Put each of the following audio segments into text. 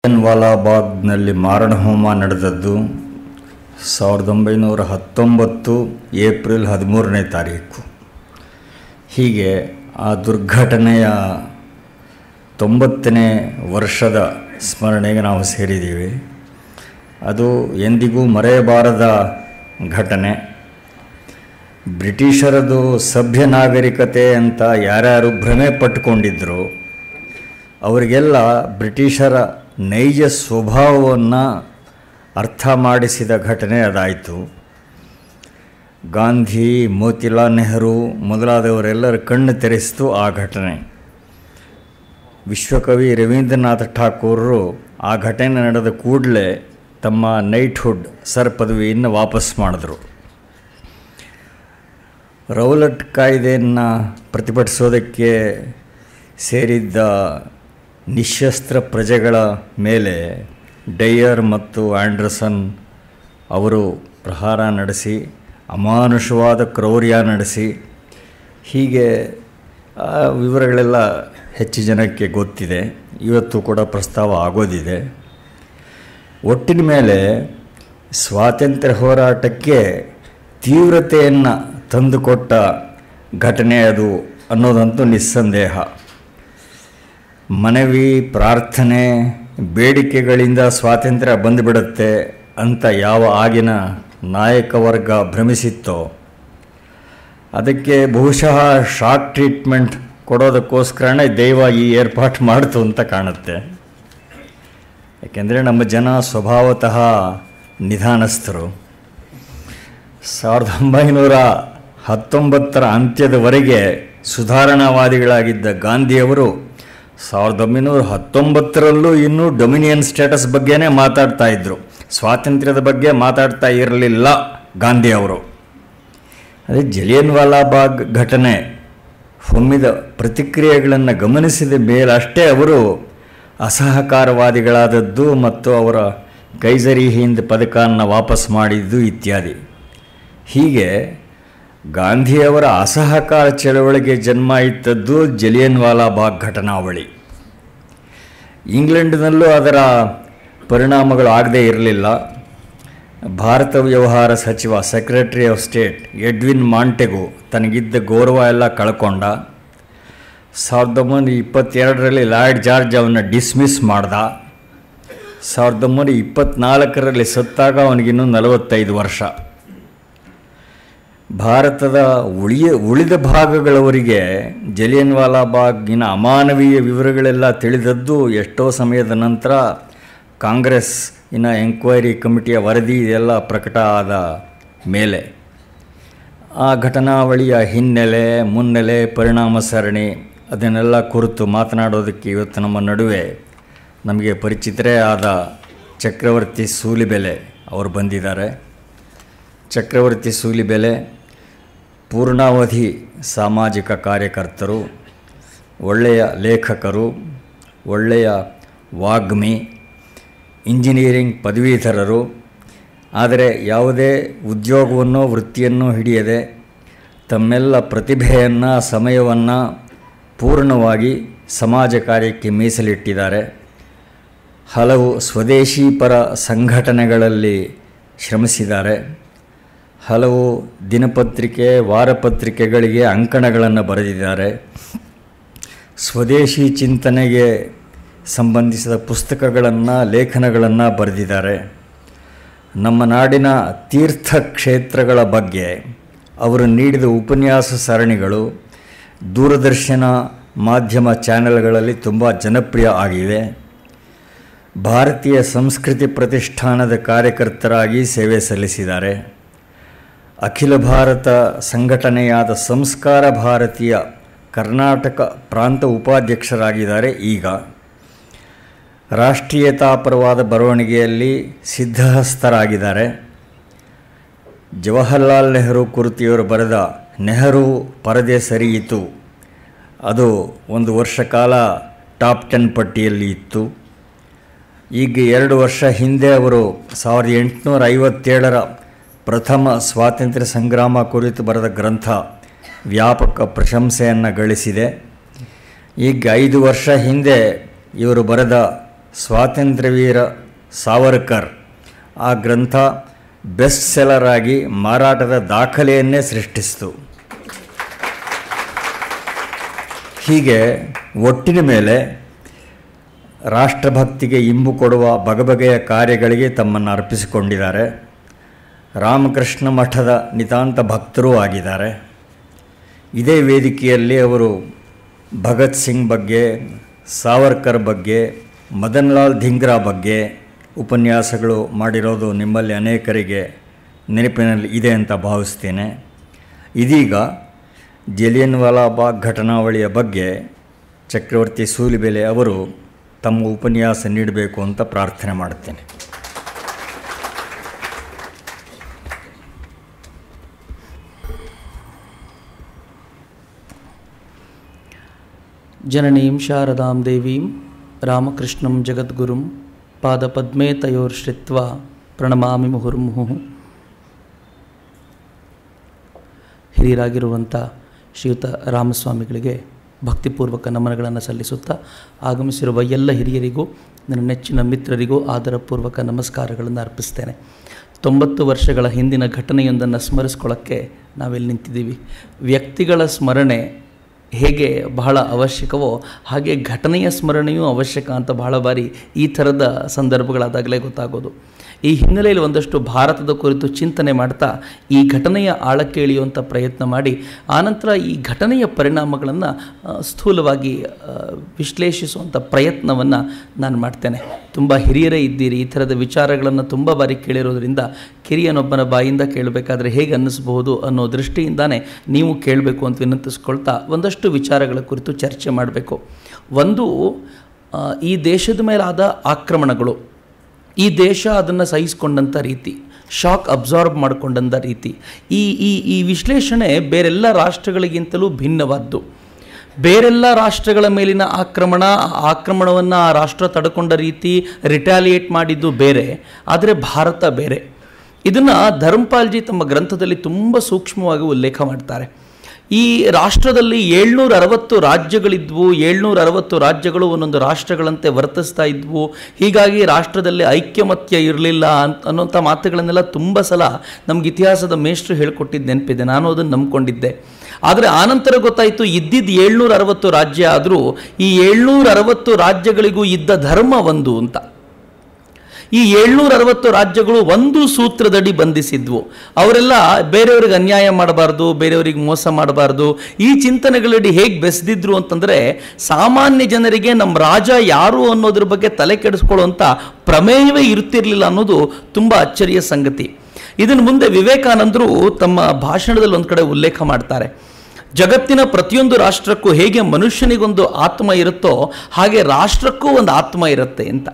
ಜಲಿಯನ್ವಾಲಾ ಬಾಗ್ನಲ್ಲಿ ಮಾರಣಹೋಮ ನಡೆದದ್ದು 1919 ಏಪ್ರಿಲ್ 13ನೇ ತಾರೀಕು. ಹೀಗೆ ಆ ದುರ್ಘಟನೆಯ 90ನೇ ವರ್ಷದ ಸ್ಮರಣೆಗೆ ನಾವು ಸೇರಿದ್ದೀವಿ. ಅದು ಎಂದಿಗೂ ಮರೆಯಬಾರದ ಘಟನೆ. ಬ್ರಿಟಿಷರದು ಸಭ್ಯ ನಾಗರಿಕತೆ ಅಂತ ಯಾರ್ಯಾರು ಭ್ರಮೆ ಪಟ್ಟುಕೊಂಡಿದ್ರು ಅವರಿಗೆಲ್ಲ ಬ್ರಿಟಿಷರ ನೈಜ ಸ್ವಭಾವವನ್ನು ಅರ್ಥ ಮಾಡಿಸಿದ ಘಟನೆ ಅದಾಯಿತು. ಗಾಂಧಿ, ಮೋತಿಲಾಲ್ ನೆಹರು ಮೊದಲಾದವರೆಲ್ಲರ ಕಣ್ಣು ತೆರೆಸಿತು ಆ ಘಟನೆ. ವಿಶ್ವಕವಿ ರವೀಂದ್ರನಾಥ ಠಾಕೂರರು ಆ ಘಟನೆ ನಡೆದ ಕೂಡಲೇ ತಮ್ಮ ನೈಟ್ಹುಡ್ ಸರ್ ಪದವಿಯನ್ನು ವಾಪಸ್ ಮಾಡಿದ್ರು. ರೌಲಟ್ ಕಾಯ್ದೆಯನ್ನು ಪ್ರತಿಭಟಿಸೋದಕ್ಕೆ ಸೇರಿದ್ದ ನಿಶಸ್ತ್ರ ಪ್ರಜೆಗಳ ಮೇಲೆ ಡೈಯರ್ ಮತ್ತು ಆ್ಯಂಡರ್ಸನ್ ಅವರು ಪ್ರಹಾರ ನಡೆಸಿ ಅಮಾನುಷವಾದ ಕ್ರೌರ್ಯ ನಡೆಸಿ, ಹೀಗೆ ವಿವರಗಳೆಲ್ಲ ಹೆಚ್ಚು ಜನಕ್ಕೆ ಗೊತ್ತಿದೆ. ಇವತ್ತು ಕೂಡ ಪ್ರಸ್ತಾವ ಆಗೋದಿದೆ. ಒಟ್ಟಿನ ಮೇಲೆ ಸ್ವಾತಂತ್ರ್ಯ ಹೋರಾಟಕ್ಕೆ ತೀವ್ರತೆಯನ್ನು ತಂದುಕೊಟ್ಟ ಘಟನೆ ಅದು ಅನ್ನೋದಂತೂ ನಿಸ್ಸಂದೇಹ. ಮನವಿ, ಪ್ರಾರ್ಥನೆ, ಬೇಡಿಕೆಗಳಿಂದ ಸ್ವಾತಂತ್ರ್ಯ ಬಂದುಬಿಡುತ್ತೆ ಅಂತ ಯಾವ ಆಗಿನ ನಾಯಕ ವರ್ಗ ಭ್ರಮಿಸಿತ್ತೋ ಅದಕ್ಕೆ ಬಹುಶಃ ಶಾಕ್ ಟ್ರೀಟ್ಮೆಂಟ್ ಕೊಡೋದಕ್ಕೋಸ್ಕರನೇ ದೈವ ಈ ಏರ್ಪಾಟು ಮಾಡ್ತು ಅಂತ ಕಾಣುತ್ತೆ. ಯಾಕೆಂದರೆ ನಮ್ಮ ಜನ ಸ್ವಭಾವತಃ ನಿಧಾನಸ್ಥರು. 1919ರ ಅಂತ್ಯದವರೆಗೆ ಸುಧಾರಣಾವಾದಿಗಳಾಗಿದ್ದ ಗಾಂಧಿಯವರು 1919ರಲ್ಲೂ ಇನ್ನೂ ಡೊಮಿನಿಯನ್ ಸ್ಟೇಟಸ್ ಬಗ್ಗೆನೇ ಮಾತಾಡ್ತಾ ಇದ್ದರು. ಸ್ವಾತಂತ್ರ್ಯದ ಬಗ್ಗೆ ಮಾತಾಡ್ತಾ ಇರಲಿಲ್ಲ ಗಾಂಧಿಯವರು. ಅದೇ ಜಲಿಯನ್ವಾಲಾ ಬಾಗ್ ಘಟನೆ ಹೊಮ್ಮಿದ ಪ್ರತಿಕ್ರಿಯೆಗಳನ್ನು ಗಮನಿಸಿದ ಮೇಲಷ್ಟೇ ಅವರು ಅಸಹಕಾರವಾದಿಗಳಾದದ್ದು ಮತ್ತು ಅವರ ಕೈಸರಿ ಹಿಂದ್ ಪದಕವನ್ನು ವಾಪಸ್ ಮಾಡಿದ್ದು ಇತ್ಯಾದಿ. ಹೀಗೆ ಗಾಂಧಿಯವರ ಅಸಹಕಾರ ಚಳವಳಿಗೆ ಜನ್ಮ ಇತ್ತದ್ದು ಜಲಿಯನ್ವಾಲಾ ಬಾಗ್ ಘಟನಾವಳಿ. ಇಂಗ್ಲೆಂಡ್ನಲ್ಲೂ ಅದರ ಪರಿಣಾಮಗಳು ಆಗದೇ ಇರಲಿಲ್ಲ. ಭಾರತ ವ್ಯವಹಾರ ಸಚಿವ ಸೆಕ್ರೆಟರಿ ಆಫ್ ಸ್ಟೇಟ್ ಎಡ್ವಿನ್ ಮಾಂಟೆಗು ತನಗಿದ್ದ ಗೌರವ ಎಲ್ಲ ಕಳ್ಕೊಂಡ. 1922ರಲ್ಲಿ ಲಾರ್ಡ್ ಜಾರ್ಜ್ ಅವನ್ನ ಡಿಸ್ಮಿಸ್ ಮಾಡ್ದ. 1924ರಲ್ಲಿ ಸತ್ತಾಗ ಅವನಿಗಿನ್ನೂ 45 ವರ್ಷ. ಭಾರತದ ಉಳಿದ ಭಾಗಗಳವರಿಗೆ ಜಲಿಯನ್ವಾಲಾ ಬಾಗಿನ ಅಮಾನವೀಯ ವಿವರಗಳೆಲ್ಲ ತಿಳಿದದ್ದು ಎಷ್ಟೋ ಸಮಯದ ನಂತರ. ಕಾಂಗ್ರೆಸ್ ಎಂಕ್ವೈರಿ ಕಮಿಟಿಯ ವರದಿ ಇದೆಲ್ಲ ಪ್ರಕಟ ಆದ ಮೇಲೆ. ಆ ಘಟನಾವಳಿಯ ಹಿನ್ನೆಲೆ, ಮುನ್ನೆಲೆ, ಪರಿಣಾಮ ಸರಣಿ ಅದನ್ನೆಲ್ಲ ಕುರಿತು ಮಾತನಾಡೋದಕ್ಕೆ ಇವತ್ತು ನಮ್ಮ ನಡುವೆ ನಮಗೆ ಪರಿಚಿತರೇ ಆದ ಚಕ್ರವರ್ತಿ ಸೂಲಿಬೆಲೆ ಅವರು ಬಂದಿದ್ದಾರೆ. ಚಕ್ರವರ್ತಿ ಸೂಲಿಬೆಲೆ ಪೂರ್ಣಾವಧಿ ಸಾಮಾಜಿಕ ಕಾರ್ಯಕರ್ತರು, ಒಳ್ಳೆಯ ಲೇಖಕರು, ಒಳ್ಳೆಯ ವಾಗ್ಮಿ, ಇಂಜಿನಿಯರಿಂಗ್ ಪದವೀಧರರು. ಆದರೆ ಯಾವುದೇ ಉದ್ಯೋಗವನ್ನು ವೃತ್ತಿಯನ್ನು ಹಿಡಿಯದೆ ತಮ್ಮೆಲ್ಲ ಪ್ರತಿಭೆಯನ್ನು, ಸಮಯವನ್ನು ಪೂರ್ಣವಾಗಿ ಸಮಾಜ ಕಾರ್ಯಕ್ಕೆ ಮೀಸಲಿಟ್ಟಿದ್ದಾರೆ. ಹಲವು ಸ್ವದೇಶಿ ಪರ ಸಂಘಟನೆಗಳಲ್ಲಿ ಶ್ರಮಿಸಿದ್ದಾರೆ. ಹಲವು ದಿನಪತ್ರಿಕೆ, ವಾರಪತ್ರಿಕೆಗಳಿಗೆ ಅಂಕಣಗಳನ್ನು ಬರೆದಿದ್ದಾರೆ. ಸ್ವದೇಶಿ ಚಿಂತನೆಗೆ ಸಂಬಂಧಿಸಿದ ಪುಸ್ತಕಗಳನ್ನು, ಲೇಖನಗಳನ್ನು ಬರೆದಿದ್ದಾರೆ. ನಮ್ಮ ನಾಡಿನ ತೀರ್ಥಕ್ಷೇತ್ರಗಳ ಬಗ್ಗೆ ಅವರು ನೀಡಿದ ಉಪನ್ಯಾಸ ಸರಣಿಗಳು ದೂರದರ್ಶನ ಮಾಧ್ಯಮ ಚಾನೆಲ್ಗಳಲ್ಲಿ ತುಂಬ ಜನಪ್ರಿಯ ಆಗಿವೆ. ಭಾರತೀಯ ಸಂಸ್ಕೃತಿ ಪ್ರತಿಷ್ಠಾನದ ಕಾರ್ಯಕರ್ತರಾಗಿ ಸೇವೆ ಸಲ್ಲಿಸಿದ್ದಾರೆ. ಅಖಿಲ ಭಾರತ ಸಂಘಟನೆಯಾದ ಸಂಸ್ಕಾರ ಭಾರತೀಯ ಕರ್ನಾಟಕ ಪ್ರಾಂತ ಉಪಾಧ್ಯಕ್ಷರಾಗಿದ್ದಾರೆ. ಈಗ ರಾಷ್ಟ್ರೀಯತಾಪರವಾದ ಬರವಣಿಗೆಯಲ್ಲಿ ಸಿದ್ಧಹಸ್ತರಾಗಿದ್ದಾರೆ. ಜವಾಹರ್ಲಾಲ್ ನೆಹರು ಕುರಿತು ಇವರು ಬರೆದ ನೆಹರು ಪರದೆ ಸರಿಯಿತು, ಅದು ಒಂದು ವರ್ಷ ಕಾಲ ಟಾಪ್ 10 ಪಟ್ಟಿಯಲ್ಲಿ ಇತ್ತು. ಈಗ 2 ವರ್ಷ ಹಿಂದೆ ಅವರು 1857ರ ಪ್ರಥಮ ಸ್ವಾತಂತ್ರ್ಯ ಸಂಗ್ರಾಮ ಕುರಿತು ಬರೆದ ಗ್ರಂಥ ವ್ಯಾಪಕ ಪ್ರಶಂಸೆಯನ್ನು ಗಳಿಸಿದೆ. ಈಗ 5 ವರ್ಷ ಹಿಂದೆ ಇವರು ಬರೆದ ಸ್ವಾತಂತ್ರ್ಯವೀರ ಸಾವರ್ಕರ್ ಆ ಗ್ರಂಥ ಬೆಸ್ಟ್ ಸೆಲ್ಲರ್ ಆಗಿ ಮಾರಾಟದ ದಾಖಲೆಯನ್ನೇ ಸೃಷ್ಟಿಸಿತು. ಹೀಗೆ ಒಟ್ಟಿನ ಮೇಲೆ ರಾಷ್ಟ್ರಭಕ್ತಿಗೆ ಇಂಬು ಕೊಡುವ ಬಗೆಬಗೆಯ ಕಾರ್ಯಗಳಿಗೆ ತಮ್ಮನ್ನು ಅರ್ಪಿಸಿಕೊಂಡಿದ್ದಾರೆ. ರಾಮಕೃಷ್ಣ ಮಠದ ನಿತಾಂತ ಭಕ್ತರೂ ಆಗಿದ್ದಾರೆ. ಇದೇ ವೇದಿಕೆಯಲ್ಲಿ ಅವರು ಭಗತ್ ಸಿಂಗ್ ಬಗ್ಗೆ, ಸಾವರ್ಕರ್ ಬಗ್ಗೆ, ಮದನ್ ಲಾಲ್ ಧಿಂಗ್ರಾ ಬಗ್ಗೆ ಉಪನ್ಯಾಸಗಳು ಮಾಡಿರೋದು ನಿಮ್ಮಲ್ಲಿ ಅನೇಕರಿಗೆ ನೆನಪಿನಲ್ಲಿ ಇದೆ ಅಂತ ಭಾವಿಸ್ತೇನೆ. ಇದೀಗ ಜಲಿಯನ್ ವಾಲಾ ಬಾಗ್ ಘಟನಾವಳಿಯ ಬಗ್ಗೆ ಚಕ್ರವರ್ತಿ ಸೂಲಿಬೆಲೆ ಅವರು ತಮ್ಮ ಉಪನ್ಯಾಸ ನೀಡಬೇಕು ಅಂತ ಪ್ರಾರ್ಥನೆ ಮಾಡುತ್ತೇನೆ. ಜನನೀಂ ಶಾರದಾಂ ದೇವೀಂ ರಾಮಕೃಷ್ಣಂ ಜಗದ್ಗುರುಂ ಪಾದಪದ್ಮೇ ತಯೋರ್ಶ್ರಿತ್ವಾ ಪ್ರಣಮಾಮಿ ಮುಹುರ್ಮುಹುಃ. ಹಿರಿಯರಾಗಿರುವಂಥ ಶ್ರೀಯುತ ರಾಮಸ್ವಾಮಿಗಳಿಗೆ ಭಕ್ತಿಪೂರ್ವಕ ನಮನಗಳನ್ನು ಸಲ್ಲಿಸುತ್ತಾ ಆಗಮಿಸಿರುವ ಎಲ್ಲ ಹಿರಿಯರಿಗೂ ನನ್ನ ನೆಚ್ಚಿನ ಮಿತ್ರರಿಗೂ ಆದರಪೂರ್ವಕ ನಮಸ್ಕಾರಗಳನ್ನು ಅರ್ಪಿಸ್ತೇನೆ. 90 ವರ್ಷಗಳ ಹಿಂದಿನ ಘಟನೆಯೊಂದನ್ನು ಸ್ಮರಿಸ್ಕೊಳ್ಳೋಕ್ಕೆ ನಾವಿಲ್ಲಿ ನಿಂತಿದ್ದೀವಿ. ವ್ಯಕ್ತಿಗಳ ಸ್ಮರಣೆ ಹೇಗೆ ಬಹಳ ಅವಶ್ಯಕವೋ ಹಾಗೆ ಘಟನೆಯ ಸ್ಮರಣೆಯೂ ಅವಶ್ಯಕ ಅಂತ ಬಹಳ ಬಾರಿ ಈ ಥರದ ಸಂದರ್ಭಗಳಾದಾಗಲೇ ಗೊತ್ತಾಗೋದು. ಈ ಹಿನ್ನೆಲೆಯಲ್ಲಿ ಒಂದಷ್ಟು ಭಾರತದ ಕುರಿತು ಚಿಂತನೆ ಮಾಡ್ತಾ ಈ ಘಟನೆಯ ಆಳಕ್ಕೆ ಇಳಿಯುವಂಥ ಪ್ರಯತ್ನ ಮಾಡಿ ಆನಂತರ ಈ ಘಟನೆಯ ಪರಿಣಾಮಗಳನ್ನು ಸ್ಥೂಲವಾಗಿ ವಿಶ್ಲೇಷಿಸುವಂಥ ಪ್ರಯತ್ನವನ್ನು ನಾನು ಮಾಡ್ತೇನೆ. ತುಂಬ ಹಿರಿಯರೇ ಇದ್ದೀರಿ, ಈ ಥರದ ವಿಚಾರಗಳನ್ನು ತುಂಬ ಬಾರಿ ಕೇಳಿರೋದ್ರಿಂದ ಕಿರಿಯನೊಬ್ಬನ ಬಾಯಿಂದ ಕೇಳಬೇಕಾದ್ರೆ ಹೇಗೆ ಅನ್ನಿಸ್ಬಹುದು ಅನ್ನೋ ದೃಷ್ಟಿಯಿಂದಾನೇ ನೀವು ಕೇಳಬೇಕು ಅಂತ ವಿನಂತಿಸ್ಕೊಳ್ತಾ ಒಂದಷ್ಟು ವಿಚಾರಗಳ ಕುರಿತು ಚರ್ಚೆ ಮಾಡಬೇಕು. ಒಂದು, ಈ ದೇಶದ ಮೇಲಾದ ಆಕ್ರಮಣಗಳು, ಈ ದೇಶ ಅದನ್ನು ಸಹಿಸಿಕೊಂಡಂಥ ರೀತಿ, ಶಾಕ್ ಅಬ್ಸಾರ್ಬ್ ಮಾಡಿಕೊಂಡಂಥ ರೀತಿ, ಈ ವಿಶ್ಲೇಷಣೆ ಬೇರೆಲ್ಲ ರಾಷ್ಟ್ರಗಳಿಗಿಂತಲೂ ಭಿನ್ನವಾದ್ದು. ಬೇರೆಲ್ಲ ರಾಷ್ಟ್ರಗಳ ಮೇಲಿನ ಆಕ್ರಮಣವನ್ನು ಆ ರಾಷ್ಟ್ರ ತಡ್ಕೊಂಡ ರೀತಿ, ರಿಟ್ಯಾಲಿಯೇಟ್ ಮಾಡಿದ್ದು ಬೇರೆ, ಆದರೆ ಭಾರತ ಬೇರೆ. ಇದನ್ನು ಧರ್ಮಪಾಲ್ಜಿ ತಮ್ಮ ಗ್ರಂಥದಲ್ಲಿ ತುಂಬ ಸೂಕ್ಷ್ಮವಾಗಿ ಉಲ್ಲೇಖ ಮಾಡ್ತಾರೆ. ಈ ರಾಷ್ಟ್ರದಲ್ಲಿ 760 ರಾಜ್ಯಗಳಿದ್ವು. 760 ರಾಜ್ಯಗಳು ಒಂದೊಂದು ರಾಷ್ಟ್ರಗಳಂತೆ ವರ್ತಿಸ್ತಾ ಇದ್ವು. ಹೀಗಾಗಿ ರಾಷ್ಟ್ರದಲ್ಲಿ ಐಕ್ಯಮತ್ಯ ಇರಲಿಲ್ಲ ಅನ್ನೋಂಥ ಮಾತುಗಳನ್ನೆಲ್ಲ ತುಂಬ ಸಲ ನಮ್ಗೆ ಇತಿಹಾಸದ ಮೇಷ್ಟ್ರು ಹೇಳ್ಕೊಟ್ಟಿದ್ದು ನೆನಪಿದೆ. ನಾನು ಅದನ್ನು ನಂಬ್ಕೊಂಡಿದ್ದೆ. ಆದರೆ ಆನಂತರ ಗೊತ್ತಾಯಿತು ಇದ್ದಿದ್ದು 760 ರಾಜ್ಯ ಆದರೂ ಈ 760 ರಾಜ್ಯಗಳಿಗೂ ಇದ್ದ ಧರ್ಮ ಒಂದು ಅಂತ. ಈ 760 ರಾಜ್ಯಗಳು ಒಂದು ಸೂತ್ರದಡಿ ಬಂಧಿಸಿದ್ವು. ಅವರೆಲ್ಲ ಬೇರೆಯವ್ರಿಗೆ ಅನ್ಯಾಯ ಮಾಡಬಾರ್ದು, ಬೇರೆಯವರಿಗೆ ಮೋಸ ಮಾಡಬಾರ್ದು, ಈ ಚಿಂತನೆಗಳಡಿ ಹೇಗೆ ಬೆಸೆದಿದ್ರು ಅಂತಂದರೆ ಸಾಮಾನ್ಯ ಜನರಿಗೆ ನಮ್ಮ ರಾಜ ಯಾರು ಅನ್ನೋದ್ರ ಬಗ್ಗೆ ತಲೆ ಕೆಡಿಸ್ಕೊಳ್ಳುವಂಥ ಪ್ರಮೇಯವೇ ಇರ್ತಿರ್ಲಿಲ್ಲ ಅನ್ನೋದು ತುಂಬ ಅಚ್ಚರಿಯ ಸಂಗತಿ. ಇದನ್ನು ಮುಂದೆ ವಿವೇಕಾನಂದರು ತಮ್ಮ ಭಾಷಣದಲ್ಲಿ ಒಂದು ಕಡೆ ಉಲ್ಲೇಖ ಮಾಡ್ತಾರೆ. ಜಗತ್ತಿನ ಪ್ರತಿಯೊಂದು ರಾಷ್ಟ್ರಕ್ಕೂ ಹೇಗೆ ಮನುಷ್ಯನಿಗೊಂದು ಆತ್ಮ ಇರುತ್ತೋ ಹಾಗೆ ರಾಷ್ಟ್ರಕ್ಕೂ ಒಂದು ಆತ್ಮ ಇರುತ್ತೆ ಅಂತ.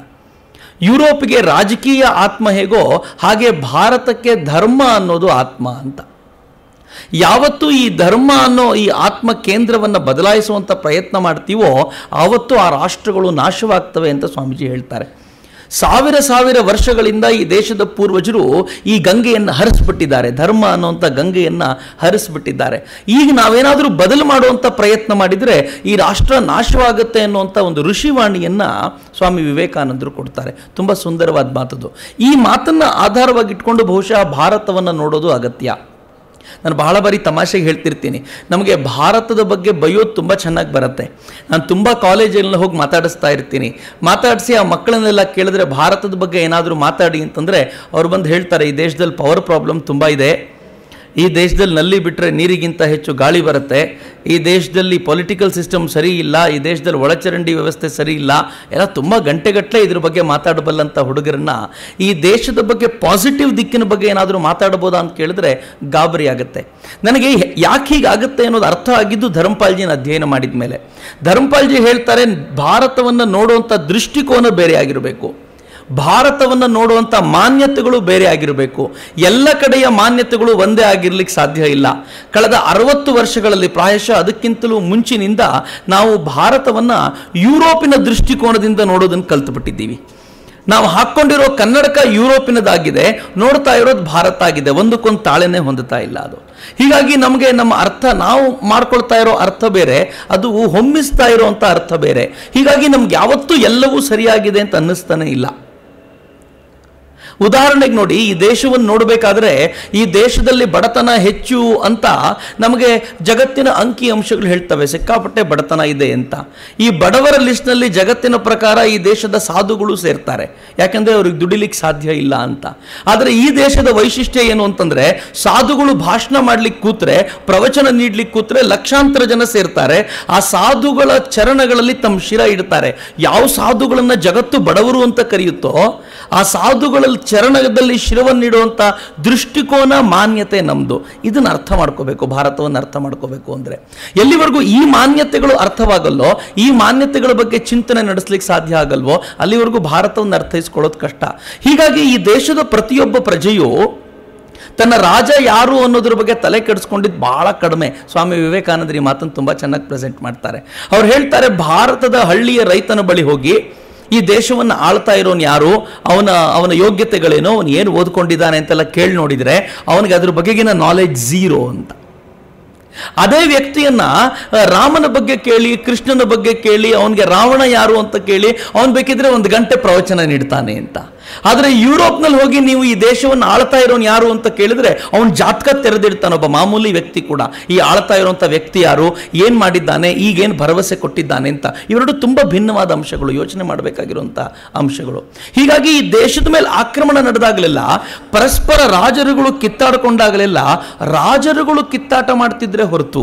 ಯುರೋಪ್ಗೆ ರಾಜಕೀಯ ಆತ್ಮ ಹೇಗೋ ಹಾಗೆ ಭಾರತಕ್ಕೆ ಧರ್ಮ ಅನ್ನೋದು ಆತ್ಮ ಅಂತ. ಯಾವತ್ತೂ ಈ ಧರ್ಮ ಅನ್ನೋ ಈ ಆತ್ಮ ಕೇಂದ್ರವನ್ನು ಬದಲಾಯಿಸುವಂಥ ಪ್ರಯತ್ನ ಮಾಡ್ತೀವೋ ಆವತ್ತು ಆ ರಾಷ್ಟ್ರಗಳು ನಾಶವಾಗ್ತವೆ ಅಂತ ಸ್ವಾಮೀಜಿ ಹೇಳ್ತಾರೆ. ಸಾವಿರ ವರ್ಷಗಳಿಂದ ಈ ದೇಶದ ಪೂರ್ವಜರು ಈ ಗಂಗೆಯನ್ನು ಹರಿಸ್ಬಿಟ್ಟಿದ್ದಾರೆ, ಧರ್ಮ ಅನ್ನುವಂಥ ಗಂಗೆಯನ್ನು ಹರಿಸ್ಬಿಟ್ಟಿದ್ದಾರೆ. ಈಗ ನಾವೇನಾದರೂ ಬದಲು ಮಾಡುವಂಥ ಪ್ರಯತ್ನ ಮಾಡಿದರೆ ಈ ರಾಷ್ಟ್ರ ನಾಶವಾಗುತ್ತೆ ಅನ್ನುವಂಥ ಒಂದು ಋಷಿವಾಣಿಯನ್ನು ಸ್ವಾಮಿ ವಿವೇಕಾನಂದರು ಕೊಡ್ತಾರೆ. ತುಂಬ ಸುಂದರವಾದ ಮಾತದು. ಈ ಮಾತನ್ನು ಆಧಾರವಾಗಿಟ್ಕೊಂಡು ಬಹುಶಃ ಭಾರತವನ್ನು ನೋಡೋದು ಅಗತ್ಯ. ನಾನು ಬಹಳ ಬಾರಿ ತಮಾಷೆಗೆ ಹೇಳ್ತಿರ್ತೀನಿ, ನಮಗೆ ಭಾರತದ ಬಗ್ಗೆ ಬೈಯೋದು ತುಂಬ ಚೆನ್ನಾಗಿ ಬರುತ್ತೆ. ನಾನು ತುಂಬ ಕಾಲೇಜಲ್ಲಿ ಹೋಗಿ ಮಾತಾಡಿಸ್ತಾ ಇರ್ತೀನಿ. ಮಾತಾಡಿಸಿ ಆ ಮಕ್ಕಳನ್ನೆಲ್ಲ ಕೇಳಿದ್ರೆ ಭಾರತದ ಬಗ್ಗೆ ಏನಾದರೂ ಮಾತಾಡಿ ಅಂತಂದರೆ ಅವ್ರು ಬಂದು ಹೇಳ್ತಾರೆ, ಈ ದೇಶದಲ್ಲಿ ಪವರ್ ಪ್ರಾಬ್ಲಮ್ ತುಂಬ ಇದೆ, ಈ ದೇಶದಲ್ಲಿ ನಲ್ಲಿ ಬಿಟ್ಟರೆ ನೀರಿಗಿಂತ ಹೆಚ್ಚು ಗಾಳಿ ಬರುತ್ತೆ, ಈ ದೇಶದಲ್ಲಿ ಪೊಲಿಟಿಕಲ್ ಸಿಸ್ಟಮ್ ಸರಿ ಇಲ್ಲ, ಈ ದೇಶದಲ್ಲಿ ಒಳಚರಂಡಿ ವ್ಯವಸ್ಥೆ ಸರಿ ಇಲ್ಲ, ಎಲ್ಲ ತುಂಬ ಗಂಟೆಗಟ್ಟಲೆ ಇದ್ರ ಬಗ್ಗೆ ಮಾತಾಡಬಲ್ಲಂಥ ಹುಡುಗರನ್ನ ಈ ದೇಶದ ಬಗ್ಗೆ ಪಾಸಿಟಿವ್ ದಿಕ್ಕಿನ ಬಗ್ಗೆ ಏನಾದರೂ ಮಾತಾಡ್ಬೋದಾ ಅಂತ ಕೇಳಿದ್ರೆ ಗಾಬರಿ ಆಗುತ್ತೆ. ನನಗೆ ಯಾಕೆ ಹೀಗಾಗುತ್ತೆ ಅನ್ನೋದು ಅರ್ಥ ಆಗಿದ್ದು ಧರ್ಮಪಾಲ್ಜಿನ ಅಧ್ಯಯನ ಮಾಡಿದ ಮೇಲೆ. ಧರ್ಮಪಾಲ್ಜಿ ಹೇಳ್ತಾರೆ, ಭಾರತವನ್ನು ನೋಡುವಂಥ ದೃಷ್ಟಿಕೋನ ಬೇರೆ ಆಗಿರಬೇಕು, ಭಾರತವನ್ನು ನೋಡುವಂಥ ಮಾನ್ಯತೆಗಳು ಬೇರೆ ಆಗಿರಬೇಕು. ಎಲ್ಲ ಕಡೆಯ ಮಾನ್ಯತೆಗಳು ಒಂದೇ ಆಗಿರ್ಲಿಕ್ಕೆ ಸಾಧ್ಯ ಇಲ್ಲ. ಕಳೆದ 60 ವರ್ಷಗಳಲ್ಲಿ ಪ್ರಾಯಶಃ ಅದಕ್ಕಿಂತಲೂ ಮುಂಚಿನಿಂದ ನಾವು ಭಾರತವನ್ನು ಯುರೋಪಿನ ದೃಷ್ಟಿಕೋನದಿಂದ ನೋಡೋದನ್ನು ಕಲ್ತುಬಿಟ್ಟಿದ್ದೀವಿ. ನಾವು ಹಾಕ್ಕೊಂಡಿರೋ ಕನ್ನಡಕ ಯುರೋಪಿನದಾಗಿದೆ, ನೋಡ್ತಾ ಇರೋದು ಭಾರತ ಆಗಿದೆ. ಒಂದಕ್ಕೊಂದು ತಾಳೆನೇ ಹೊಂದುತ್ತಾ ಇಲ್ಲ ಅದು. ಹೀಗಾಗಿ ನಮಗೆ ನಮ್ಮ ಅರ್ಥ, ನಾವು ಮಾಡ್ಕೊಳ್ತಾ ಇರೋ ಅರ್ಥ ಬೇರೆ, ಅದು ಹೊಮ್ಮಿಸ್ತಾ ಇರೋವಂಥ ಅರ್ಥ ಬೇರೆ. ಹೀಗಾಗಿ ನಮ್ಗೆ ಯಾವತ್ತೂ ಎಲ್ಲವೂ ಸರಿಯಾಗಿದೆ ಅಂತ ಅನ್ನಿಸ್ತಾನೆ ಇಲ್ಲ. ಉದಾಹರಣೆಗೆ ನೋಡಿ, ಈ ದೇಶವನ್ನು ನೋಡಬೇಕಾದ್ರೆ ಈ ದೇಶದಲ್ಲಿ ಬಡತನ ಹೆಚ್ಚು ಅಂತ ನಮಗೆ ಜಗತ್ತಿನ ಅಂಕಿ ಅಂಶಗಳು ಹೇಳ್ತವೆ, ಸಿಕ್ಕಾಪಟ್ಟೆ ಬಡತನ ಇದೆ ಅಂತ. ಈ ಬಡವರ ಲಿಸ್ಟ್ನಲ್ಲಿ ಜಗತ್ತಿನ ಪ್ರಕಾರ ಈ ದೇಶದ ಸಾಧುಗಳು ಸೇರ್ತಾರೆ, ಯಾಕಂದ್ರೆ ಅವ್ರಿಗೆ ದುಡಿಲಿಕ್ಕೆ ಸಾಧ್ಯ ಇಲ್ಲ ಅಂತ. ಆದರೆ ಈ ದೇಶದ ವೈಶಿಷ್ಟ್ಯ ಏನು ಅಂತಂದ್ರೆ, ಸಾಧುಗಳು ಭಾಷಣ ಮಾಡ್ಲಿಕ್ಕೆ ಕೂತ್ರೆ, ಪ್ರವಚನ ನೀಡ್ಲಿಕ್ಕೆ ಕೂತ್ರೆ ಲಕ್ಷಾಂತರ ಜನ ಸೇರ್ತಾರೆ. ಆ ಸಾಧುಗಳ ಚರಣಗಳಲ್ಲಿ ತಮ್ಮ ಶಿರ ಇಡ್ತಾರೆ. ಯಾವ ಸಾಧುಗಳನ್ನ ಜಗತ್ತು ಬಡವರು ಅಂತ ಕರೆಯುತ್ತೋ ಆ ಸಾಧುಗಳ ಚರಣದಲ್ಲಿ ಶಿರವನ್ನಿಡುವಂಥ ದೃಷ್ಟಿಕೋನ, ಮಾನ್ಯತೆ ನಮ್ಮದು. ಇದನ್ನು ಅರ್ಥ ಮಾಡ್ಕೋಬೇಕು, ಭಾರತವನ್ನು ಅರ್ಥ ಮಾಡ್ಕೋಬೇಕು ಅಂದರೆ. ಎಲ್ಲಿವರೆಗೂ ಈ ಮಾನ್ಯತೆಗಳು ಅರ್ಥವಾಗಲ್ಲೋ, ಈ ಮಾನ್ಯತೆಗಳ ಬಗ್ಗೆ ಚಿಂತನೆ ನಡೆಸಲಿಕ್ಕೆ ಸಾಧ್ಯ ಆಗಲ್ವೋ, ಅಲ್ಲಿವರೆಗೂ ಭಾರತವನ್ನು ಅರ್ಥೈಸ್ಕೊಳ್ಳೋದು ಕಷ್ಟ. ಹೀಗಾಗಿ ಈ ದೇಶದ ಪ್ರತಿಯೊಬ್ಬ ಪ್ರಜೆಯು ತನ್ನ ರಾಜ ಯಾರು ಅನ್ನೋದ್ರ ಬಗ್ಗೆ ತಲೆ ಕೆಡಿಸ್ಕೊಂಡಿದ್ದು ಬಹಳ ಕಡಿಮೆ. ಸ್ವಾಮಿ ವಿವೇಕಾನಂದರು ಈ ಮಾತನ್ನು ತುಂಬ ಚೆನ್ನಾಗಿ ಪ್ರೆಸೆಂಟ್ ಮಾಡ್ತಾರೆ. ಅವ್ರು ಹೇಳ್ತಾರೆ, ಭಾರತದ ಹಳ್ಳಿಯ ರೈತನ ಬಳಿ ಹೋಗಿ ಈ ದೇಶವನ್ನು ಆಳ್ತಾ ಇರೋನು ಯಾರು, ಅವನ ಯೋಗ್ಯತೆಗಳೇನೋ, ಅವನು ಏನು ಓದ್ಕೊಂಡಿದ್ದಾನೆ ಅಂತೆಲ್ಲ ಕೇಳಿ ನೋಡಿದರೆ ಅವನಿಗೆ ಅದ್ರ ಬಗೆಗಿನ ನಾಲೆಡ್ಜ್ ಝೀರೋ ಅಂತ. ಅದೇ ವ್ಯಕ್ತಿಯನ್ನ ರಾಮನ ಬಗ್ಗೆ ಕೇಳಿ, ಕೃಷ್ಣನ ಬಗ್ಗೆ ಕೇಳಿ, ಅವನಿಗೆ ರಾವಣ ಯಾರು ಅಂತ ಕೇಳಿ, ಅವನು ಬೇಕಿದ್ರೆ 1 ಗಂಟೆ ಪ್ರವಚನ ನೀಡ್ತಾನೆ ಅಂತ. ಆದರೆ ಯುರೋಪ್ನಲ್ಲಿ ಹೋಗಿ ನೀವು ಈ ದೇಶವನ್ನು ಆಳ್ತಾ ಇರೋನು ಯಾರು ಅಂತ ಕೇಳಿದ್ರೆ ಅವನು ಜಾತಕ ತೆರೆದಿಡ್ತಾನೆ, ಒಬ್ಬ ಮಾಮೂಲಿ ವ್ಯಕ್ತಿ ಕೂಡ. ಈ ಆಳ್ತಾ ಇರುವಂಥ ವ್ಯಕ್ತಿ ಯಾರು, ಏನು ಮಾಡಿದ್ದಾನೆ, ಈಗೇನು ಭರವಸೆ ಕೊಟ್ಟಿದ್ದಾನೆ ಅಂತ. ಇವೆರಡು ತುಂಬ ಭಿನ್ನವಾದ ಅಂಶಗಳು, ಯೋಚನೆ ಮಾಡಬೇಕಾಗಿರುವಂಥ ಅಂಶಗಳು. ಹೀಗಾಗಿ ಈ ದೇಶದ ಮೇಲೆ ಆಕ್ರಮಣ ನಡೆದಾಗಲೆಲ್ಲ, ಪರಸ್ಪರ ರಾಜರುಗಳು ಕಿತ್ತಾಡಿಕೊಂಡಾಗಲೆಲ್ಲ ರಾಜರುಗಳು ಕಿತ್ತಾಟ ಮಾಡ್ತಿದ್ರೆ ಹೊರತು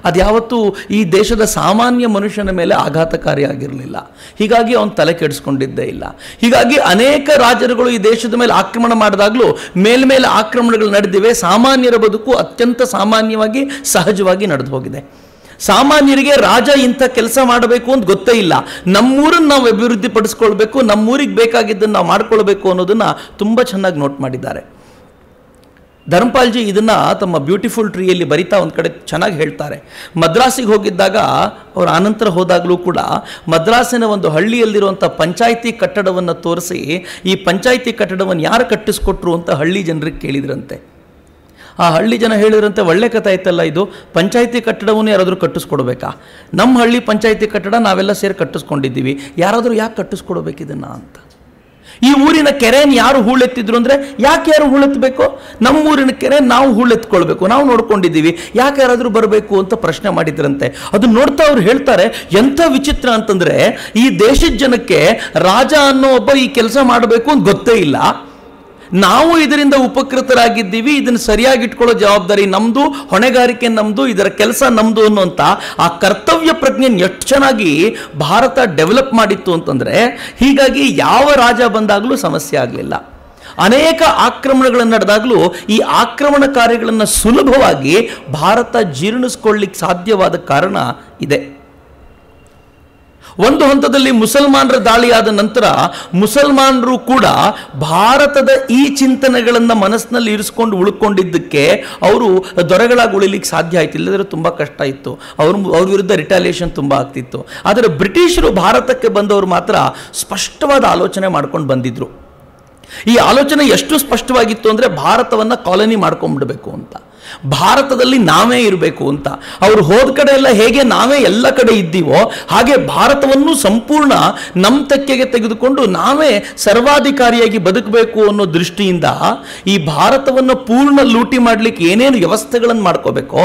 ಅದ್ಯಾವತ್ತೂ ಈ ದೇಶದ ಸಾಮಾನ್ಯ ಮನುಷ್ಯನ ಮೇಲೆ ಆಘಾತಕಾರಿಯಾಗಿರಲಿಲ್ಲ. ಹೀಗಾಗಿ ಅವನು ತಲೆ ಕೆಡಿಸ್ಕೊಂಡಿದ್ದೇ ಇಲ್ಲ. ಹೀಗಾಗಿ ಅನೇಕ ರಾಜರುಗಳು ಈ ದೇಶದ ಮೇಲೆ ಆಕ್ರಮಣ ಮಾಡಿದಾಗಲೂ ಮೇಲ್ಮೇಲೆ ಆಕ್ರಮಣಗಳು ನಡೆದಿವೆ. ಸಾಮಾನ್ಯರ ಬದುಕು ಅತ್ಯಂತ ಸಾಮಾನ್ಯವಾಗಿ, ಸಹಜವಾಗಿ ನಡೆದು ಹೋಗಿದೆ. ಸಾಮಾನ್ಯರಿಗೆ ರಾಜ ಇಂಥ ಕೆಲಸ ಮಾಡಬೇಕು ಅಂತ ಗೊತ್ತೇ ಇಲ್ಲ. ನಮ್ಮೂರನ್ನು ನಾವು ಅಭಿವೃದ್ಧಿ ಪಡಿಸ್ಕೊಳ್ಬೇಕು, ನಮ್ಮೂರಿಗೆ ಬೇಕಾಗಿದ್ದನ್ನು ನಾವು ಮಾಡ್ಕೊಳ್ಬೇಕು ಅನ್ನೋದನ್ನು ತುಂಬ ಚೆನ್ನಾಗಿ ನೋಟ್ ಮಾಡಿದ್ದಾರೆ. ಧರ್ಮಪಾಲ್ಜಿ ಇದನ್ನು ತಮ್ಮ ಬ್ಯೂಟಿಫುಲ್ ಟ್ರೀಯಲ್ಲಿ ಬರಿತಾ ಒಂದು ಕಡೆ ಚೆನ್ನಾಗಿ ಹೇಳ್ತಾರೆ. ಮದ್ರಾಸಿಗೆ ಹೋಗಿದ್ದಾಗ, ಅವರು ಆನಂತರ ಹೋದಾಗಲೂ ಕೂಡ ಮದ್ರಾಸಿನ ಒಂದು ಹಳ್ಳಿಯಲ್ಲಿರುವಂಥ ಪಂಚಾಯಿತಿ ಕಟ್ಟಡವನ್ನು ತೋರಿಸಿ, ಈ ಪಂಚಾಯಿತಿ ಕಟ್ಟಡವನ್ನು ಯಾರು ಕಟ್ಟಿಸ್ಕೊಟ್ರು ಅಂತ ಹಳ್ಳಿ ಜನರಿಗೆ ಕೇಳಿದ್ರಂತೆ. ಆ ಹಳ್ಳಿ ಜನ ಹೇಳಿದ್ರಂತೆ, ಒಳ್ಳೆ ಕಥೆ ಆಯ್ತಲ್ಲ ಇದು, ಪಂಚಾಯಿತಿ ಕಟ್ಟಡವನ್ನು ಯಾರಾದರೂ ಕಟ್ಟಿಸ್ಕೊಡ್ಬೇಕಾ? ನಮ್ಮ ಹಳ್ಳಿ ಪಂಚಾಯಿತಿ ಕಟ್ಟಡ ನಾವೆಲ್ಲ ಸೇರಿ ಕಟ್ಟಿಸ್ಕೊಂಡಿದ್ದೀವಿ, ಯಾರಾದರೂ ಯಾಕೆ ಕಟ್ಟಿಸ್ಕೊಡ್ಬೇಕಿದನ್ನು ಅಂತ. ಈ ಊರಿನ ಕೆರೆಯನ್ನು ಯಾರು ಹೂಳೆತ್ತಿದ್ರು ಅಂದರೆ, ಯಾಕೆ ಯಾರು ಹೂಳೆತ್ತಬೇಕು? ನಮ್ಮೂರಿನ ಕೆರೆ ನಾವು ಹೂಳೆತ್ಕೊಳ್ಬೇಕು, ನಾವು ನೋಡ್ಕೊಂಡಿದ್ದೀವಿ, ಯಾಕೆ ಯಾರಾದರೂ ಬರಬೇಕು ಅಂತ ಪ್ರಶ್ನೆ ಮಾಡಿದ್ರಂತೆ. ಅದು ನೋಡ್ತಾ ಅವ್ರು ಹೇಳ್ತಾರೆ, ಎಂಥ ವಿಚಿತ್ರ ಅಂತಂದರೆ, ಈ ದೇಶದ ಜನಕ್ಕೆ ರಾಜ ಅನ್ನೋ ಒಬ್ಬ ಈ ಕೆಲಸ ಮಾಡಬೇಕು ಅಂತ ಗೊತ್ತೇ ಇಲ್ಲ. ನಾವು ಇದರಿಂದ ಉಪಕೃತರಾಗಿದ್ದೀವಿ, ಇದನ್ನು ಸರಿಯಾಗಿ ಇಟ್ಕೊಳ್ಳೋ ಜವಾಬ್ದಾರಿ ನಮ್ಮದು, ಹೊಣೆಗಾರಿಕೆ ನಮ್ಮದು, ಇದರ ಕೆಲಸ ನಮ್ಮದು ಅನ್ನುವಂಥ ಆ ಕರ್ತವ್ಯ ಪ್ರಜ್ಞೆಯನ್ನು ಎಷ್ಟು ಚೆನ್ನಾಗಿ ಭಾರತ ಡೆವಲಪ್ ಮಾಡಿತ್ತು ಅಂತಂದರೆ, ಹೀಗಾಗಿ ಯಾವ ರಾಜ ಬಂದಾಗಲೂ ಸಮಸ್ಯೆ ಆಗಲಿಲ್ಲ. ಅನೇಕ ಆಕ್ರಮಣಗಳನ್ನು ನಡೆದಾಗಲೂ ಈ ಆಕ್ರಮಣಕಾರಿಗಳನ್ನು ಸುಲಭವಾಗಿ ಭಾರತ ಜೀರ್ಣಿಸ್ಕೊಳ್ಳಿಕ್ಕೆ ಸಾಧ್ಯವಾದ ಕಾರಣ ಇದೆ. ಒಂದು ಹಂತದಲ್ಲಿ ಮುಸಲ್ಮಾನರ ದಾಳಿಯಾದ ನಂತರ ಮುಸಲ್ಮಾನರು ಕೂಡ ಭಾರತದ ಈ ಚಿಂತನೆಗಳನ್ನು ಮನಸ್ಸಿನಲ್ಲಿ ಇರಿಸ್ಕೊಂಡು ಉಳ್ಕೊಂಡಿದ್ದಕ್ಕೆ ಅವರು ದೊರೆಗಳಾಗಿ ಉಳಿಲಿಕ್ಕೆ ಸಾಧ್ಯ ಆಯ್ತು. ಇಲ್ಲದ್ರೆ ತುಂಬ ಕಷ್ಟ ಇತ್ತು, ಅವ್ರ ವಿರುದ್ಧ ರಿಟಾಲಿಯೇಷನ್ ತುಂಬ ಆಗ್ತಿತ್ತು. ಆದರೆ ಬ್ರಿಟಿಷರು ಭಾರತಕ್ಕೆ ಬಂದವರು ಮಾತ್ರ ಸ್ಪಷ್ಟವಾದ ಆಲೋಚನೆ ಮಾಡ್ಕೊಂಡು ಬಂದಿದ್ರು. ಈ ಆಲೋಚನೆ ಎಷ್ಟು ಸ್ಪಷ್ಟವಾಗಿತ್ತು ಅಂದರೆ, ಭಾರತವನ್ನು ಕಾಲನಿ ಮಾಡ್ಕೊಂಡ್ಬಿಡ್ಬೇಕು ಅಂತ, ಭಾರತದಲ್ಲಿ ನಾವೇ ಇರಬೇಕು ಅಂತ. ಅವರು ಹೋದ ಕಡೆ ಎಲ್ಲ ಹೇಗೆ ನಾವೇ ಎಲ್ಲ ಕಡೆ ಇದ್ದೀವೋ ಹಾಗೆ ಭಾರತವನ್ನು ಸಂಪೂರ್ಣ ನಮ್ಮ ತೆಕ್ಕೆಗೆ ತೆಗೆದುಕೊಂಡು ನಾವೇ ಸರ್ವಾಧಿಕಾರಿಯಾಗಿ ಬದುಕಬೇಕು ಅನ್ನೋ ದೃಷ್ಟಿಯಿಂದ ಈ ಭಾರತವನ್ನು ಪೂರ್ಣ ಲೂಟಿ ಮಾಡಲಿಕ್ಕೆ ಏನೇನು ವ್ಯವಸ್ಥೆಗಳನ್ನು ಮಾಡ್ಕೋಬೇಕೋ,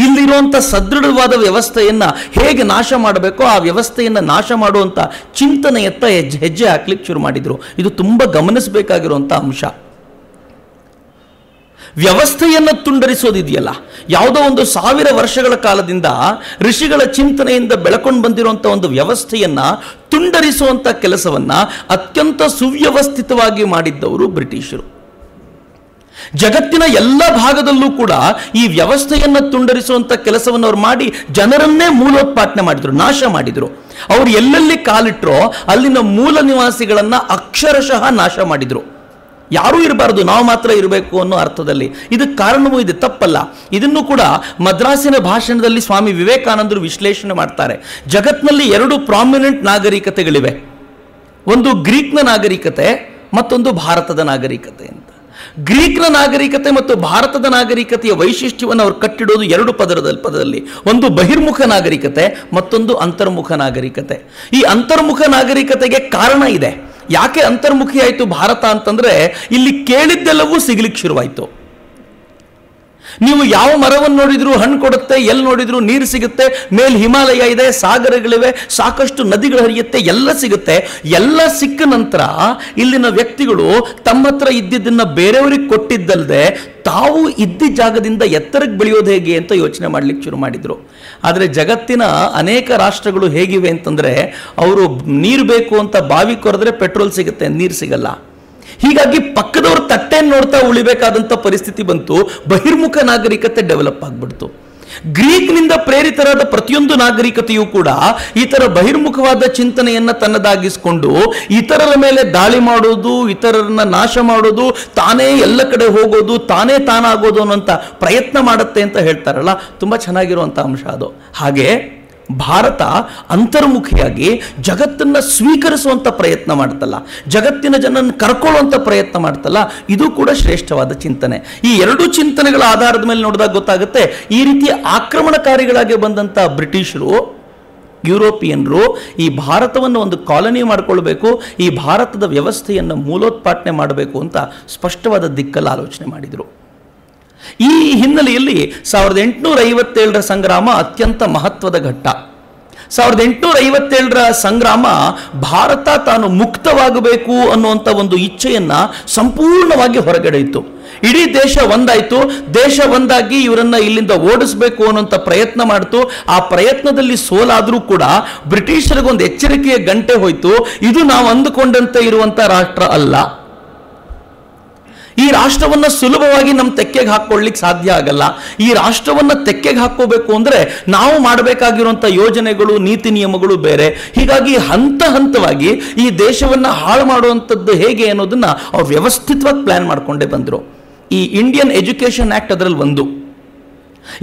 ಇಲ್ಲಿರುವಂಥ ಸದೃಢವಾದ ವ್ಯವಸ್ಥೆಯನ್ನು ಹೇಗೆ ನಾಶ ಮಾಡಬೇಕೋ ಆ ವ್ಯವಸ್ಥೆಯನ್ನು ನಾಶ ಮಾಡುವಂಥ ಚಿಂತನೆಯತ್ತ ಹೆಜ್ಜೆ ಹಾಕ್ಲಿಕ್ಕೆ ಶುರು ಮಾಡಿದರು. ಇದು ತುಂಬ ಗಮನಿಸಬೇಕಾಗಿರುವಂಥ ಅಂಶ. ವ್ಯವಸ್ಥೆಯನ್ನು ತುಂಡರಿಸೋದಿದೆಯಲ್ಲ, ಯಾವುದೋ ಒಂದು 1000 ವರ್ಷಗಳ ಕಾಲದಿಂದ ಋಷಿಗಳ ಚಿಂತನೆಯಿಂದ ಬೆಳಕೊಂಡು ಬಂದಿರುವಂಥ ಒಂದು ವ್ಯವಸ್ಥೆಯನ್ನು ತುಂಡರಿಸುವಂಥ ಕೆಲಸವನ್ನು ಅತ್ಯಂತ ಸುವ್ಯವಸ್ಥಿತವಾಗಿ ಮಾಡಿದ್ದವರು ಬ್ರಿಟಿಷರು. ಜಗತ್ತಿನ ಎಲ್ಲ ಭಾಗದಲ್ಲೂ ಕೂಡ ಈ ವ್ಯವಸ್ಥೆಯನ್ನು ತುಂಡರಿಸುವಂಥ ಕೆಲಸವನ್ನು ಅವ್ರು ಮಾಡಿ ಜನರನ್ನೇ ಮೂಲೋತ್ಪಾಟನೆ ಮಾಡಿದ್ರು, ನಾಶ ಮಾಡಿದರು. ಅವರು ಎಲ್ಲೆಲ್ಲಿ ಕಾಲಿಟ್ಟರೋ ಅಲ್ಲಿನ ಮೂಲ ನಿವಾಸಿಗಳನ್ನು ಅಕ್ಷರಶಃ ನಾಶ ಮಾಡಿದರು. ಯಾರೂ ಇರಬಾರದು, ನಾವು ಮಾತ್ರ ಇರಬೇಕು ಅನ್ನೋ ಅರ್ಥದಲ್ಲಿ. ಇದಕ್ಕೆ ಕಾರಣವೂ ಇದೆ, ತಪ್ಪಲ್ಲ. ಇದನ್ನು ಕೂಡ ಮದ್ರಾಸಿನ ಭಾಷಣದಲ್ಲಿ ಸ್ವಾಮಿ ವಿವೇಕಾನಂದರು ವಿಶ್ಲೇಷಣೆ ಮಾಡ್ತಾರೆ. ಜಗತ್ತಿನಲ್ಲಿ 2 ಪ್ರಾಮಿನೆಂಟ್ ನಾಗರಿಕತೆಗಳಿವೆ, ಒಂದು ಗ್ರೀಕ್ನ ನಾಗರಿಕತೆ, ಮತ್ತೊಂದು ಭಾರತದ ನಾಗರಿಕತೆ ಅಂತ. ಗ್ರೀಕ್ನ ನಾಗರಿಕತೆ ಮತ್ತು ಭಾರತದ ನಾಗರಿಕತೆಯ ವೈಶಿಷ್ಟ್ಯವನ್ನು ಅವರು ಕಟ್ಟಿಡೋದು ಎರಡು ಪದದಲ್ಲಿ. ಒಂದು ಬಹಿರ್ಮುಖ ನಾಗರಿಕತೆ, ಮತ್ತೊಂದು ಅಂತರ್ಮುಖ ನಾಗರಿಕತೆ. ಈ ಅಂತರ್ಮುಖ ನಾಗರಿಕತೆಗೆ ಕಾರಣ ಇದೆ. ಯಾಕೆ ಅಂತರ್ಮುಖಿ ಆಯಿತು ಭಾರತ ಅಂತಂದ್ರೆ, ಇಲ್ಲಿ ಕೇಳಿದ್ದೆಲ್ಲವೂ ಸಿಗ್ಲಿಕ್ಕೆ ಶುರುವಾಯಿತು. ನೀವು ಯಾವ ಮರವನ್ನು ನೋಡಿದ್ರು ಹಣ್ಣು ಕೊಡುತ್ತೆ, ಎಲ್ಲಿ ನೋಡಿದ್ರು ನೀರು ಸಿಗುತ್ತೆ, ಮೇಲ್ ಹಿಮಾಲಯ ಇದೆ, ಸಾಗರಗಳಿವೆ, ಸಾಕಷ್ಟು ನದಿಗಳು ಹರಿಯುತ್ತೆ, ಎಲ್ಲ ಸಿಗುತ್ತೆ. ಎಲ್ಲ ಸಿಕ್ಕ ನಂತರ ಇಲ್ಲಿನ ವ್ಯಕ್ತಿಗಳು ತಮ್ಮ ಹತ್ರ ಇದ್ದಿದ್ದನ್ನ ಬೇರೆಯವರಿಗೆ ಕೊಟ್ಟಿದ್ದಲ್ಲದೆ ತಾವು ಇದ್ದ ಜಾಗದಿಂದ ಎತ್ತರಕ್ಕೆ ಬೆಳೆಯೋದು ಹೇಗೆ ಅಂತ ಯೋಚನೆ ಮಾಡ್ಲಿಕ್ಕೆ ಶುರು ಮಾಡಿದ್ರು. ಆದರೆ ಜಗತ್ತಿನ ಅನೇಕ ರಾಷ್ಟ್ರಗಳು ಹೇಗಿವೆ ಅಂತಂದ್ರೆ, ಅವರು ನೀರು ಬೇಕು ಅಂತ ಬಾವಿ ಕೊರೆದ್ರೆ ಪೆಟ್ರೋಲ್ ಸಿಗುತ್ತೆ, ನೀರು ಸಿಗಲ್ಲ. ಹೀಗಾಗಿ ಪಕ್ಕದವ್ರ ತಟ್ಟೆಯನ್ನು ನೋಡ್ತಾ ಉಳಿಬೇಕಾದಂಥ ಪರಿಸ್ಥಿತಿ ಬಂತು. ಬಹಿರ್ಮುಖ ನಾಗರಿಕತೆ ಡೆವಲಪ್ ಆಗ್ಬಿಡ್ತು. ಗ್ರೀಕ್ನಿಂದ ಪ್ರೇರಿತರಾದ ಪ್ರತಿಯೊಂದು ನಾಗರಿಕತೆಯೂ ಕೂಡ ಈ ತರ ಬಹಿರ್ಮುಖವಾದ ಚಿಂತನೆಯನ್ನ ತನ್ನದಾಗಿಸಿಕೊಂಡು ಇತರರ ಮೇಲೆ ದಾಳಿ ಮಾಡೋದು, ಇತರರನ್ನ ನಾಶ ಮಾಡೋದು, ತಾನೇ ಎಲ್ಲ ಕಡೆ ಹೋಗೋದು, ತಾನೇ ತಾನಾಗೋದು ಅನ್ನೋಂಥ ಪ್ರಯತ್ನ ಮಾಡುತ್ತೆ ಅಂತ ಹೇಳ್ತಾರಲ್ಲ, ತುಂಬಾ ಚೆನ್ನಾಗಿರುವಂಥ ಅಂಶ ಅದು. ಹಾಗೆ ಭಾರತ ಅಂತರ್ಮುಖಿಯಾಗಿ ಜಗತ್ತನ್ನ ಸ್ವೀಕರಿಸುವಂತ ಪ್ರಯತ್ನ ಮಾಡ್ತಲ್ಲ, ಜಗತ್ತಿನ ಜನರನ್ನು ಕರ್ಕೊಳ್ಳುವಂತ ಪ್ರಯತ್ನ ಮಾಡ್ತಲ್ಲ, ಇದು ಕೂಡ ಶ್ರೇಷ್ಠವಾದ ಚಿಂತನೆ. ಈ ಎರಡೂ ಚಿಂತನೆಗಳ ಆಧಾರದ ಮೇಲೆ ನೋಡಿದಾಗ ಗೊತ್ತಾಗುತ್ತೆ, ಈ ರೀತಿಯ ಆಕ್ರಮಣಕಾರಿಗಳಾಗಿ ಬಂದಂತ ಬ್ರಿಟಿಷರು, ಯುರೋಪಿಯನ್ರು ಈ ಭಾರತವನ್ನು ಒಂದು ಕಾಲನಿ ಮಾಡಿಕೊಳ್ಬೇಕು, ಈ ಭಾರತದ ವ್ಯವಸ್ಥೆಯನ್ನು ಮೂಲೋತ್ಪಾಟನೆ ಮಾಡಬೇಕು ಅಂತ ಸ್ಪಷ್ಟವಾದ ದಿಕ್ಕಲ್ಲಿ ಆಲೋಚನೆ ಮಾಡಿದರು. ಈ ಹಿನ್ನೆಲೆಯಲ್ಲಿ 1857ರ ಸಂಗ್ರಾಮ ಅತ್ಯಂತ ಮಹತ್ವದ ಘಟ್ಟ. 1857ರ ಸಂಗ್ರಾಮ ಭಾರತ ತಾನು ಮುಕ್ತವಾಗಬೇಕು ಅನ್ನುವಂಥ ಒಂದು ಇಚ್ಛೆಯನ್ನ ಸಂಪೂರ್ಣವಾಗಿ ಹೊರಗಡೆ ಇತ್ತು. ಇಡೀ ದೇಶ ಒಂದಾಯಿತು. ದೇಶ ಒಂದಾಗಿ ಇವರನ್ನ ಇಲ್ಲಿಂದ ಓಡಿಸಬೇಕು ಅನ್ನುವಂಥ ಪ್ರಯತ್ನ ಮಾಡ್ತು. ಆ ಪ್ರಯತ್ನದಲ್ಲಿ ಸೋಲಾದರೂ ಕೂಡ ಬ್ರಿಟಿಷರಿಗೊಂದು ಎಚ್ಚರಿಕೆಯ ಗಂಟೆ ಹೋಯ್ತು, ಇದು ನಾವು ಅಂದುಕೊಂಡಂತೆ ಇರುವಂತ ರಾಷ್ಟ್ರ ಅಲ್ಲ. ಈ ರಾಷ್ಟ್ರವನ್ನ ಸುಲಭವಾಗಿ ನಮ್ಮ ತೆಕ್ಕೆಗೆ ಹಾಕೊಳ್ಳಿಕ್ಕೆ ಸಾಧ್ಯ ಆಗಲ್ಲ. ಈ ರಾಷ್ಟ್ರವನ್ನ ತೆಕ್ಕೆಗೆ ಹಾಕೋಬೇಕು ಅಂದ್ರೆ ನಾವು ಮಾಡಬೇಕಾಗಿರುವಂತ ಯೋಜನೆಗಳು, ನೀತಿ ನಿಯಮಗಳು ಬೇರೆ. ಹೀಗಾಗಿ ಹಂತ ಹಂತವಾಗಿ ಈ ದೇಶವನ್ನ ಹಾಳು ಮಾಡುವಂಥದ್ದು ಹೇಗೆ ಅನ್ನೋದನ್ನ ಅವ್ರು ವ್ಯವಸ್ಥಿತವಾಗಿ ಪ್ಲಾನ್ ಮಾಡ್ಕೊಂಡೇ ಬಂದರು. ಈ ಇಂಡಿಯನ್ ಎಜುಕೇಶನ್ ಆಕ್ಟ್ ಅದರಲ್ಲಿ ಒಂದು.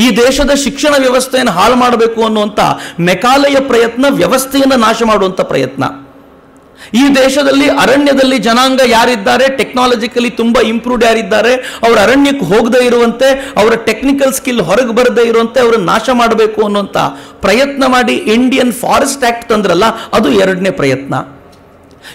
ಈ ದೇಶದ ಶಿಕ್ಷಣ ವ್ಯವಸ್ಥೆಯನ್ನು ಹಾಳು ಮಾಡಬೇಕು ಅನ್ನುವಂಥ ಮೆಕಾಲೆಯ ಪ್ರಯತ್ನ, ವ್ಯವಸ್ಥೆಯನ್ನು ನಾಶ ಮಾಡುವಂಥ ಪ್ರಯತ್ನ. ಈ ದೇಶದಲ್ಲಿ ಅರಣ್ಯದಲ್ಲಿ ಜನಾಂಗ ಯಾರಿದ್ದಾರೆ, ಟೆಕ್ನಾಲಜಿಕಲಿ ತುಂಬಾ ಇಂಪ್ರೂವ್ಡ್ ಯಾರಿದ್ದಾರೆ, ಅವರ ಅರಣ್ಯಕ್ಕೆ ಹೋಗದೇ ಇರುವಂತೆ, ಅವರ ಟೆಕ್ನಿಕಲ್ ಸ್ಕಿಲ್ ಹೊರಗೆ ಬರದೇ ಇರುವಂತೆ ಅವರನ್ನು ನಾಶ ಮಾಡಬೇಕು ಅನ್ನುವಂಥ ಪ್ರಯತ್ನ ಮಾಡಿ ಇಂಡಿಯನ್ ಫಾರೆಸ್ಟ್ ಆಕ್ಟ್ ತಂದ್ರಲ್ಲ, ಅದು ಎರಡನೇ ಪ್ರಯತ್ನ.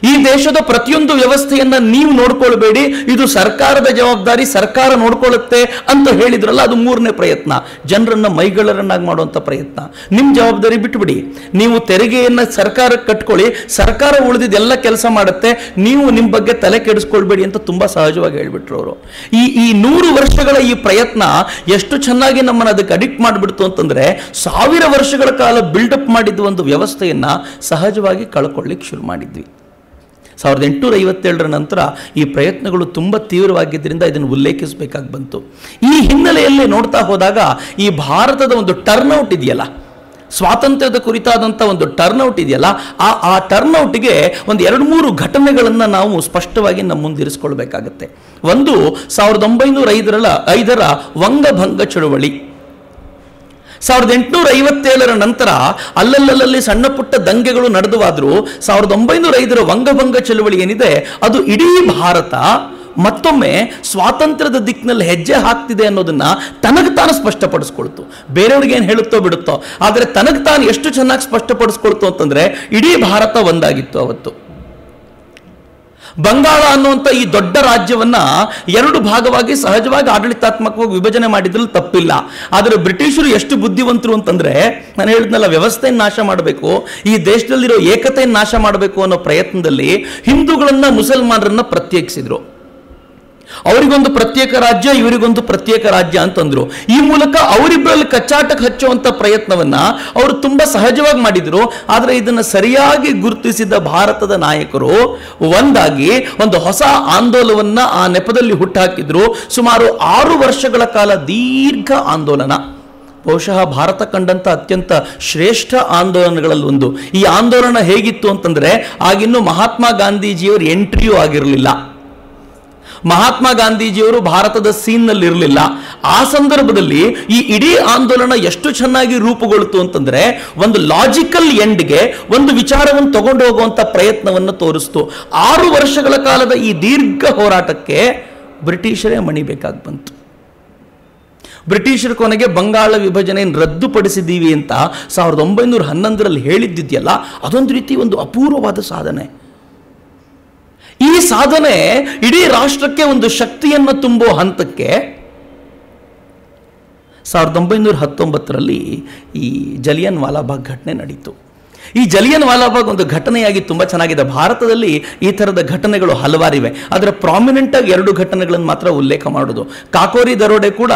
ಈ ದೇಶದ ಪ್ರತಿಯೊಂದು ವ್ಯವಸ್ಥೆಯನ್ನ ನೀವು ನೋಡ್ಕೊಳ್ಬೇಡಿ, ಇದು ಸರ್ಕಾರದ ಜವಾಬ್ದಾರಿ, ಸರ್ಕಾರ ನೋಡ್ಕೊಳ್ಳುತ್ತೆ ಅಂತ ಹೇಳಿದ್ರಲ್ಲ, ಅದು ಮೂರನೇ ಪ್ರಯತ್ನ. ಜನರನ್ನ ಮೈಗಳರನ್ನಾಗಿ ಮಾಡುವಂತ ಪ್ರಯತ್ನ. ನಿಮ್ ಜವಾಬ್ದಾರಿ ಬಿಟ್ಬಿಡಿ, ನೀವು ತೆರಿಗೆಯನ್ನ ಸರ್ಕಾರಕ್ಕೆ ಕಟ್ಕೊಳ್ಳಿ, ಸರ್ಕಾರ ಉಳಿದಿದ್ದೆಲ್ಲ ಕೆಲಸ ಮಾಡುತ್ತೆ, ನೀವು ನಿಮ್ ಬಗ್ಗೆ ತಲೆ ಕೆಡಿಸ್ಕೊಳ್ಬೇಡಿ ಅಂತ ತುಂಬಾ ಸಹಜವಾಗಿ ಹೇಳ್ಬಿಟ್ರು ಅವರು. ಈ 100 ವರ್ಷಗಳ ಈ ಪ್ರಯತ್ನ ಎಷ್ಟು ಚೆನ್ನಾಗಿ ನಮ್ಮನ್ನು ಅದಕ್ಕೆ ಅಡಿಕ್ಟ್ ಮಾಡಿಬಿಡ್ತು ಅಂತಂದ್ರೆ, 1000 ವರ್ಷಗಳ ಕಾಲ ಬಿಲ್ಡಪ್ ಮಾಡಿದ ಒಂದು ವ್ಯವಸ್ಥೆಯನ್ನ ಸಹಜವಾಗಿ ಕಳ್ಕೊಳ್ಳಿಕ್ಕೆ ಶುರು ಮಾಡಿದ್ವಿ. 1857ರ ನಂತರ ಈ ಪ್ರಯತ್ನಗಳು ತುಂಬ ತೀವ್ರವಾಗಿದ್ದರಿಂದ ಇದನ್ನು ಉಲ್ಲೇಖಿಸಬೇಕಾಗಿ ಬಂತು. ಈ ಹಿನ್ನೆಲೆಯಲ್ಲಿ ನೋಡ್ತಾ ಹೋದಾಗ ಈ ಭಾರತದ ಒಂದು ಟರ್ನ್ಔಟ್ ಇದೆಯಲ್ಲ, ಸ್ವಾತಂತ್ರ್ಯದ ಕುರಿತಾದಂಥ ಒಂದು ಟರ್ನ್ಔಟ್ ಇದೆಯಲ್ಲ, ಆ ಟರ್ನ್ಔಟ್ಗೆ ಒಂದು 2-3 ಘಟನೆಗಳನ್ನು ನಾವು ಸ್ಪಷ್ಟವಾಗಿ ನಮ್ಮ ಮುಂದಿರಿಸ್ಕೊಳ್ಬೇಕಾಗತ್ತೆ. ಒಂದು 1905ರ ವಂಗಭಂಗ ಚಳುವಳಿ. 1857ರ ನಂತರ ಅಲ್ಲಲ್ಲಿ ಸಣ್ಣ ಪುಟ್ಟ ದಂಗೆಗಳು ನಡೆದುವಾದರೂ 1905ರ ವಂಗಭಂಗ ಚಳುವಳಿ ಏನಿದೆ, ಅದು ಇಡೀ ಭಾರತ ಮತ್ತೊಮ್ಮೆ ಸ್ವಾತಂತ್ರ್ಯದ ದಿಕ್ಕಿನಲ್ಲಿ ಹೆಜ್ಜೆ ಹಾಕ್ತಿದೆ ಅನ್ನೋದನ್ನ ತನಗೆ ತಾನು ಸ್ಪಷ್ಟಪಡಿಸ್ಕೊಳ್ತು. ಬೇರೆಯವ್ರಿಗೆ ಏನು ಹೇಳುತ್ತೋ ಬಿಡುತ್ತೋ, ಆದರೆ ತನಗೆ ತಾನು ಎಷ್ಟು ಚೆನ್ನಾಗಿ ಸ್ಪಷ್ಟಪಡಿಸ್ಕೊಳ್ತು ಅಂತಂದ್ರೆ, ಇಡೀ ಭಾರತ ಒಂದಾಗಿತ್ತು ಅವತ್ತು. ಬಂಗಾಳ ಅನ್ನುವಂಥ ಈ ದೊಡ್ಡ ರಾಜ್ಯವನ್ನ 2 ಭಾಗವಾಗಿ ಸಹಜವಾಗಿ ಆಡಳಿತಾತ್ಮಕವಾಗಿ ವಿಭಜನೆ ಮಾಡಿದ್ರಲ್ಲಿ ತಪ್ಪಿಲ್ಲ. ಆದರೆ ಬ್ರಿಟಿಷರು ಎಷ್ಟು ಬುದ್ಧಿವಂತರು ಅಂತಂದ್ರೆ, ನಾನು ಹೇಳಿದ್ನಲ್ಲ, ವ್ಯವಸ್ಥೆಯನ್ನು ನಾಶ ಮಾಡಬೇಕು, ಈ ದೇಶದಲ್ಲಿರೋ ಏಕತೆಯನ್ನು ನಾಶ ಮಾಡಬೇಕು ಅನ್ನೋ ಪ್ರಯತ್ನದಲ್ಲಿ ಹಿಂದೂಗಳನ್ನ ಮುಸಲ್ಮಾನರನ್ನ ಪ್ರತ್ಯೇಕಿಸಿದ್ರು. ಅವರಿಗೊಂದು ಪ್ರತ್ಯೇಕ ರಾಜ್ಯ, ಇವರಿಗೊಂದು ಪ್ರತ್ಯೇಕ ರಾಜ್ಯ ಅಂತಂದ್ರು. ಈ ಮೂಲಕ ಅವರಿಬ್ಬರಲ್ಲಿ ಕಚ್ಚಾಟಕ್ಕೆ ಹಚ್ಚುವಂತ ಪ್ರಯತ್ನವನ್ನ ಅವರು ತುಂಬಾ ಸಹಜವಾಗಿ ಮಾಡಿದ್ರು. ಆದರೆ ಇದನ್ನು ಸರಿಯಾಗಿ ಗುರುತಿಸಿದ ಭಾರತದ ನಾಯಕರು ಒಂದಾಗಿ ಒಂದು ಹೊಸ ಆಂದೋಲನವನ್ನ ಆ ನೆಪದಲ್ಲಿ ಹುಟ್ಟುಹಾಕಿದ್ರು. ಸುಮಾರು 6 ವರ್ಷಗಳ ಕಾಲ ದೀರ್ಘ ಆಂದೋಲನ, ಬಹುಶಃ ಭಾರತ ಕಂಡಂತ ಅತ್ಯಂತ ಶ್ರೇಷ್ಠ ಆಂದೋಲನಗಳಲ್ಲಿ ಒಂದು. ಈ ಆಂದೋಲನ ಹೇಗಿತ್ತು ಅಂತಂದ್ರೆ, ಆಗಿನ್ನೂ ಮಹಾತ್ಮ ಗಾಂಧೀಜಿಯವರು ಎಂಟ್ರಿಯೂ ಆಗಿರಲಿಲ್ಲ. ಮಹಾತ್ಮ ಗಾಂಧೀಜಿಯವರು ಭಾರತದ ಸೀನ್ನಲ್ಲಿ ಇರಲಿಲ್ಲ. ಆ ಸಂದರ್ಭದಲ್ಲಿ ಈ ಇಡೀ ಆಂದೋಲನ ಎಷ್ಟು ಚೆನ್ನಾಗಿ ರೂಪುಗೊಳ್ತು ಅಂತಂದ್ರೆ, ಒಂದು ಲಾಜಿಕಲ್ ಎಂಡ್ಗೆ ಒಂದು ವಿಚಾರವನ್ನು ತಗೊಂಡು ಹೋಗುವಂತ ಪ್ರಯತ್ನವನ್ನು ತೋರಿಸ್ತು. 6 ವರ್ಷಗಳ ಕಾಲದ ಈ ದೀರ್ಘ ಹೋರಾಟಕ್ಕೆ ಬ್ರಿಟಿಷರೇ ಮಣಿಬೇಕಾಗಿ ಬಂತು. ಬ್ರಿಟಿಷರ ಕೊನೆಗೆ ಬಂಗಾಳ ವಿಭಜನೆಯನ್ನು ರದ್ದುಪಡಿಸಿದ್ದೀವಿ ಅಂತ 1911ರಲ್ಲಿ ಹೇಳಿದ್ದಿದೆಯಲ್ಲ, ಅದೊಂದು ರೀತಿ ಒಂದು ಅಪೂರ್ವವಾದ ಸಾಧನೆ. ಈ ಸಾಧನೆ ಇಡೀ ರಾಷ್ಟ್ರಕ್ಕೆ ಒಂದು ಶಕ್ತಿಯನ್ನು ತುಂಬೋ ಹಂತಕ್ಕೆ 1919ರಲ್ಲಿ ಈ ಜಲಿಯನ್ ವಾಲಾಬಾಗ್ ಘಟನೆ ನಡೀತು. ಈ ಜಲಿಯನ್ ವಾಲಾಬಾಗ್ ಒಂದು ಘಟನೆಯಾಗಿ ತುಂಬ ಚೆನ್ನಾಗಿದೆ. ಭಾರತದಲ್ಲಿ ಈ ಥರದ ಘಟನೆಗಳು ಹಲವಾರಿವೆ, ಅದರ ಪ್ರಾಮಿನೆಂಟ್ ಆಗಿ 2 ಘಟನೆಗಳನ್ನು ಮಾತ್ರ ಉಲ್ಲೇಖ ಮಾಡೋದು. ಕಾಕೋರಿ ದರೋಡೆ ಕೂಡ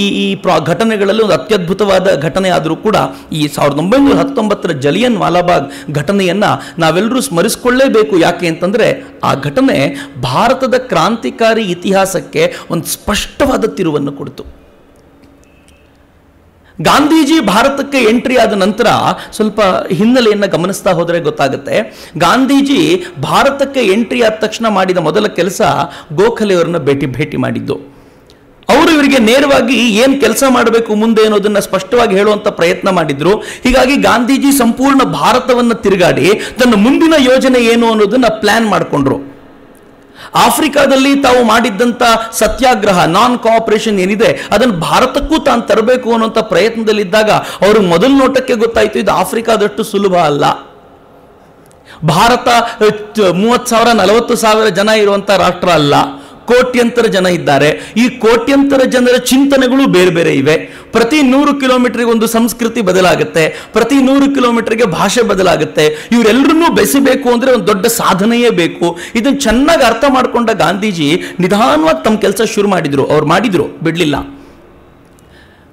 ಈ ಘಟನೆಗಳಲ್ಲಿ ಒಂದು ಅತ್ಯದ್ಭುತವಾದ ಘಟನೆ ಆದರೂ ಕೂಡ ಈ 1919ರ ಜಲಿಯನ್ ವಾಲಾಬಾಗ್ ಘಟನೆಯನ್ನು ನಾವೆಲ್ಲರೂ ಸ್ಮರಿಸಿಕೊಳ್ಳೇಬೇಕು. ಯಾಕೆ ಅಂತಂದರೆ ಆ ಘಟನೆ ಭಾರತದ ಕ್ರಾಂತಿಕಾರಿ ಇತಿಹಾಸಕ್ಕೆ ಒಂದು ಸ್ಪಷ್ಟವಾದ ತಿರುವನ್ನು ಕೊಡ್ತು. ಗಾಂಧೀಜಿ ಭಾರತಕ್ಕೆ ಎಂಟ್ರಿ ಆದ ನಂತರ ಸ್ವಲ್ಪ ಹಿನ್ನೆಲೆಯನ್ನು ಗಮನಿಸ್ತಾ ಹೋದರೆ ಗೊತ್ತಾಗುತ್ತೆ. ಗಾಂಧೀಜಿ ಭಾರತಕ್ಕೆ ಎಂಟ್ರಿ ಆದ ತಕ್ಷಣ ಮಾಡಿದ ಮೊದಲ ಕೆಲಸ ಗೋಖಲೆಯವರನ್ನ ಭೇಟಿ ಮಾಡಿದ್ದು. ಅವರು ಇವರಿಗೆ ನೇರವಾಗಿ ಏನು ಕೆಲಸ ಮಾಡಬೇಕು ಮುಂದೆ ಅನ್ನೋದನ್ನು ಸ್ಪಷ್ಟವಾಗಿ ಹೇಳುವಂಥ ಪ್ರಯತ್ನ ಮಾಡಿದ್ರು. ಹೀಗಾಗಿ ಗಾಂಧೀಜಿ ಸಂಪೂರ್ಣ ಭಾರತವನ್ನು ತಿರುಗಾಡಿ ತನ್ನ ಮುಂದಿನ ಯೋಜನೆ ಏನು ಅನ್ನೋದನ್ನ ಪ್ಲಾನ್ ಮಾಡಿಕೊಂಡ್ರು. ಆಫ್ರಿಕಾದಲ್ಲಿ ತಾವು ಮಾಡಿದ್ದಂಥ ಸತ್ಯಾಗ್ರಹ, ನಾನ್ ಕೋಆಪರೇಷನ್ ಏನಿದೆ ಅದನ್ನು ಭಾರತಕ್ಕೂ ತಾನು ತರಬೇಕು ಅನ್ನುವಂಥ ಪ್ರಯತ್ನದಲ್ಲಿದ್ದಾಗ ಅವರು ಮೊದಲ ನೋಟಕ್ಕೆ ಗೊತ್ತಾಯಿತು ಇದು ಆಫ್ರಿಕಾದಷ್ಟು ಸುಲಭ ಅಲ್ಲ. ಭಾರತ 30,000 40,000 ಜನ ಇರುವಂಥ ರಾಷ್ಟ್ರ ಅಲ್ಲ, ಕೋಟ್ಯಂತರ ಜನ ಇದ್ದಾರೆ. ಈ ಕೋಟ್ಯಂತರ ಜನರ ಚಿಂತನೆಗಳು ಬೇರೆ ಬೇರೆ ಇವೆ. ಪ್ರತಿ 100 ಕಿಲೋಮೀಟರ್ಗೆ ಒಂದು ಸಂಸ್ಕೃತಿ ಬದಲಾಗುತ್ತೆ, ಪ್ರತಿ 100 ಕಿಲೋಮೀಟರ್ಗೆ ಭಾಷೆ ಬದಲಾಗುತ್ತೆ. ಇವರೆಲ್ಲರನ್ನೂ ಬೆಸಬೇಕು ಅಂದರೆ ಒಂದು ದೊಡ್ಡ ಸಾಧನೆಯೇ ಬೇಕು. ಇದನ್ನು ಚೆನ್ನಾಗಿ ಅರ್ಥ ಮಾಡಿಕೊಂಡ ಗಾಂಧೀಜಿ ನಿಧಾನವಾಗಿ ತಮ್ಮ ಕೆಲಸ ಶುರು ಮಾಡಿದ್ರು. ಅವ್ರು ಮಾಡಿದ್ರು, ಬಿಡಲಿಲ್ಲ.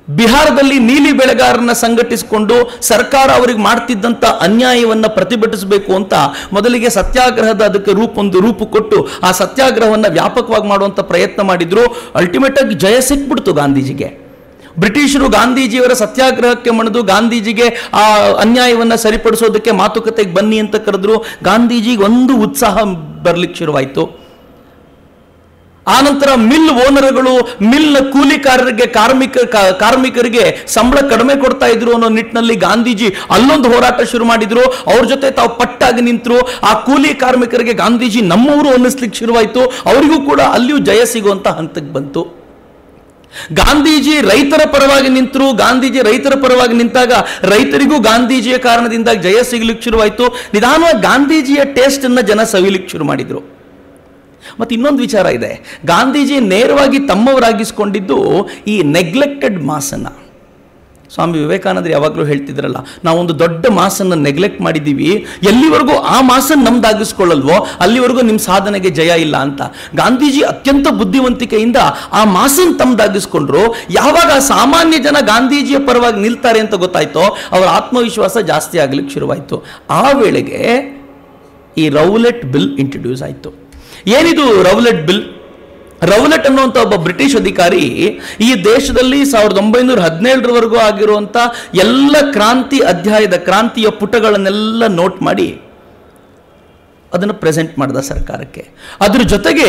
ಬಿಹಾರದಲ್ಲಿ ನೀಲಿ ಬೆಳೆಗಾರರನ್ನ ಸಂಘಟಿಸಿಕೊಂಡು ಸರ್ಕಾರ ಅವರಿಗೆ ಮಾಡ್ತಿದ್ದಂಥ ಅನ್ಯಾಯವನ್ನು ಪ್ರತಿಭಟಿಸಬೇಕು ಅಂತ ಮೊದಲಿಗೆ ಸತ್ಯಾಗ್ರಹದ ಅದಕ್ಕೆ ರೂಪು ಕೊಟ್ಟು ಆ ಸತ್ಯಾಗ್ರಹವನ್ನು ವ್ಯಾಪಕವಾಗಿ ಮಾಡುವಂಥ ಪ್ರಯತ್ನ ಮಾಡಿದ್ರು. ಅಲ್ಟಿಮೇಟ್ ಆಗಿ ಜಯ ಸಿಕ್ಬಿಡ್ತು ಗಾಂಧೀಜಿಗೆ. ಬ್ರಿಟಿಷರು ಗಾಂಧೀಜಿಯವರ ಸತ್ಯಾಗ್ರಹಕ್ಕೆ ಮಣಿದು ಗಾಂಧೀಜಿಗೆ ಆ ಅನ್ಯಾಯವನ್ನು ಸರಿಪಡಿಸೋದಕ್ಕೆ ಮಾತುಕತೆಗೆ ಬನ್ನಿ ಅಂತ ಕರೆದ್ರು. ಗಾಂಧೀಜಿಗೆ ಒಂದು ಉತ್ಸಾಹ ಬರಲಿಕ್ಕೆ ಶುರುವಾಯಿತು. ಆನಂತರ ಮಿಲ್ ಓನರ್ಗಳು ಮಿಲ್ ಕೂಲಿಕಾರರಿಗೆ ಕಾರ್ಮಿಕರಿಗೆ ಸಂಬಳ ಕಡಿಮೆ ಕೊಡ್ತಾ ಇದ್ರು ಅನ್ನೋ ನಿಟ್ಟಿನಲ್ಲಿ ಗಾಂಧೀಜಿ ಅಲ್ಲೊಂದು ಹೋರಾಟ ಶುರು ಮಾಡಿದ್ರು. ಅವ್ರ ಜೊತೆ ತಾವು ಪಟ್ಟಾಗಿ ನಿಂತರು. ಆ ಕೂಲಿ ಕಾರ್ಮಿಕರಿಗೆ ಗಾಂಧೀಜಿ ನಮ್ಮವರು ಅನ್ನಿಸ್ಲಿಕ್ಕೆ ಶುರುವಾಯಿತು. ಅವರಿಗೂ ಕೂಡ ಅಲ್ಲಿಯೂ ಜಯ ಸಿಗುವಂತ ಹಂತಕ್ಕೆ ಬಂತು. ಗಾಂಧೀಜಿ ರೈತರ ಪರವಾಗಿ ನಿಂತರು. ಗಾಂಧೀಜಿ ರೈತರ ಪರವಾಗಿ ನಿಂತಾಗ ರೈತರಿಗೂ ಗಾಂಧೀಜಿಯ ಕಾರಣದಿಂದ ಜಯ ಸಿಗಲಿಕ್ಕೆ ಶುರುವಾಯಿತು. ನಿಧಾನವಾಗಿ ಗಾಂಧೀಜಿಯ ಟೇಸ್ಟ್ ಅನ್ನ ಜನ ಸವಿಲಿಕ್ಕೆ ಶುರು ಮಾಡಿದ್ರು. ಮತ್ತು ಇನ್ನೊಂದು ವಿಚಾರ ಇದೆ, ಗಾಂಧೀಜಿ ನೇರವಾಗಿ ತಮ್ಮವರಾಗಿಸ್ಕೊಂಡಿದ್ದು ಈ ನೆಗ್ಲೆಕ್ಟೆಡ್ ಮಾಸನ್ನು. ಸ್ವಾಮಿ ವಿವೇಕಾನಂದರು ಯಾವಾಗಲೂ ಹೇಳ್ತಿದ್ರಲ್ಲ, ನಾವೊಂದು ದೊಡ್ಡ ಮಾಸನ್ನು ನೆಗ್ಲೆಕ್ಟ್ ಮಾಡಿದ್ದೀವಿ, ಎಲ್ಲಿವರೆಗೂ ಆ ಮಾಸನ್ನು ನಮ್ದಾಗಿಸ್ಕೊಳ್ಳಲ್ವೋ ಅಲ್ಲಿವರೆಗೂ ನಿಮ್ಮ ಸಾಧನೆಗೆ ಜಯ ಇಲ್ಲ ಅಂತ. ಗಾಂಧೀಜಿ ಅತ್ಯಂತ ಬುದ್ಧಿವಂತಿಕೆಯಿಂದ ಆ ಮಾಸನ್ನು ತಮ್ಮದಾಗಿಸ್ಕೊಂಡ್ರು. ಯಾವಾಗ ಸಾಮಾನ್ಯ ಜನ ಗಾಂಧೀಜಿಯ ಪರವಾಗಿ ನಿಲ್ತಾರೆ ಅಂತ ಗೊತ್ತಾಯ್ತೋ ಅವರ ಆತ್ಮವಿಶ್ವಾಸ ಜಾಸ್ತಿ ಆಗಲಿಕ್ಕೆ ಶುರುವಾಯಿತು. ಆ ವೇಳೆಗೆ ಈ ರೌಲೆಟ್ ಬಿಲ್ ಇಂಟ್ರೊಡ್ಯೂಸ್ ಆಯಿತು. ಏನಿದು ರೌಲೆಟ್ ಬಿಲ್? ರೌಲೆಟ್ ಅನ್ನುವಂಥ ಒಬ್ಬ ಬ್ರಿಟಿಷ್ ಅಧಿಕಾರಿ ಈ ದೇಶದಲ್ಲಿ 1917ರವರೆಗೂ ಆಗಿರುವಂಥ ಎಲ್ಲ ಕ್ರಾಂತಿಯ ಪುಟಗಳನ್ನೆಲ್ಲ ನೋಟ್ ಮಾಡಿ ಅದನ್ನು ಪ್ರೆಸೆಂಟ್ ಮಾಡಿದ ಸರ್ಕಾರಕ್ಕೆ. ಅದ್ರ ಜೊತೆಗೆ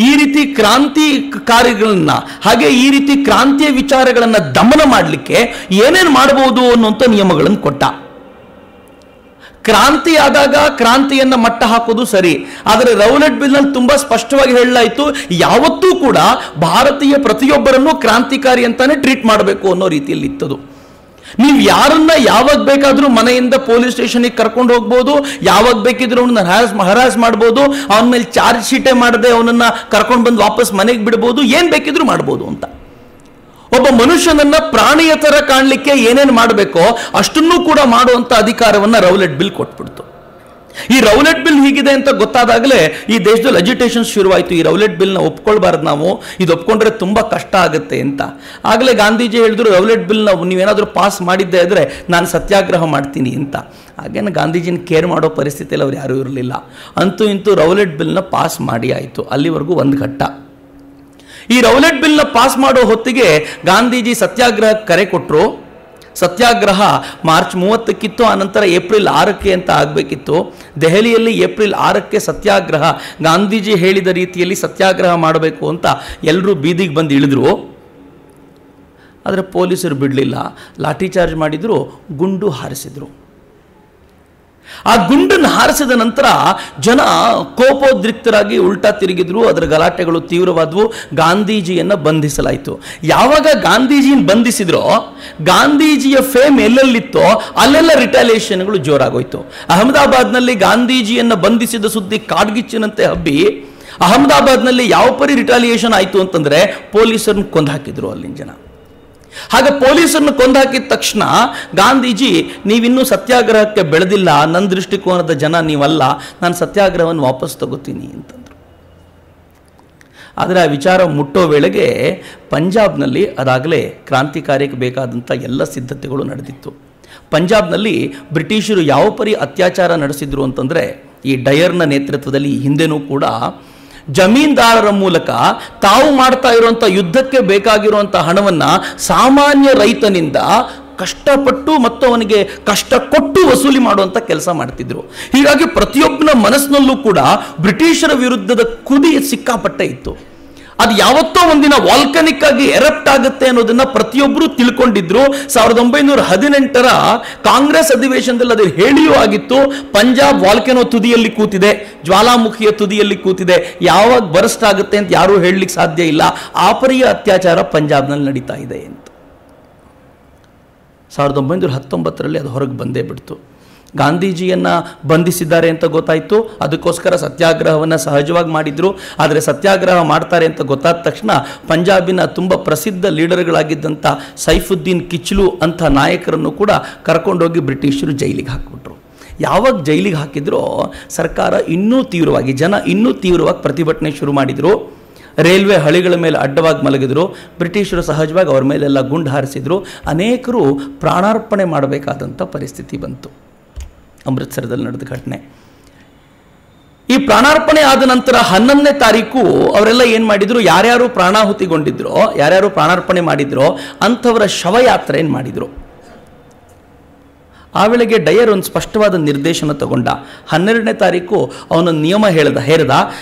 ಈ ರೀತಿ ಕ್ರಾಂತಿ ಕಾರ್ಯಗಳನ್ನ ಹಾಗೆ ಈ ರೀತಿ ಕ್ರಾಂತಿಯ ವಿಚಾರಗಳನ್ನು ದಮನ ಮಾಡಲಿಕ್ಕೆ ಏನೇನು ಮಾಡಬಹುದು ಅನ್ನುವಂಥ ನಿಯಮಗಳನ್ನು ಕೊಟ್ಟ. ಕ್ರಾಂತಿ ಆದಾಗ ಕ್ರಾಂತಿಯನ್ನ ಮಟ್ಟ ಹಾಕೋದು ಸರಿ, ಆದರೆ ರೌಲೆಟ್ ಬಿಲ್ ನಲ್ಲಿ ತುಂಬಾ ಸ್ಪಷ್ಟವಾಗಿ ಹೇಳಲಾಯಿತು, ಯಾವತ್ತೂ ಕೂಡ ಭಾರತೀಯ ಪ್ರತಿಯೊಬ್ಬರನ್ನು ಕ್ರಾಂತಿಕಾರಿ ಅಂತಾನೆ ಟ್ರೀಟ್ ಮಾಡಬೇಕು ಅನ್ನೋ ರೀತಿಯಲ್ಲಿ ಇತ್ತದು. ನೀವು ಯಾರನ್ನ ಯಾವಾಗ ಬೇಕಾದ್ರೂ ಮನೆಯಿಂದ ಪೊಲೀಸ್ ಸ್ಟೇಷನ್ಗೆ ಕರ್ಕೊಂಡು ಹೋಗ್ಬೋದು, ಯಾವಾಗ ಬೇಕಿದ್ರು ಅವನನ್ನ ಹರಾಸ್ ಮಾಡ್ಬೋದು, ಅವನ ಮೇಲೆ ಚಾರ್ಜ್ ಶೀಟೇ ಮಾಡದೆ ಅವನನ್ನ ಕರ್ಕೊಂಡು ಬಂದು ವಾಪಸ್ ಮನೆಗೆ ಬಿಡ್ಬೋದು, ಏನ್ ಬೇಕಿದ್ರು ಮಾಡ್ಬೋದು ಅಂತ. ಒಬ್ಬ ಮನುಷ್ಯನನ್ನ ಪ್ರಾಣಿಯ ತರ ಕಾಣಲಿಕ್ಕೆ ಏನೇನು ಮಾಡಬೇಕೋ ಅಷ್ಟನ್ನೂ ಕೂಡ ಮಾಡುವಂತ ಅಧಿಕಾರವನ್ನ ರೌಲೆಟ್ ಬಿಲ್ ಕೊಟ್ಬಿಡ್ತು. ಈ ರೌಲೆಟ್ ಬಿಲ್ ಹೀಗಿದೆ ಅಂತ ಗೊತ್ತಾದಾಗಲೇ ಈ ದೇಶದಲ್ಲಿ ಅಜಿಟೇಷನ್ ಶುರುವಾಯಿತು. ಈ ರೌಲೆಟ್ ಬಿಲ್ನ ಒಪ್ಕೊಳ್ಬಾರ್ದು, ನಾವು ಇದು ಒಪ್ಕೊಂಡ್ರೆ ತುಂಬಾ ಕಷ್ಟ ಆಗುತ್ತೆ ಅಂತ. ಆಗಲೇ ಗಾಂಧೀಜಿ ಹೇಳಿದ್ರು, ರೌಲೆಟ್ ಬಿಲ್ನ ನೀವೇನಾದ್ರೂ ಪಾಸ್ ಮಾಡಿದ್ದೆ ಇದ್ರೆ ನಾನು ಸತ್ಯಾಗ್ರಹ ಮಾಡ್ತೀನಿ ಅಂತ. ಹಾಗೇನು ಗಾಂಧೀಜಿನ ಕೇರ್ ಮಾಡೋ ಪರಿಸ್ಥಿತಿಯಲ್ಲಿ ಅವ್ರು ಯಾರೂ ಇರಲಿಲ್ಲ. ಅಂತೂ ಇಂತೂ ರೌಲೆಟ್ ಬಿಲ್ನ ಪಾಸ್ ಮಾಡಿ ಆಯಿತು. ಅಲ್ಲಿವರೆಗೂ ಒಂದು ಘಟ್ಟ. ಈ ರೌಲೆಟ್ ಬಿಲ್ನ ಪಾಸ್ ಮಾಡೋ ಹೊತ್ತಿಗೆ ಗಾಂಧೀಜಿ ಸತ್ಯಾಗ್ರಹ ಕರೆ ಕೊಟ್ಟರು. ಸತ್ಯಾಗ್ರಹ ಮಾರ್ಚ್ 30ಕ್ಕಿತ್ತು, ಆನಂತರ ಏಪ್ರಿಲ್ 6ಕ್ಕೆ ಅಂತ ಆಗಬೇಕಿತ್ತು. ದೆಹಲಿಯಲ್ಲಿ ಏಪ್ರಿಲ್ 6ಕ್ಕೆ ಸತ್ಯಾಗ್ರಹ, ಗಾಂಧೀಜಿ ಹೇಳಿದ ರೀತಿಯಲ್ಲಿ ಸತ್ಯಾಗ್ರಹ ಮಾಡಬೇಕು ಅಂತ ಎಲ್ಲರೂ ಬೀದಿಗೆ ಬಂದು ಇಳಿದ್ರು. ಆದರೆ ಪೊಲೀಸರು ಬಿಡಲಿಲ್ಲ, ಲಾಠಿ ಚಾರ್ಜ್ ಮಾಡಿದ್ರು, ಗುಂಡು ಹಾರಿಸಿದ್ರು. ಆ ಗುಂಡನ್ನು ಹಾರಿಸಿದ ನಂತರ ಜನ ಕೋಪೋದ್ರಿಕ್ತರಾಗಿ ಉಲ್ಟಾ ತಿರುಗಿದ್ರು. ಅದರ ಗಲಾಟೆಗಳು ತೀವ್ರವಾದವು. ಗಾಂಧೀಜಿಯನ್ನು ಬಂಧಿಸಲಾಯಿತು. ಯಾವಾಗ ಗಾಂಧೀಜಿಯನ್ನು ಬಂಧಿಸಿದ್ರೋ, ಗಾಂಧೀಜಿಯ ಫೇಮ್ ಎಲ್ಲೆಲ್ಲಿತ್ತೋ ಅಲ್ಲೆಲ್ಲ ರಿಟಾಲಿಯೇಷನ್ಗಳು ಜೋರಾಗೋಯ್ತು. ಅಹಮದಾಬಾದ್ನಲ್ಲಿ ಗಾಂಧೀಜಿಯನ್ನು ಬಂಧಿಸಿದ ಸುದ್ದಿ ಕಾಡ್ಗಿಚ್ಚಿನಂತೆ ಹಬ್ಬಿ ಅಹಮದಾಬಾದ್ನಲ್ಲಿ ಯಾವ ಪರಿ ರಿಟಾಲಿಯೇಷನ್ ಆಯಿತು ಅಂತಂದ್ರೆ ಪೊಲೀಸರನ್ನು ಕೊಂದು ಹಾಕಿದ್ರು ಅಲ್ಲಿನ ಜನ. ಹಾಗೆ ಪೊಲೀಸರನ್ನು ಕೊಂದಾಕಿದ ತಕ್ಷಣ ಗಾಂಧೀಜಿ, ನೀವಿನ್ನೂ ಸತ್ಯಾಗ್ರಹಕ್ಕೆ ಬೆಳೆದಿಲ್ಲ, ನನ್ನ ದೃಷ್ಟಿಕೋನದ ಜನ ನೀವಲ್ಲ, ನಾನು ಸತ್ಯಾಗ್ರಹವನ್ನು ವಾಪಸ್ ತಗೋತೀನಿ ಅಂತಂದರು. ಆದರೆ ಆ ವಿಚಾರ ಮುಟ್ಟೋ ವೇಳೆಗೆ ಪಂಜಾಬ್ನಲ್ಲಿ ಅದಾಗಲೇ ಕ್ರಾಂತಿಕಾರ್ಯಕ್ಕೆ ಬೇಕಾದಂಥ ಎಲ್ಲ ಸಿದ್ಧತೆಗಳು ನಡೆದಿತ್ತು. ಪಂಜಾಬ್ನಲ್ಲಿ ಬ್ರಿಟಿಷರು ಯಾವ ಪರಿ ಅತ್ಯಾಚಾರ ನಡೆಸಿದ್ರು ಅಂತಂದರೆ, ಈ ಡಯರ್ನ ನೇತೃತ್ವದಲ್ಲಿ ಹಿಂದೆನೂ ಕೂಡ ಜಮೀನ್ದಾರರ ಮೂಲಕ ತಾವು ಮಾಡ್ತಾ ಇರುವಂಥ ಯುದ್ಧಕ್ಕೆ ಬೇಕಾಗಿರುವಂಥ ಹಣವನ್ನು ಸಾಮಾನ್ಯ ರೈತನಿಂದ ಕಷ್ಟಪಟ್ಟು ಮತ್ತು ಅವನಿಗೆ ಕಷ್ಟ ಕೊಟ್ಟು ವಸೂಲಿ ಮಾಡುವಂಥ ಕೆಲಸ ಮಾಡ್ತಿದ್ರು. ಹೀಗಾಗಿ ಪ್ರತಿಯೊಬ್ಬನ ಮನಸ್ಸಿನಲ್ಲೂ ಕೂಡ ಬ್ರಿಟಿಷರ ವಿರುದ್ಧದ ಕುದಿ ಸಿಕ್ಕಾಪಟ್ಟೆ ಇತ್ತು. ಅದು ಯಾವತ್ತೋ ಒಂದಿನ ವಾಲ್ಕನಿಕ್ ಆಗಿ ಎರಪ್ಟ್ ಆಗುತ್ತೆ ಅನ್ನೋದನ್ನ ಪ್ರತಿಯೊಬ್ಬರು ತಿಳ್ಕೊಂಡಿದ್ರು. 1918ರ ಕಾಂಗ್ರೆಸ್ ಅಧಿವೇಶನದಲ್ಲಿ ಅದು ಹೇಳಿಯೂ ಆಗಿತ್ತು. ಪಂಜಾಬ್ ವಾಲ್ಕೆನೋ ತುದಿಯಲ್ಲಿ ಕೂತಿದೆ, ಜ್ವಾಲಾಮುಖಿಯ ತುದಿಯಲ್ಲಿ ಕೂತಿದೆ, ಯಾವಾಗ ಬರಸ್ಟ್ ಆಗುತ್ತೆ ಅಂತ ಯಾರೂ ಹೇಳಲಿಕ್ಕೆ ಸಾಧ್ಯ ಇಲ್ಲ. ಆ ಪರಿಯ ಅತ್ಯಾಚಾರ ಪಂಜಾಬ್ನಲ್ಲಿ ನಡೀತಾ ಇದೆ ಅಂತ 1919ರಲ್ಲಿ ಅದು ಹೊರಗೆ ಬಂದೇ ಬಿಡ್ತು. ಗಾಂಧೀಜಿಯನ್ನು ಬಂಧಿಸಿದ್ದಾರೆ ಅಂತ ಗೊತ್ತಾಯಿತು. ಅದಕ್ಕೋಸ್ಕರ ಸತ್ಯಾಗ್ರಹವನ್ನು ಸಹಜವಾಗಿ ಮಾಡಿದರು. ಆದರೆ ಸತ್ಯಾಗ್ರಹ ಮಾಡ್ತಾರೆ ಅಂತ ಗೊತ್ತಾದ ತಕ್ಷಣ ಪಂಜಾಬಿನ ತುಂಬ ಪ್ರಸಿದ್ಧ ಲೀಡರ್ಗಳಾಗಿದ್ದಂಥ ಸೈಫುದ್ದೀನ್ ಕಿಚ್ಲು ಅಂಥ ನಾಯಕರನ್ನು ಕೂಡ ಕರ್ಕೊಂಡೋಗಿ ಬ್ರಿಟಿಷರು ಜೈಲಿಗೆ ಹಾಕಿಬಿಟ್ರು. ಯಾವಾಗ ಜೈಲಿಗೆ ಹಾಕಿದ್ರೋ ಸರ್ಕಾರ ಇನ್ನೂ ತೀವ್ರವಾಗಿ, ಜನ ಇನ್ನೂ ತೀವ್ರವಾಗಿ ಪ್ರತಿಭಟನೆ ಶುರು ಮಾಡಿದರು. ರೈಲ್ವೆ ಹಳಿಗಳ ಮೇಲೆ ಅಡ್ಡವಾಗಿ ಮಲಗಿದ್ರು. ಬ್ರಿಟಿಷರು ಸಹಜವಾಗಿ ಅವ್ರ ಮೇಲೆಲ್ಲ ಗುಂಡು ಹಾರಿಸಿದ್ರು. ಅನೇಕರು ಪ್ರಾಣಾರ್ಪಣೆ ಮಾಡಬೇಕಾದಂಥ ಪರಿಸ್ಥಿತಿ ಬಂತು. ಅಮೃತ್ಸರದಲ್ಲಿ ನಡೆದ ಘಟನೆ. ಈ ಪ್ರಾಣಾರ್ಪಣೆ ಆದ ನಂತರ 11ನೇ ತಾರೀಕು ಅವರೆಲ್ಲ ಏನು ಮಾಡಿದ್ರು, ಯಾರ್ಯಾರು ಪ್ರಾಣಾಹುತಿಗೊಂಡಿದ್ರೋ, ಯಾರ್ಯಾರು ಪ್ರಾಣಾರ್ಪಣೆ ಮಾಡಿದ್ರೋ ಅಂಥವರ ಶವಯಾತ್ರೆ ಏನು ಮಾಡಿದ್ರು. ಆ ವೇಳೆಗೆ ಡಯರ್ ಒಂದು ಸ್ಪಷ್ಟವಾದ ನಿರ್ದೇಶನ ತಗೊಂಡ. 12ನೇ ತಾರೀಕು ಅವನ ನಿಯಮ ಹೇರದ,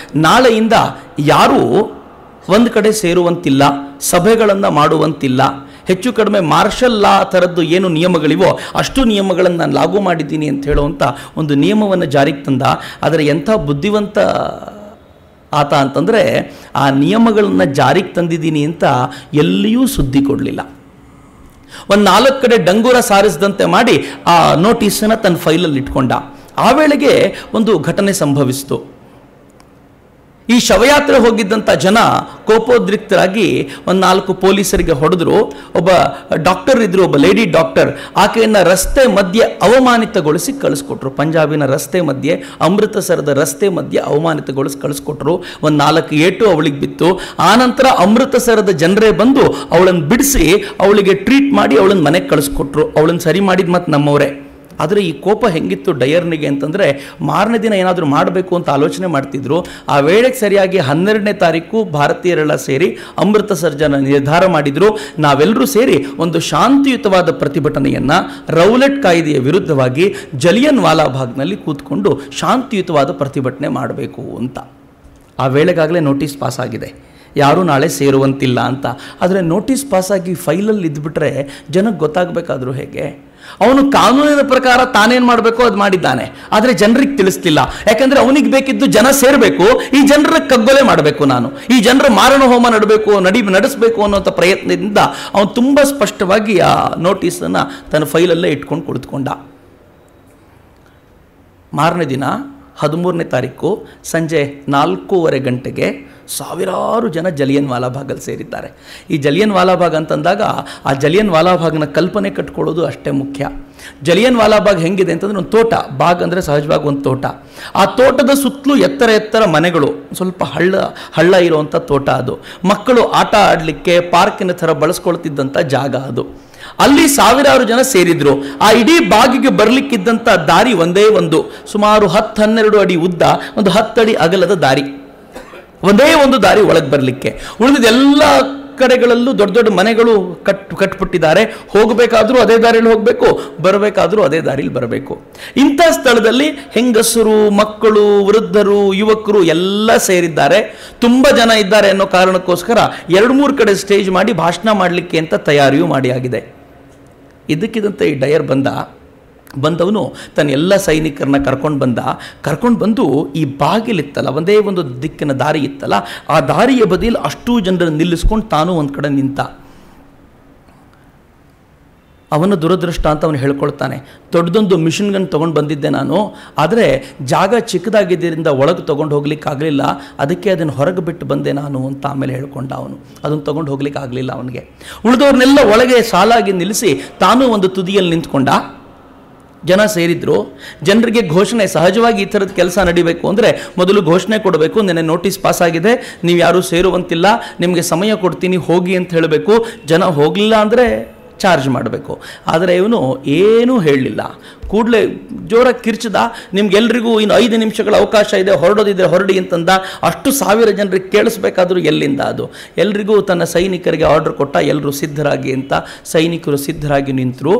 ನಾಳೆಯಿಂದ ಯಾರೂ ಒಂದು ಕಡೆ ಸೇರುವಂತಿಲ್ಲ, ಸಭೆಗಳನ್ನು ಮಾಡುವಂತಿಲ್ಲ, ಹೆಚ್ಚು ಕಡಿಮೆ ಮಾರ್ಷಲ್ ಲಾ ಥರದ್ದು ಏನು ನಿಯಮಗಳಿವೋ ಅಷ್ಟು ನಿಯಮಗಳನ್ನು ನಾನು ಲಾಗು ಮಾಡಿದ್ದೀನಿ ಅಂತ ಹೇಳುವಂಥ ಒಂದು ನಿಯಮವನ್ನು ಜಾರಿಗೆ ತಂದ. ಆದರೆ ಎಂಥ ಬುದ್ಧಿವಂತ ಆತ ಅಂತಂದರೆ, ಆ ನಿಯಮಗಳನ್ನು ಜಾರಿಗೆ ತಂದಿದ್ದೀನಿ ಅಂತ ಎಲ್ಲಿಯೂ ಸುದ್ದಿ ಕೊಡಲಿಲ್ಲ. ಒಂದು 4 ಕಡೆ ಡಂಗೂರ ಸಾರಿಸಿದಂತೆ ಮಾಡಿ ಆ ನೋಟಿಸನ್ನು ತನ್ನ ಫೈಲಲ್ಲಿ ಇಟ್ಕೊಂಡ. ಆ ವೇಳೆಗೆ ಒಂದು ಘಟನೆ ಸಂಭವಿಸಿತು. ಈ ಶವಯಾತ್ರೆ ಹೋಗಿದ್ದಂಥ ಜನ ಕೋಪೋದ್ರಿಕ್ತರಾಗಿ ಒಂದು 4 ಪೊಲೀಸರಿಗೆ ಹೊಡೆದ್ರು. ಒಬ್ಬ ಡಾಕ್ಟರ್ ಇದ್ರು, ಒಬ್ಬ ಲೇಡಿ ಡಾಕ್ಟರ್, ಆಕೆಯನ್ನು ರಸ್ತೆ ಮಧ್ಯೆ ಅವಮಾನಿತಗೊಳಿಸಿ ಕಳಿಸ್ಕೊಟ್ರು. ಪಂಜಾಬಿನ ರಸ್ತೆ ಮಧ್ಯೆ, ಅಮೃತಸರದ ರಸ್ತೆ ಮಧ್ಯೆ ಅವಮಾನಿತಗೊಳಿಸಿ ಕಳಿಸ್ಕೊಟ್ರು. ಒಂದು 4 ಏಟು ಅವಳಿಗೆ ಬಿತ್ತು. ಆನಂತರ ಅಮೃತಸರದ ಜನರೇ ಬಂದು ಅವಳನ್ನು ಬಿಡಿಸಿ ಅವಳಿಗೆ ಟ್ರೀಟ್ ಮಾಡಿ ಅವಳನ್ನು ಮನೆಗೆ ಕಳಿಸ್ಕೊಟ್ರು. ಅವಳನ್ನು ಸರಿ ಮಾಡಿದ ಮತ್ತು ನಮ್ಮವರೇ. ಆದರೆ ಈ ಕೋಪ ಹೆಂಗಿತ್ತು ಡಯರ್ನಿಗೆ ಅಂತಂದರೆ, ಮಾರನೇ ದಿನ ಏನಾದರೂ ಮಾಡಬೇಕು ಅಂತ ಆಲೋಚನೆ ಮಾಡ್ತಿದ್ರು. ಆ ವೇಳೆಗೆ ಸರಿಯಾಗಿ 12ನೇ ತಾರೀಕು ಭಾರತೀಯರೆಲ್ಲ ಸೇರಿ ಅಮೃತಸರ್ ಜನ ನಿರ್ಧಾರ ಮಾಡಿದರು, ನಾವೆಲ್ಲರೂ ಸೇರಿ ಒಂದು ಶಾಂತಿಯುತವಾದ ಪ್ರತಿಭಟನೆಯನ್ನು ರೌಲೆಟ್ ಕಾಯ್ದೆಯ ವಿರುದ್ಧವಾಗಿ ಜಲಿಯನ್ ವಾಲಾಬಾಗ್ನಲ್ಲಿ ಕೂತ್ಕೊಂಡು ಶಾಂತಿಯುತವಾದ ಪ್ರತಿಭಟನೆ ಮಾಡಬೇಕು ಅಂತ. ಆ ವೇಳೆಗಾಗಲೇ ನೋಟಿಸ್ ಪಾಸ್ ಆಗಿದೆ, ಯಾರೂ ನಾಳೆ ಸೇರುವಂತಿಲ್ಲ ಅಂತ. ಆದರೆ ನೋಟಿಸ್ ಪಾಸಾಗಿ ಫೈಲಲ್ಲಿ ಇದ್ದುಬಿಟ್ರೆ ಜನಕ್ಕೆ ಗೊತ್ತಾಗಬೇಕಾದ್ರೂ ಹೇಗೆ? ಅವನು ಕಾನೂನಿನ ಪ್ರಕಾರ ತಾನೇನು ಮಾಡಬೇಕು ಅದು ಮಾಡಿದ್ದಾನೆ, ಆದರೆ ಜನರಿಗೆ ತಿಳಿಸ್ತಿಲ್ಲ. ಯಾಕಂದರೆ ಅವನಿಗೆ ಬೇಕಿದ್ದು ಜನ ಸೇರಬೇಕು, ಈ ಜನರ ಕಗ್ಗೊಲೆ ಮಾಡಬೇಕು, ನಾನು ಈ ಜನರ ಮಾರಣ ಹೋಮ ನಡೆಸಬೇಕು ಅನ್ನೋಂಥ ಪ್ರಯತ್ನದಿಂದ ಅವನು ತುಂಬ ಸ್ಪಷ್ಟವಾಗಿ ಆ ನೋಟಿಸನ್ನು ತನ್ನ ಫೈಲಲ್ಲೇ ಇಟ್ಕೊಂಡು ಕುಳಿತುಕೊಂಡ. ಮಾರನೇ ದಿನ 13ನೇ ತಾರೀಕು ಸಂಜೆ 4:15 ಗಂಟೆಗೆ ಸಾವಿರಾರು ಜನ ಜಲಿಯನ್ ವಾಲಾಬಾಗಲ್ಲಿ ಸೇರಿದ್ದಾರೆ. ಈ ಜಲಿಯನ್ ವಾಲಾಬಾಗ್ ಅಂತಂದಾಗ ಆ ಜಲಿಯನ್ ವಾಲಾಬಾಗ್ನ ಕಲ್ಪನೆ ಕಟ್ಕೊಳ್ಳೋದು ಅಷ್ಟೇ ಮುಖ್ಯ. ಜಲಿಯನ್ ವಾಲಾಬಾಗ್ ಹೆಂಗಿದೆ ಅಂತಂದರೆ ಒಂದು ತೋಟ, ಬಾಗ್ ಅಂದರೆ ಸಹಜವಾಗಿ ಒಂದು ತೋಟ. ಆ ತೋಟದ ಸುತ್ತಲೂ ಎತ್ತರ ಮನೆಗಳು, ಸ್ವಲ್ಪ ಹಳ್ಳ ಇರುವಂಥ ತೋಟ ಅದು. ಮಕ್ಕಳು ಆಟ ಆಡಲಿಕ್ಕೆ ಪಾರ್ಕಿನ ಥರ ಬಳಸ್ಕೊಳ್ತಿದ್ದಂಥ ಜಾಗ ಅದು. ಅಲ್ಲಿ ಸಾವಿರಾರು ಜನ ಸೇರಿದ್ರು. ಆ ಇಡೀ ಬಾಗಿಗೆ ಬರಲಿಕ್ಕಿದ್ದಂಥ ದಾರಿ ಒಂದೇ ಒಂದು, ಸುಮಾರು 10-12 ಅಡಿ ಉದ್ದ, ಒಂದು 10 ಅಡಿ ಅಗಲದ ದಾರಿ, ಒಂದೇ ಒಂದು ದಾರಿ ಒಳಗೆ ಬರಲಿಕ್ಕೆ. ಉಳಿದ ಎಲ್ಲ ಕಡೆಗಳಲ್ಲೂ ದೊಡ್ಡ ದೊಡ್ಡ ಮನೆಗಳು ಕಟ್ಬಿಟ್ಟಿದ್ದಾರೆ. ಹೋಗಬೇಕಾದ್ರೂ ಅದೇ ದಾರಿಯಲ್ಲಿ ಹೋಗಬೇಕು, ಬರಬೇಕಾದ್ರೂ ಅದೇ ದಾರಿಯಲ್ಲಿ ಬರಬೇಕು. ಇಂಥ ಸ್ಥಳದಲ್ಲಿ ಹೆಂಗಸರು, ಮಕ್ಕಳು, ವೃದ್ಧರು, ಯುವಕರು ಎಲ್ಲ ಸೇರಿದ್ದಾರೆ. ತುಂಬ ಜನ ಇದ್ದಾರೆ ಅನ್ನೋ ಕಾರಣಕ್ಕೋಸ್ಕರ 2-3 ಕಡೆ ಸ್ಟೇಜ್ ಮಾಡಿ ಭಾಷಣ ಮಾಡಲಿಕ್ಕೆ ಅಂತ ತಯಾರಿಯೂ ಮಾಡಿ ಆಗಿದೆ. ಇದಕ್ಕಿದಂತೆ ಈ ಡಯರ್ ಬಂದ. ಬಂದವನು ತನ್ನ ಎಲ್ಲ ಸೈನಿಕರನ್ನ ಕರ್ಕೊಂಡು ಬಂದು ಈ ಬಾಗಿಲಿತ್ತಲ್ಲ, ಒಂದೇ ಒಂದು ದಿಕ್ಕಿನ ದಾರಿ ಇತ್ತಲ್ಲ, ಆ ದಾರಿಯ ಬದಿಯಲ್ಲಿ ಅಷ್ಟೂ ಜನರನ್ನು ನಿಲ್ಲಿಸ್ಕೊಂಡು ತಾನು ಒಂದು ಕಡೆ ನಿಂತ. ಅವನ ದುರದೃಷ್ಟ ಅಂತ ಅವನು ಹೇಳ್ಕೊಳ್ತಾನೆ, ದೊಡ್ಡದೊಂದು ಮಿಷಿನ್ ಗನ್ ತೊಗೊಂಡು ಬಂದಿದ್ದೆ ನಾನು, ಆದರೆ ಜಾಗ ಚಿಕ್ಕದಾಗಿದ್ದರಿಂದ ಒಳಗೆ ತೊಗೊಂಡು ಹೋಗ್ಲಿಕ್ಕೆ ಆಗಲಿಲ್ಲ, ಅದಕ್ಕೆ ಅದನ್ನು ಹೊರಗೆ ಬಿಟ್ಟು ಬಂದೆ ನಾನು ಅಂತ ಆಮೇಲೆ ಹೇಳ್ಕೊಂಡ ಅವನು. ಅದನ್ನು ತೊಗೊಂಡು ಹೋಗ್ಲಿಕ್ಕೆ ಆಗಲಿಲ್ಲ ಅವನಿಗೆ. ಉಳಿದವ್ರನ್ನೆಲ್ಲ ಒಳಗೆ ಸಾಲಾಗಿ ನಿಲ್ಲಿಸಿ ತಾನೂ ಒಂದು ತುದಿಯಲ್ಲಿ ನಿಂತ್ಕೊಂಡ. ಜನ ಸೇರಿದ್ರು. ಜನರಿಗೆ ಘೋಷಣೆ, ಸಹಜವಾಗಿ ಈ ಥರದ ಕೆಲಸ ನಡಿಬೇಕು ಅಂದರೆ ಮೊದಲು ಘೋಷಣೆ ಕೊಡಬೇಕು, ನೆನ್ನೆ ನೋಟಿಸ್ ಪಾಸ್ ಆಗಿದೆ, ನೀವು ಯಾರೂ ಸೇರುವಂತಿಲ್ಲ, ನಿಮಗೆ ಸಮಯ ಕೊಡ್ತೀನಿ ಹೋಗಿ ಅಂತ ಹೇಳಬೇಕು. ಜನ ಹೋಗಲಿಲ್ಲ ಅಂದರೆ ಚಾರ್ಜ್ ಮಾಡಬೇಕು. ಆದರೆ ಇವನು ಏನೂ ಹೇಳಲಿಲ್ಲ. ಕೂಡಲೇ ಜೋರಾಗಿ ಕಿರ್ಚಿದ, ನಿಮ್ಗೆಲ್ರಿಗೂ ಇನ್ನು 5 ನಿಮಿಷಗಳ ಅವಕಾಶ ಇದೆ, ಹೊರಡೋದಿದ್ರೆ ಹೊರಡಿ ಅಂತಂದ. ಅಷ್ಟು 1000 ಜನರಿಗೆ ಕೇಳಿಸ್ಬೇಕಾದ್ರೂ ಎಲ್ಲಿಂದ ಅದು? ಎಲ್ರಿಗೂ ತನ್ನ ಸೈನಿಕರಿಗೆ ಆರ್ಡರ್ ಕೊಟ್ಟ, ಎಲ್ಲರೂ ಸಿದ್ಧರಾಗಿ ಅಂತ. ಸೈನಿಕರು ಸಿದ್ಧರಾಗಿ ನಿಂತರು.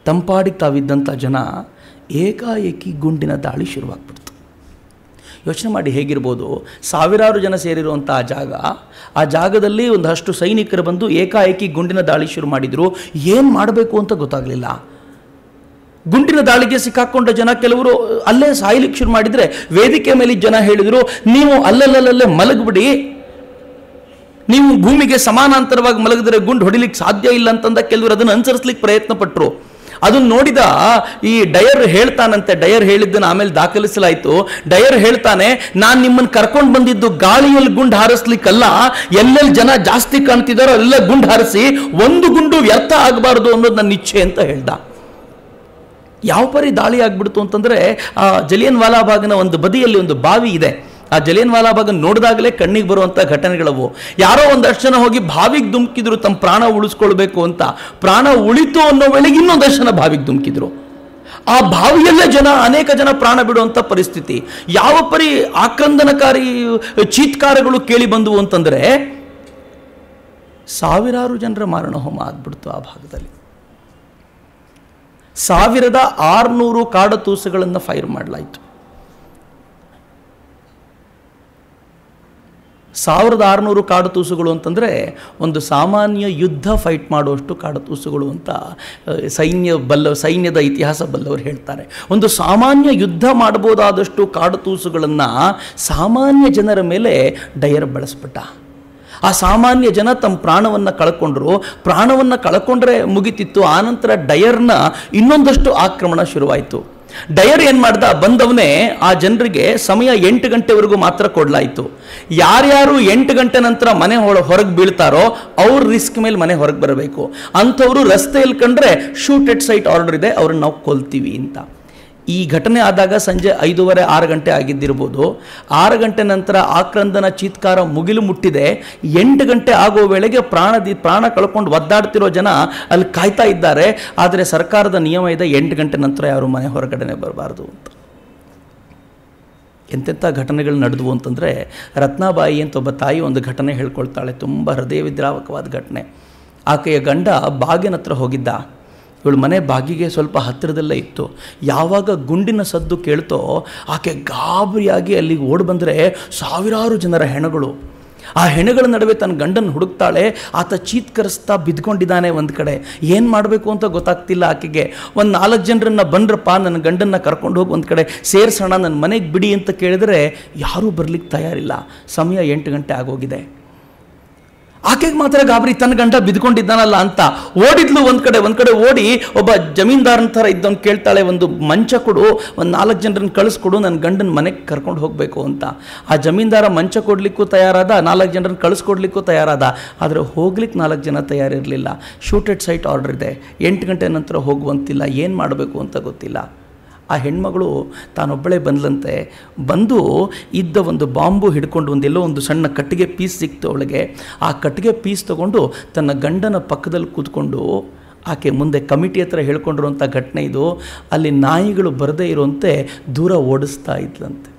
ತಂಪಾಡಿ ತಾವಿದ್ದಂಥ ಜನ ಏಕಾಏಕಿ ಗುಂಡಿನ ದಾಳಿ ಶುರುವಾಗ್ಬಿಡ್ತು. ಯೋಚನೆ ಮಾಡಿ ಹೇಗಿರ್ಬೋದು, ಸಾವಿರಾರು ಜನ ಸೇರಿರುವಂಥ ಆ ಜಾಗದಲ್ಲಿ ಒಂದಷ್ಟು ಸೈನಿಕರು ಬಂದು ಏಕಾಏಕಿ ಗುಂಡಿನ ದಾಳಿ ಶುರು ಮಾಡಿದರು. ಏನು ಮಾಡಬೇಕು ಅಂತ ಗೊತ್ತಾಗಲಿಲ್ಲ. ಗುಂಡಿನ ದಾಳಿಗೆ ಸಿಕ್ಕಾಕೊಂಡ ಜನ ಕೆಲವರು ಅಲ್ಲೇ ಸಾಯ್ಲಿಕ್ಕೆ ಶುರು ಮಾಡಿದರೆ, ವೇದಿಕೆ ಮೇಲೆ ಜನ ಹೇಳಿದರು, ನೀವು ಅಲ್ಲಲ್ಲೇ ಮಲಗಿಬಿಡಿ, ನೀವು ಭೂಮಿಗೆ ಸಮಾನಾಂತರವಾಗಿ ಮಲಗಿದ್ರೆ ಗುಂಡು ಹೊಡಿಲಿಕ್ಕೆ ಸಾಧ್ಯ ಇಲ್ಲ ಅಂತಂದ ಕೆಲವರು ಅದನ್ನು ಅನುಸರಿಸ್ಲಿಕ್ಕೆ ಪ್ರಯತ್ನ ಪಟ್ಟರು. ಅದನ್ನು ನೋಡಿದ ಈ ಡಯರ್ ಹೇಳ್ತಾನಂತೆ, ಡಯರ್ ಹೇಳಿದ್ದನ್ನು ಆಮೇಲೆ ದಾಖಲಿಸಲಾಯಿತು. ಡಯರ್ ಹೇಳ್ತಾನೆ, ನಾನು ನಿಮ್ಮನ್ನು ಕರ್ಕೊಂಡು ಬಂದಿದ್ದು ಗಾಳಿಯಲ್ಲಿ ಗುಂಡು ಹಾರಿಸ್ಲಿಕ್ಕಲ್ಲ, ಎಲ್ಲೆಲ್ಲಿ ಜನ ಜಾಸ್ತಿ ಕಾಣ್ತಿದ್ದಾರೋ ಎಲ್ಲ ಗುಂಡು ಹಾರಿಸಿ, ಒಂದು ಗುಂಡು ವ್ಯರ್ಥ ಆಗಬಾರ್ದು ಅನ್ನೋದು ನನ್ನ ಇಚ್ಛೆ ಅಂತ ಹೇಳ್ದ. ಯಾವ ಪರಿ ದಾಳಿ ಆಗ್ಬಿಡ್ತು ಅಂತಂದ್ರೆ, ಆ ಜಲಿಯನ್ ವಾಲಾಬಾಗ್ನ ಒಂದು ಬದಿಯಲ್ಲಿ ಒಂದು ಬಾವಿ ಇದೆ. ಆ ಜಲಿಯನ್ ವಾಲಾಬಾಗ್ ನೋಡಿದಾಗಲೇ ಕಣ್ಣಿಗೆ ಬರುವಂಥ ಘಟನೆಗಳವು. ಯಾರೋ ಒಂದಷ್ಟು ಜನ ಹೋಗಿ ಬಾವಿಗೆ ಧುಮುಕಿದ್ರು ತಮ್ಮ ಪ್ರಾಣ ಉಳಿಸ್ಕೊಳ್ಬೇಕು ಅಂತ. ಪ್ರಾಣ ಉಳಿತು ಅನ್ನೋ ವೇಳೆಗೆ ಇನ್ನೊಂದಷ್ಟು ಜನ ಬಾವಿಗೆ ಧುಮುಕಿದ್ರು. ಆ ಬಾವಿಯಲ್ಲೇ ಅನೇಕ ಜನ ಪ್ರಾಣ ಬಿಡುವಂಥ ಪರಿಸ್ಥಿತಿ. ಯಾವ ಪರಿ ಆಕ್ರಂದನಕಾರಿ ಚೀತ್ಕಾರಗಳು ಕೇಳಿ ಬಂದವು ಅಂತಂದ್ರೆ, ಸಾವಿರಾರು ಜನರ ಮಾರಣ ಹೋಮ ಆಗ್ಬಿಡ್ತು ಆ ಭಾಗದಲ್ಲಿ. 1600 ಕಾಡತೂಸುಗಳನ್ನು ಫೈರ್ ಮಾಡಲಾಯಿತು. 1600 ಕಾಡತೂಸುಗಳು ಅಂತಂದರೆ ಒಂದು ಸಾಮಾನ್ಯ ಯುದ್ಧ ಫೈಟ್ ಮಾಡುವಷ್ಟು ಕಾಡತೂಸುಗಳು ಅಂತ ಸೈನ್ಯದ ಇತಿಹಾಸ ಬಲ್ಲವರು ಹೇಳ್ತಾರೆ. ಒಂದು ಸಾಮಾನ್ಯ ಯುದ್ಧ ಮಾಡಬಹುದಾದಷ್ಟು ಕಾಡತೂಸುಗಳನ್ನು ಸಾಮಾನ್ಯ ಜನರ ಮೇಲೆ ಡಯರ್ ಬಳಸ್ಬಿಟ್ಟ. ಆ ಸಾಮಾನ್ಯ ಜನ ತಮ್ಮ ಪ್ರಾಣವನ್ನು ಕಳ್ಕೊಂಡ್ರೆ ಮುಗಿತಿತ್ತು. ಆನಂತರ ಡಯರ್ನ ಇನ್ನೊಂದಷ್ಟು ಆಕ್ರಮಣ ಶುರುವಾಯಿತು. ಡಯರ್ ಏನು ಮಾಡ್ದ, ಬಂದವನೇ ಆ ಜನರಿಗೆ ಸಮಯ 8 ಗಂಟೆವರೆಗೂ ಮಾತ್ರ ಕೊಡಲಾಯಿತು. ಯಾರ್ಯಾರು 8 ಗಂಟೆ ನಂತರ ಮನೆ ಹೊರಗೆ ಬೀಳ್ತಾರೋ ಅವ್ರ ರಿಸ್ಕ್ ಮೇಲೆ ಮನೆ ಹೊರಗೆ ಬರಬೇಕು. ಅಂಥವ್ರು ರಸ್ತೆಯಲ್ಲಿ ಕಂಡ್ರೆ ಶೂಟ್ ಎಟ್ ಸೈಟ್ ಆರ್ಡರ್ ಇದೆ, ಅವ್ರನ್ನ ನಾವು ಕೊಲ್ತೀವಿ ಅಂತ. ಈ ಘಟನೆ ಆದಾಗ ಸಂಜೆ 5:30-6 ಗಂಟೆ ಆಗಿದ್ದಿರ್ಬೋದು. 6 ಗಂಟೆ ನಂತರ ಆಕ್ರಂದನ ಚೀತ್ಕಾರ ಮುಗಿಲು ಮುಟ್ಟಿದೆ. 8 ಗಂಟೆ ಆಗೋ ವೇಳೆಗೆ ಪ್ರಾಣ ಕಳ್ಕೊಂಡು ಒದ್ದಾಡ್ತಿರೋ ಜನ ಅಲ್ಲಿ ಕಾಯ್ತಾ ಇದ್ದಾರೆ. ಆದರೆ ಸರ್ಕಾರದ ನಿಯಮ ಇದೆ, 8 ಗಂಟೆ ನಂತರ ಯಾರು ಮನೆ ಹೊರಗಡೆನೆ ಬರಬಾರ್ದು ಅಂತ. ಎಂತೆಂಥ ಘಟನೆಗಳು ನಡೆದವು ಅಂತಂದರೆ, ರತ್ನಾಬಾಯಿ ಅಂತ ಒಬ್ಬ ತಾಯಿ ಒಂದು ಘಟನೆ ಹೇಳ್ಕೊಳ್ತಾಳೆ, ತುಂಬ ಹೃದಯ ವಿದ್ರಾವಕವಾದ ಘಟನೆ. ಆಕೆಯ ಗಂಡ ಬಾಗಿನ ಹತ್ರ ಹೋಗಿದ್ದ. ಇವಳು ಮನೆ ಬಾಗಿಗೆ ಸ್ವಲ್ಪ ಹತ್ತಿರದಲ್ಲೇ ಇತ್ತು. ಯಾವಾಗ ಗುಂಡಿನ ಸದ್ದು ಕೇಳ್ತೋ ಆಕೆ ಗಾಬರಿಯಾಗಿ ಅಲ್ಲಿಗೆ ಓಡಿ ಬಂದರೆ ಸಾವಿರಾರು ಜನರ ಹೆಣಗಳು. ಆ ಹೆಣಗಳ ನಡುವೆ ತನ್ನ ಗಂಡನ ಹುಡುಕ್ತಾಳೆ. ಆತ ಚೀತ್ಕರಿಸ್ತಾ ಬಿದ್ಕೊಂಡಿದ್ದಾನೆ ಒಂದು ಕಡೆ. ಏನು ಮಾಡಬೇಕು ಅಂತ ಗೊತ್ತಾಗ್ತಿಲ್ಲ ಆಕೆಗೆ. ಒಂದು 4 ಜನರನ್ನ ಬಂದ್ರಪ್ಪ, ನನ್ನ ಗಂಡನ್ನ ಕರ್ಕೊಂಡು ಹೋಗಿ ಒಂದು ಕಡೆ ಸೇರಿಸೋಣ, ನನ್ನ ಮನೆಗೆ ಬಿಡಿ ಅಂತ ಕೇಳಿದ್ರೆ ಯಾರೂ ಬರಲಿಕ್ಕೆ ತಯಾರಿಲ್ಲ. ಸಮಯ 8 ಗಂಟೆ ಆಗೋಗಿದೆ. ಆಕೆಗೆ ಮಾತ್ರ ಗಾಬರಿ, ತನ್ನ ಗಂಡ ಬಿದ್ಕೊಂಡಿದ್ದಾನಲ್ಲ ಅಂತ. ಓಡಿದ್ಲು ಒಂದು ಕಡೆ ಓಡಿ ಒಬ್ಬ ಜಮೀನ್ದಾರನ ಥರ ಇದ್ದವನು ಕೇಳ್ತಾಳೆ, ಒಂದು ಮಂಚ ಕೊಡು, ಒಂದು 4 ಜನರನ್ನ ಕಳಿಸ್ಕೊಡು, ನನ್ನ ಗಂಡನ ಮನೆಗೆ ಕರ್ಕೊಂಡು ಹೋಗಬೇಕು ಅಂತ. ಆ ಜಮೀನ್ದಾರ ಮಂಚ ಕೊಡಲಿಕ್ಕೂ ತಯಾರಾದ, 4 ಜನರನ್ನ ಕಳಿಸ್ಕೊಡ್ಲಿಕ್ಕೂ ತಯಾರಾದ. ಆದರೆ ಹೋಗ್ಲಿಕ್ಕೆ 4 ಜನ ತಯಾರಿರಲಿಲ್ಲ. ಶೂಟ್ ಎಟ್ ಸೈಟ್ ಆರ್ಡರ್ ಇದೆ, 8 ಗಂಟೆ ನಂತರ ಹೋಗುವಂತಿಲ್ಲ, ಏನು ಮಾಡಬೇಕು ಅಂತ ಗೊತ್ತಿಲ್ಲ. ಆ ಹೆಣ್ಮಗಳು ತಾನೊಬ್ಬಳೇ ಬಂದ್ಲಂತೆ. ಬಂದು ಇದ್ದ ಒಂದು ಬಾಂಬು ಹಿಡ್ಕೊಂಡು, ಒಂದೆಲ್ಲೋ ಒಂದು ಸಣ್ಣ ಕಟ್ಟಿಗೆ ಪೀಸ್ ಸಿಕ್ತು ಅವಳಿಗೆ. ಆ ಕಟ್ಟಿಗೆ ಪೀಸ್ ತಗೊಂಡು ತನ್ನ ಗಂಡನ ಪಕ್ಕದಲ್ಲಿ ಕೂತ್ಕೊಂಡು, ಆಕೆ ಮುಂದೆ ಕಮಿಟಿ ಹತ್ರ ಹೇಳ್ಕೊಂಡಿರುವಂಥ ಘಟನೆ ಇದು, ಅಲ್ಲಿ ನಾಯಿಗಳು ಬರದೇ ಇರುವಂತೆ ದೂರ ಓಡಿಸ್ತಾ ಇದ್ಲಂತೆ.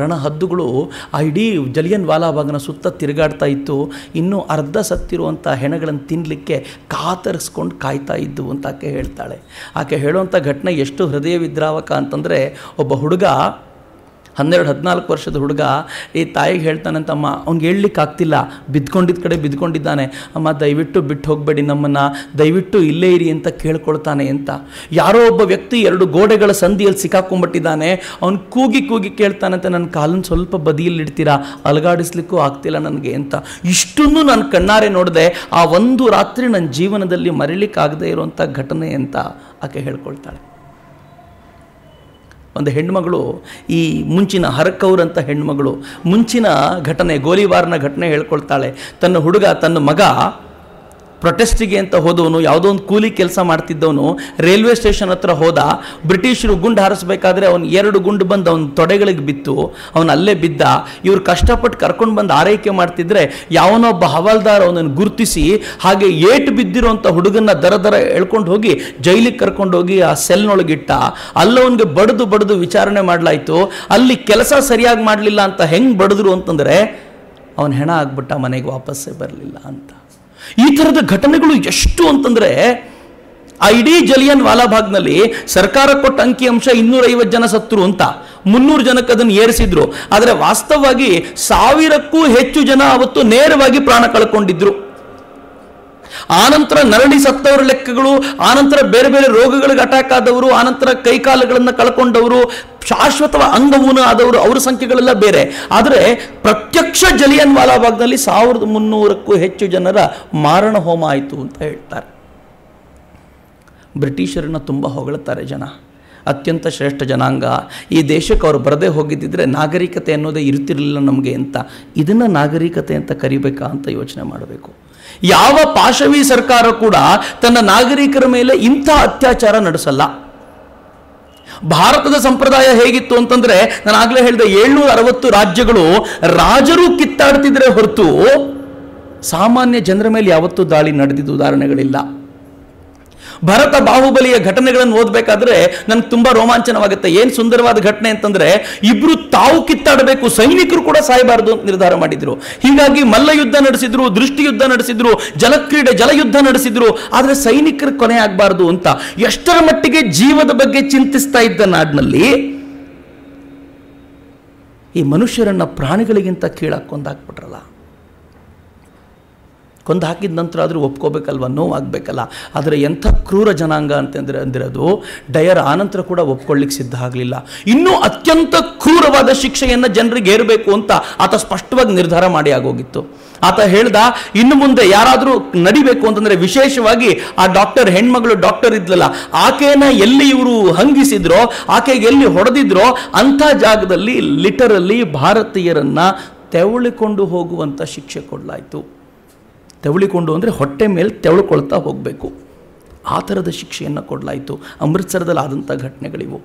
ರಣಹದ್ದುಗಳು ಆ ಇಡೀ ಜಲಿಯನ್ ವಾಲಾಬಾಗ್ನ ಸುತ್ತ ತಿರುಗಾಡ್ತಾ ಇತ್ತು. ಇನ್ನೂ ಅರ್ಧ ಸತ್ತಿರುವಂಥ ಹೆಣಗಳನ್ನು ತಿನ್ನಲಿಕ್ಕೆ ಕಾತರಿಸ್ಕೊಂಡು ಕಾಯ್ತಾ ಇದ್ದು ಅಂತ ಆಕೆ ಹೇಳ್ತಾಳೆ. ಆಕೆ ಹೇಳುವಂಥ ಘಟನೆ ಎಷ್ಟು ಹೃದಯ ವಿದ್ರಾವಕ ಅಂತಂದರೆ, ಒಬ್ಬ ಹುಡುಗ 14 ವರ್ಷದ ಹುಡುಗ ಈ ತಾಯಿಗೆ ಹೇಳ್ತಾನಂತಮ್ಮ, ಅವ್ನಿಗೆ ಹೇಳಲಿಕ್ಕೆ ಆಗ್ತಿಲ್ಲ, ಬಿದ್ಕೊಂಡಿದ್ದ ಕಡೆ ಬಿದ್ಕೊಂಡಿದ್ದಾನೆ. ಅಮ್ಮ ದಯವಿಟ್ಟು ಬಿಟ್ಟು ಹೋಗಬೇಡಿ ನಮ್ಮನ್ನು, ದಯವಿಟ್ಟು ಇಲ್ಲೇ ಇರಿ ಅಂತ ಕೇಳ್ಕೊಳ್ತಾನೆ ಅಂತ. ಯಾರೋ ಒಬ್ಬ ವ್ಯಕ್ತಿ 2 ಗೋಡೆಗಳ ಸಂಧಿಯಲ್ಲಿ ಸಿಕ್ಕಾಕೊಂಡ್ಬಿಟ್ಟಿದ್ದಾನೆ. ಅವ್ನು ಕೂಗಿ ಕೂಗಿ ಕೇಳ್ತಾನಂತೆ, ನನ್ನ ಕಾಲನ್ನು ಸ್ವಲ್ಪ ಬದಿಯಲ್ಲಿ ಇಡ್ತೀರಾ, ಅಲಗಾಡಿಸ್ಲಿಕ್ಕೂ ಆಗ್ತಿಲ್ಲ ನನಗೆ ಅಂತ. ಇಷ್ಟನ್ನು ನಾನು ಕಣ್ಣಾರೆ ನೋಡಿದೆ. ಆ ಒಂದು ರಾತ್ರಿ ನನ್ನ ಜೀವನದಲ್ಲಿ ಮರೀಲಿಕ್ಕಾಗದೇ ಇರುವಂಥ ಘಟನೆ ಅಂತ ಆಕೆ ಹೇಳ್ಕೊಳ್ತಾಳೆ. ಒಂದು ಹೆಣ್ಮಗಳು, ಈ ಮುಂಚಿನ ಹರಕೌರಂಥ ಹೆಣ್ಮಗಳು ಮುಂಚಿನ ಘಟನೆ, ಗೋಲಿಬಾರ್ನ ಘಟನೆ ಹೇಳ್ಕೊಳ್ತಾಳೆ. ತನ್ನ ಹುಡುಗ, ತನ್ನ ಮಗ ಪ್ರೊಟೆಸ್ಟಿಗೆ ಅಂತ ಹೋದವನು, ಯಾವುದೋ ಒಂದು ಕೂಲಿ ಕೆಲಸ ಮಾಡ್ತಿದ್ದವನು ರೈಲ್ವೆ ಸ್ಟೇಷನ್ ಹತ್ರ ಹೋದ. ಬ್ರಿಟಿಷರು ಗುಂಡು ಹಾರಿಸ್ಬೇಕಾದ್ರೆ ಅವನು 2 ಗುಂಡು ಬಂದು ಅವನ ತೊಡೆಗಳಿಗೆ ಬಿತ್ತು, ಅವನು ಅಲ್ಲೇ ಬಿದ್ದ. ಇವ್ರು ಕಷ್ಟಪಟ್ಟು ಕರ್ಕೊಂಡು ಬಂದು ಆರೈಕೆ ಮಾಡ್ತಿದ್ರೆ ಯಾವನೊಬ್ಬ ಹವಾಲ್ದಾರ್ ಅವನನ್ನು ಗುರುತಿಸಿ ಹಾಗೆ ಏಟು ಬಿದ್ದಿರೋಂಥ ಹುಡುಗನ್ನ ದರ ಎಳ್ಕೊಂಡು ಹೋಗಿ ಜೈಲಿಗೆ ಕರ್ಕೊಂಡು ಹೋಗಿ ಆ ಸೆಲ್ನೊಳಗಿಟ್ಟ. ಅಲ್ಲವನಿಗೆ ಬಡಿದು ವಿಚಾರಣೆ ಮಾಡಲಾಯಿತು. ಅಲ್ಲಿ ಕೆಲಸ ಸರಿಯಾಗಿ ಮಾಡಲಿಲ್ಲ ಅಂತ ಹೆಂಗೆ ಬಡಿದ್ರು ಅಂತಂದರೆ ಅವನ ಹೆಣ ಆಗ್ಬಿಟ್ಟ, ಮನೆಗೆ ವಾಪಸ್ಸೇ ಬರಲಿಲ್ಲ ಅಂತ. ಈ ಥರದ ಘಟನೆಗಳು ಎಷ್ಟು ಅಂತಂದರೆ, ಆ ಇಡೀ ಜಲಿಯನ್ ವಾಲಾಬಾಗ್ನಲ್ಲಿ ಸರ್ಕಾರ ಕೊಟ್ಟ ಅಂಕಿಅಂಶ 250 ಜನ ಸತ್ತರು ಅಂತ, 300 ಜನಕ್ಕೆ ಅದನ್ನು ಏರಿಸಿದ್ರು. ಆದರೆ ವಾಸ್ತವವಾಗಿ 1000ಕ್ಕೂ ಹೆಚ್ಚು ಜನ ಅವತ್ತು ನೇರವಾಗಿ ಪ್ರಾಣ ಕಳ್ಕೊಂಡಿದ್ರು. ಆನಂತರ ನರಳಿ ಸತ್ತವರ ಲೆಕ್ಕಗಳು, ಆನಂತರ ಬೇರೆ ಬೇರೆ ರೋಗಗಳಿಗೆ ಅಟ್ಯಾಕ್ ಆದವರು, ಆನಂತರ ಕೈಕಾಲುಗಳನ್ನು ಕಳ್ಕೊಂಡವರು, ಶಾಶ್ವತ ಅಂಗವೂನ ಆದವರು, ಅವರ ಸಂಖ್ಯೆಗಳೆಲ್ಲ ಬೇರೆ. ಆದರೆ ಪ್ರತ್ಯಕ್ಷ ಜಲಿಯನ್ ವಾಲಾಬಾಗ್ನಲ್ಲಿ 1300ಕ್ಕೂ ಹೆಚ್ಚು ಜನರ ಮಾರಣ ಹೋಮ ಆಯಿತು ಅಂತ ಹೇಳ್ತಾರೆ. ಬ್ರಿಟಿಷರನ್ನ ತುಂಬ ಹೊಗಳುತ್ತಾರೆ ಜನ, ಅತ್ಯಂತ ಶ್ರೇಷ್ಠ ಜನಾಂಗ, ಈ ದೇಶಕ್ಕೆ ಅವರು ಬರದೇ ಹೋಗಿದ್ದಿದ್ರೆ ನಾಗರಿಕತೆ ಅನ್ನೋದೇ ಇರ್ತಿರಲಿಲ್ಲ ನಮಗೆ ಅಂತ. ಇದನ್ನು ನಾಗರಿಕತೆ ಅಂತ ಕರಿಬೇಕಾ ಅಂತ ಯೋಚನೆ ಮಾಡಬೇಕು. ಯಾವ ಪಾಶವಿ ಸರ್ಕಾರ ಕೂಡ ತನ್ನ ನಾಗರಿಕರ ಮೇಲೆ ಇಂಥ ಅತ್ಯಾಚಾರ ನಡೆಸಲ್ಲ. ಭಾರತದ ಸಂಪ್ರದಾಯ ಹೇಗಿತ್ತು ಅಂತಂದ್ರೆ, ನಾನು ಆಗಲೇ ಹೇಳಿದೆ, 760 ರಾಜ್ಯಗಳು ರಾಜರು ಕಿತ್ತಾಡ್ತಿದ್ರೆ ಹೊರತು ಸಾಮಾನ್ಯ ಜನರ ಮೇಲೆ ಯಾವತ್ತೂ ದಾಳಿ ನಡೆದಿದ್ದು ಉದಾಹರಣೆಗಳಿಲ್ಲ. ಭರತ ಬಾಹುಬಲಿಯ ಘಟನೆಗಳನ್ನು ಓದಬೇಕಾದ್ರೆ ನನಗೆ ತುಂಬಾ ರೋಮಾಂಚನವಾಗುತ್ತೆ. ಏನು ಸುಂದರವಾದ ಘಟನೆ ಅಂತಂದ್ರೆ, ಇಬ್ರು ತಾವು ಕಿತ್ತಾಡಬೇಕು, ಸೈನಿಕರು ಕೂಡ ಸಾಯಬಾರದು ಅಂತ ನಿರ್ಧಾರ ಮಾಡಿದ್ರು. ಹೀಗಾಗಿ ಮಲ್ಲ ಯುದ್ಧ ನಡೆಸಿದ್ರು, ದೃಷ್ಟಿ ಯುದ್ಧ ನಡೆಸಿದ್ರು, ಜಲಕ್ರೀಡೆ ಜಲಯುದ್ಧ ನಡೆಸಿದ್ರು. ಆದರೆ ಸೈನಿಕರ ಕೊನೆ ಆಗಬಾರ್ದು ಅಂತ ಎಷ್ಟರ ಮಟ್ಟಿಗೆ ಜೀವದ ಬಗ್ಗೆ ಚಿಂತಿಸ್ತಾ ಇದ್ದ ನಾಡಿನಲ್ಲಿ ಈ ಮನುಷ್ಯರನ್ನ ಪ್ರಾಣಿಗಳಿಗಿಂತ ಕೀಳಾಗಿ ಕೊಂದಾಕ್ಬಿಟ್ರಲ್ಲ. ಕೊಂದು ಹಾಕಿದ ನಂತರ ಆದರೂ ಒಪ್ಕೋಬೇಕಲ್ವ, ನೋವಾಗಬೇಕಲ್ಲ. ಆದರೆ ಎಂಥ ಕ್ರೂರ ಜನಾಂಗ ಅಂದಿರೋದು ಡಯರ್ ಆನಂತರ ಕೂಡ ಒಪ್ಕೊಳ್ಳಿಕ್ಕೆ ಸಿದ್ಧ ಆಗಲಿಲ್ಲ. ಇನ್ನೂ ಅತ್ಯಂತ ಕ್ರೂರವಾದ ಶಿಕ್ಷೆಯನ್ನು ಜನರಿಗೆ ಏರಬೇಕು ಅಂತ ಆತ ಸ್ಪಷ್ಟವಾಗಿ ನಿರ್ಧಾರ ಮಾಡಿ ಆಗೋಗಿತ್ತು. ಆತ ಹೇಳ್ದ, ಇನ್ನು ಮುಂದೆ ಯಾರಾದರೂ ನಡಿಬೇಕು ಅಂತಂದರೆ, ವಿಶೇಷವಾಗಿ ಆ ಡಾಕ್ಟರ್, ಹೆಣ್ಮಗಳು ಡಾಕ್ಟರ್ ಇದ್ಲಲ್ಲ, ಆಕೆನ ಎಲ್ಲಿ ಇವರು ಹಂಗಿಸಿದ್ರೋ, ಆಕೆಗೆ ಎಲ್ಲಿ ಹೊಡೆದಿದ್ರೋ ಅಂಥ ಜಾಗದಲ್ಲಿ ಲಿಟರಲ್ಲಿ ಭಾರತೀಯರನ್ನು ತೆವಳಿಕೊಂಡು ಹೋಗುವಂಥ ಶಿಕ್ಷೆ ಕೊಡಲಾಯಿತು. ತೆವಳಿಕೊಂಡು ಅಂದರೆ ಹೊಟ್ಟೆ ಮೇಲೆ ತೆವಳ್ಕೊಳ್ತಾ ಹೋಗಬೇಕು, ಆ ಥರದ ಶಿಕ್ಷೆಯನ್ನು ಕೊಡಲಾಯಿತು. ಅಮೃತ್ಸರದಲ್ಲಿ ಆದಂಥ ಘಟನೆಗಳಿವು.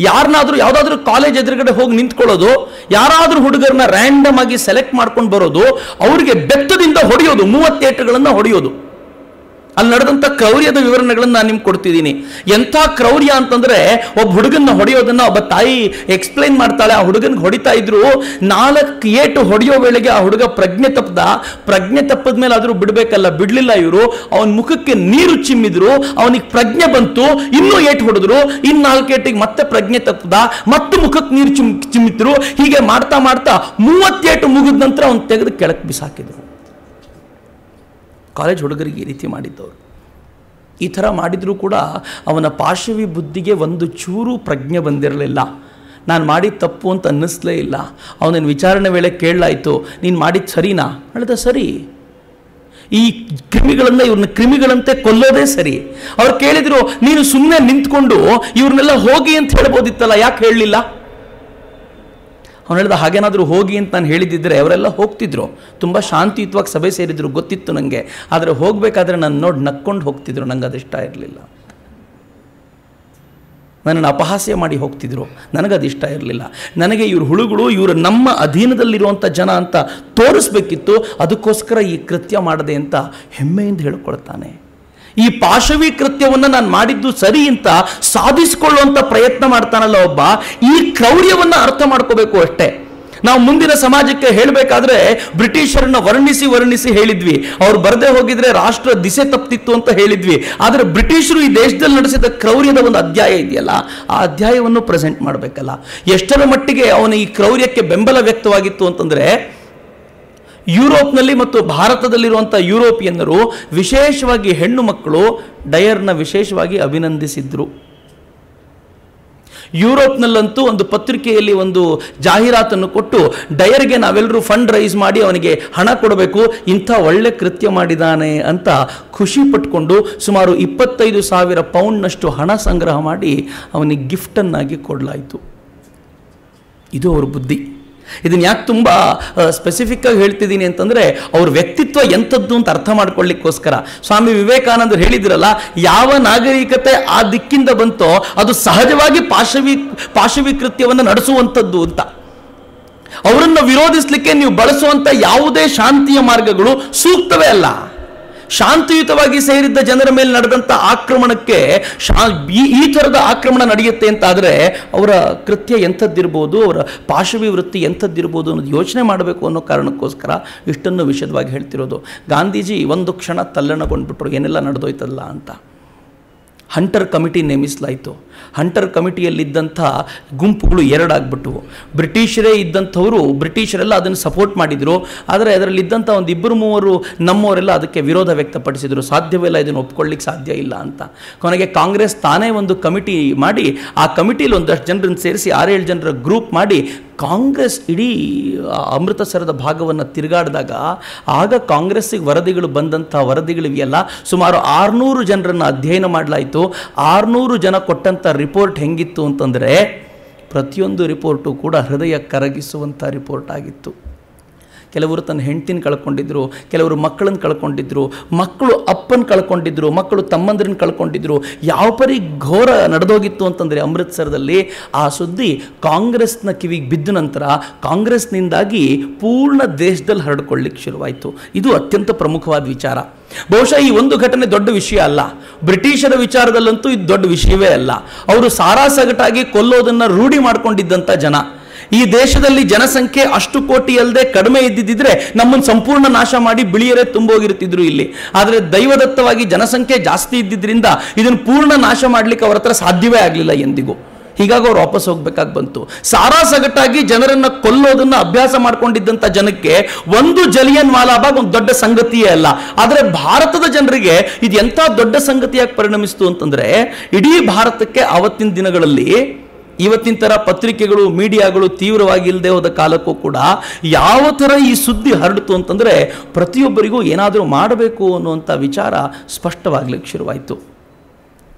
ಯಾರನ್ನಾದರೂ ಯಾವುದಾದ್ರೂ ಕಾಲೇಜ್ ಎದುರುಗಡೆ ಹೋಗಿ ನಿಂತ್ಕೊಳ್ಳೋದು, ಯಾರಾದರೂ ಹುಡುಗರನ್ನ ರ್ಯಾಂಡಮ್ ಆಗಿ ಸೆಲೆಕ್ಟ್ ಮಾಡ್ಕೊಂಡು ಬರೋದು, ಅವರಿಗೆ ಬೆತ್ತದಿಂದ ಹೊಡೆಯೋದು, 30 ಏಟುಗಳನ್ನು ಹೊಡೆಯೋದು. ಅಲ್ಲಿ ನಡೆದಂಥ ಕ್ರೌರ್ಯದ ವಿವರಣೆಗಳನ್ನು ನಾನು ನಿಮ್ಗೆ ಕೊಡ್ತಿದ್ದೀನಿ. ಎಂಥ ಕ್ರೌರ್ಯ ಅಂತಂದರೆ, ಒಬ್ಬ ಹುಡುಗನ್ನ ಹೊಡೆಯೋದನ್ನು ಒಬ್ಬ ತಾಯಿ ಎಕ್ಸ್ಪ್ಲೈನ್ ಮಾಡ್ತಾಳೆ. ಆ ಹುಡುಗನಿಗೆ ಹೊಡಿತಾ ಇದ್ರು, 4 ಏಟು ಹೊಡೆಯೋ ವೇಳೆಗೆ ಆ ಹುಡುಗ ಪ್ರಜ್ಞೆ ತಪ್ಪದ ಮೇಲೆ ಆದರೂ ಬಿಡಬೇಕಲ್ಲ, ಬಿಡಲಿಲ್ಲ ಇವರು. ಅವನ ಮುಖಕ್ಕೆ ನೀರು ಚಿಮ್ಮಿದ್ರು, ಅವನಿಗೆ ಪ್ರಜ್ಞೆ ಬಂತು, ಇನ್ನೂ ಏಟು ಹೊಡೆದ್ರು, ಇನ್ನು 4 ಏಟಿಗೆ ಮತ್ತೆ ಪ್ರಜ್ಞೆ ತಪ್ಪದ, ಮತ್ತೆ ಮುಖಕ್ಕೆ ನೀರು ಚಿಮ್ಮಿದ್ರು. ಹೀಗೆ ಮಾಡ್ತಾ 30 ಏಟು ಮುಗಿದ ನಂತರ ಅವನು ತೆಗೆದು ಕೆಳಕ್ಕೆ ಬಿಸಾಕಿದ್ರು. ಕಾಲೇಜ್ ಹುಡುಗರಿಗೆ ಈ ರೀತಿ ಮಾಡಿದ್ದವರು. ಈ ಥರ ಮಾಡಿದರೂ ಕೂಡ ಅವನ ಪಾಶವಿ ಬುದ್ಧಿಗೆ ಒಂದು ಚೂರು ಪ್ರಜ್ಞೆ ಬಂದಿರಲಿಲ್ಲ. ನಾನು ಮಾಡಿದ ತಪ್ಪು ಅಂತ ಅನ್ನಿಸ್ಲೇ ಇಲ್ಲ. ಅವನನ್ನು ವಿಚಾರಣೆ ವೇಳೆ ಕೇಳಲಾಯಿತು, ನೀನು ಮಾಡಿದ್ದು ಸರಿನಾ? ಹೇಳಿದ, ಸರಿ. ಈ ಕ್ರಿಮಿಗಳನ್ನು ಇವ್ರನ್ನ ಕ್ರಿಮಿಗಳಂತೆ ಕೊಲ್ಲೋದೇ ಸರಿ. ಅವ್ರು ಕೇಳಿದ್ರು, ನೀನು ಸುಮ್ಮನೆ ನಿಂತ್ಕೊಂಡು ಇವ್ರನ್ನೆಲ್ಲ ಹೋಗಿ ಅಂತ ಹೇಳ್ಬೋದಿತ್ತಲ್ಲ, ಯಾಕೆ ಹೇಳಲಿಲ್ಲ? ಅವನು ಹೇಳಿದ, ಹಾಗೇನಾದರೂ ಹೋಗಿ ಅಂತ ನಾನು ಹೇಳಿದ್ದಿದ್ರೆ ಅವರೆಲ್ಲ ಹೋಗ್ತಿದ್ರು, ತುಂಬ ಶಾಂತಿಯುತವಾಗಿ ಸಭೆ ಸೇರಿದ್ರು, ಗೊತ್ತಿತ್ತು ನನಗೆ. ಆದರೆ ಹೋಗಬೇಕಾದ್ರೆ ನಾನು ನೋಡಿ ನಕ್ಕೊಂಡು ಹೋಗ್ತಿದ್ರು, ನನಗೆ ಅದಿಷ್ಟ ಇರಲಿಲ್ಲ. ನನ್ನನ್ನು ಅಪಹಾಸ್ಯ ಮಾಡಿ ಹೋಗ್ತಿದ್ರು, ನನಗದಿಷ್ಟ ಇರಲಿಲ್ಲ. ನನಗೆ ಇವ್ರ ಹುಳುಗಳು, ಇವರು ನಮ್ಮ ಅಧೀನದಲ್ಲಿರುವಂಥ ಜನ ಅಂತ ತೋರಿಸ್ಬೇಕಿತ್ತು. ಅದಕ್ಕೋಸ್ಕರ ಈ ಕೃತ್ಯ ಮಾಡದೆ ಅಂತ ಹೆಮ್ಮೆಯಿಂದ ಹೇಳ್ಕೊಳ್ತಾನೆ. ಈ ಪಾಶವಿ ಕೃತ್ಯವನ್ನು ನಾನು ಮಾಡಿದ್ದು ಸರಿ ಅಂತ ಸಾಧಿಸಿಕೊಳ್ಳುವಂಥ ಪ್ರಯತ್ನ ಮಾಡ್ತಾನಲ್ಲ ಒಬ್ಬ, ಈ ಕ್ರೌರ್ಯವನ್ನು ಅರ್ಥ ಮಾಡ್ಕೋಬೇಕು ಅಷ್ಟೇ. ನಾವು ಮುಂದಿನ ಸಮಾಜಕ್ಕೆ ಹೇಳಬೇಕಾದ್ರೆ ಬ್ರಿಟಿಷರನ್ನ ವರ್ಣಿಸಿ ಹೇಳಿದ್ವಿ. ಅವ್ರು ಬರದೇ ಹೋಗಿದ್ರೆ ರಾಷ್ಟ್ರ ದಿಸೆ ತಪ್ಪಿತ್ತು ಅಂತ ಹೇಳಿದ್ವಿ. ಆದರೆ ಬ್ರಿಟಿಷರು ಈ ದೇಶದಲ್ಲಿ ನಡೆಸಿದ ಕ್ರೌರ್ಯದ ಒಂದು ಅಧ್ಯಾಯ ಇದೆಯಲ್ಲ, ಆ ಅಧ್ಯಾಯವನ್ನು ಪ್ರೆಸೆಂಟ್ ಮಾಡಬೇಕಲ್ಲ. ಎಷ್ಟರ ಮಟ್ಟಿಗೆ ಅವನ ಈ ಕ್ರೌರ್ಯಕ್ಕೆ ಬೆಂಬಲ ವ್ಯಕ್ತವಾಗಿತ್ತು ಅಂತಂದ್ರೆ, ಯುರೋಪ್ನಲ್ಲಿ ಮತ್ತು ಭಾರತದಲ್ಲಿರುವಂಥ ಯುರೋಪಿಯನ್ನರು ವಿಶೇಷವಾಗಿ ಹೆಣ್ಣು ಮಕ್ಕಳು ಡಯರ್ನ ವಿಶೇಷವಾಗಿ ಅಭಿನಂದಿಸಿದ್ರು. ಯುರೋಪ್ನಲ್ಲಂತೂ ಒಂದು ಪತ್ರಿಕೆಯಲ್ಲಿ ಒಂದು ಜಾಹೀರಾತನ್ನು ಕೊಟ್ಟು, ಡಯರ್ಗೆ ನಾವೆಲ್ಲರೂ ಫಂಡ್ ರೈಸ್ ಮಾಡಿ ಅವನಿಗೆ ಹಣ ಕೊಡಬೇಕು, ಇಂಥ ಒಳ್ಳೆ ಕೃತ್ಯ ಮಾಡಿದ್ದಾನೆ ಅಂತ ಖುಷಿ ಪಟ್ಕೊಂಡು ಸುಮಾರು 25,000 ಪೌಂಡ್ನಷ್ಟು ಹಣ ಸಂಗ್ರಹ ಮಾಡಿ ಅವನಿಗೆ ಗಿಫ್ಟನ್ನಾಗಿ ಕೊಡಲಾಯಿತು. ಇದು ಅವ್ರ ಬುದ್ಧಿ. ಇದನ್ನು ಯಾಕೆ ತುಂಬ ಸ್ಪೆಸಿಫಿಕ್ಕಾಗಿ ಹೇಳ್ತಿದ್ದೀನಿ ಅಂತಂದರೆ, ಅವ್ರ ವ್ಯಕ್ತಿತ್ವ ಎಂಥದ್ದು ಅಂತ ಅರ್ಥ ಮಾಡ್ಕೊಳ್ಳಿಕ್ಕೋಸ್ಕರ. ಸ್ವಾಮಿ ವಿವೇಕಾನಂದರು ಹೇಳಿದ್ರಲ್ಲ, ಯಾವ ನಾಗರಿಕತೆ ಆ ದಿಕ್ಕಿಂದ ಬಂತೋ ಅದು ಸಹಜವಾಗಿ ಪಾಶವಿ ಕೃತ್ಯವನ್ನು ನಡೆಸುವಂಥದ್ದು ಅಂತ. ಅವರನ್ನು ವಿರೋಧಿಸಲಿಕ್ಕೆ ನೀವು ಬಳಸುವಂಥ ಯಾವುದೇ ಶಾಂತಿಯ ಮಾರ್ಗಗಳು ಸೂಕ್ತವೇ ಅಲ್ಲ. ಶಾಂತಿಯುತವಾಗಿ ಸೇರಿದ್ದ ಜನರ ಮೇಲೆ ನಡೆದಂಥ ಆಕ್ರಮಣಕ್ಕೆ ಈ ಥರದ ಆಕ್ರಮಣ ನಡೆಯುತ್ತೆ ಅಂತಾದರೆ ಅವರ ಕೃತ್ಯ ಎಂಥದ್ದಿರ್ಬೋದು, ಅವರ ಪಾಶವಿ ವೃತ್ತಿ ಎಂಥದ್ದಿರ್ಬೋದು ಅನ್ನೋದು ಯೋಚನೆ ಮಾಡಬೇಕು ಅನ್ನೋ ಕಾರಣಕ್ಕೋಸ್ಕರ ಇಷ್ಟನ್ನು ವಿಶದವಾಗಿ ಹೇಳ್ತಿರೋದು. ಗಾಂಧೀಜಿ ಒಂದು ಕ್ಷಣ ತಲ್ಲಣಗೊಂಡ್ಬಿಟ್ರು, ಏನೆಲ್ಲ ನಡೆದೋಯ್ತಲ್ಲ ಅಂತ. ಹಂಟರ್ ಕಮಿಟಿ ನೇಮಿಸಲಾಯಿತು. ಹಂಟರ್ ಕಮಿಟಿಯಲ್ಲಿದ್ದಂಥ ಗುಂಪುಗಳು ಎರಡಾಗ್ಬಿಟ್ಟವು. ಬ್ರಿಟಿಷರೇ ಇದ್ದಂಥವರು, ಬ್ರಿಟಿಷರೆಲ್ಲ ಅದನ್ನು ಸಪೋರ್ಟ್ ಮಾಡಿದರು. ಆದರೆ ಅದರಲ್ಲಿದ್ದಂಥ ಒಂದು 2-3 ನಮ್ಮವರೆಲ್ಲ ಅದಕ್ಕೆ ವಿರೋಧ ವ್ಯಕ್ತಪಡಿಸಿದರು. ಸಾಧ್ಯವಿಲ್ಲ, ಇದನ್ನು ಒಪ್ಕೊಳ್ಳಿಕ್ಕೆ ಸಾಧ್ಯ ಇಲ್ಲ ಅಂತ. ಕೊನೆಗೆ ಕಾಂಗ್ರೆಸ್ ತಾನೇ ಒಂದು ಕಮಿಟಿ ಮಾಡಿ, ಆ ಕಮಿಟಿಯಲ್ಲಿ ಒಂದಷ್ಟು ಜನರನ್ನು ಸೇರಿಸಿ 6-7 ಜನರ ಗ್ರೂಪ್ ಮಾಡಿ ಕಾಂಗ್ರೆಸ್ ಇಡೀ ಅಮೃತಸರದ ಭಾಗವನ್ನು ತಿರುಗಾಡಿದಾಗ, ಆಗ ಕಾಂಗ್ರೆಸ್ಸಿಗೆ ವರದಿಗಳು ಬಂದಂಥ ವರದಿಗಳಿವೆಯಲ್ಲ, ಸುಮಾರು 600 ಜನರನ್ನು ಅಧ್ಯಯನ ಮಾಡಲಾಯಿತು. 600 ಜನ ಕೊಟ್ಟಂಥ ರಿಪೋರ್ಟ್ ಹೆಂಗಿತ್ತು ಅಂತಂದರೆ, ಪ್ರತಿಯೊಂದು ರಿಪೋರ್ಟು ಕೂಡ ಹೃದಯ ಕರಗಿಸುವಂಥ ರಿಪೋರ್ಟ್ ಆಗಿತ್ತು. ಕೆಲವರು ತನ್ನ ಹೆಂಡತಿನ ಕಳ್ಕೊಂಡಿದ್ರು, ಕೆಲವರು ಮಕ್ಕಳನ್ನು ಕಳ್ಕೊಂಡಿದ್ರು, ಮಕ್ಕಳು ಅಪ್ಪನ ಕಳ್ಕೊಂಡಿದ್ರು, ಮಕ್ಕಳು ತಮ್ಮಂದ್ರನ್ನ ಕಳ್ಕೊಂಡಿದ್ರು. ಯಾವ ಪರಿ ಘೋರ ನಡೆದೋಗಿತ್ತು ಅಂತಂದರೆ ಅಮೃತ್ಸರದಲ್ಲಿ. ಆ ಸುದ್ದಿ ಕಾಂಗ್ರೆಸ್ನ ಕಿವಿಗೆ ಬಿದ್ದ ನಂತರ ಕಾಂಗ್ರೆಸ್ನಿಂದಾಗಿ ಪೂರ್ಣ ದೇಶದಲ್ಲಿ ಹರಡ್ಕೊಳ್ಳಿಕ್ಕೆ ಶುರುವಾಯಿತು. ಇದು ಅತ್ಯಂತ ಪ್ರಮುಖವಾದ ವಿಚಾರ. ಬಹುಶಃ ಈ ಒಂದು ಘಟನೆ ದೊಡ್ಡ ವಿಷಯ ಅಲ್ಲ. ಬ್ರಿಟಿಷರ ವಿಚಾರದಲ್ಲಂತೂ ಇದು ದೊಡ್ಡ ವಿಷಯವೇ ಅಲ್ಲ. ಅವರು ಸಾರಾಸಗಟಾಗಿ ಕೊಲ್ಲೋದನ್ನು ರೂಢಿ ಮಾಡ್ಕೊಂಡಿದ್ದಂಥ ಜನ. ಈ ದೇಶದಲ್ಲಿ ಜನಸಂಖ್ಯೆ ಅಷ್ಟು ಕೋಟಿ ಅಲ್ಲದೆ ಕಡಿಮೆ ಇದ್ದಿದ್ದರೆ ನಮ್ಮನ್ನು ಸಂಪೂರ್ಣ ನಾಶ ಮಾಡಿ ಬಿಳಿಯರೇ ತುಂಬೋಗಿರ್ತಿದ್ರು ಇಲ್ಲಿ. ಆದರೆ ದೈವದತ್ತವಾಗಿ ಜನಸಂಖ್ಯೆ ಜಾಸ್ತಿ ಇದ್ದಿದ್ದರಿಂದ ಇದನ್ನು ಪೂರ್ಣ ನಾಶ ಮಾಡಲಿಕ್ಕೆ ಅವರ ಹತ್ರ ಸಾಧ್ಯವೇ ಆಗಲಿಲ್ಲ ಎಂದಿಗೂ. ಹೀಗಾಗಿ ಅವ್ರು ವಾಪಸ್ ಹೋಗ್ಬೇಕಾಗಿ ಬಂತು. ಸಾರಾಸಗಟಾಗಿ ಜನರನ್ನ ಕೊಲ್ಲೋದನ್ನ ಅಭ್ಯಾಸ ಮಾಡ್ಕೊಂಡಿದ್ದಂಥ ಜನಕ್ಕೆ ಒಂದು ಜಲಿಯನ್ ವಾಲಾಬಾಗ್ ಒಂದು ದೊಡ್ಡ ಸಂಗತಿಯೇ ಅಲ್ಲ. ಆದರೆ ಭಾರತದ ಜನರಿಗೆ ಇದು ಎಂಥ ದೊಡ್ಡ ಸಂಗತಿಯಾಗಿ ಪರಿಣಮಿಸ್ತು ಅಂತಂದ್ರೆ, ಇಡೀ ಭಾರತಕ್ಕೆ ಆವತ್ತಿನ ದಿನಗಳಲ್ಲಿ ಇವತ್ತಿನ ಥರ ಪತ್ರಿಕೆಗಳು, ಮೀಡಿಯಾಗಳು ತೀವ್ರವಾಗಿ ಇಲ್ಲದೆ ಹೋದ ಕಾಲಕ್ಕೂ ಕೂಡ ಯಾವ ಥರ ಈ ಸುದ್ದಿ ಹರಡಿತು ಅಂತಂದರೆ, ಪ್ರತಿಯೊಬ್ಬರಿಗೂ ಏನಾದರೂ ಮಾಡಬೇಕು ಅನ್ನುವಂಥ ವಿಚಾರ ಸ್ಪಷ್ಟವಾಗ್ಲಿಕ್ಕೆ ಶುರುವಾಯಿತು.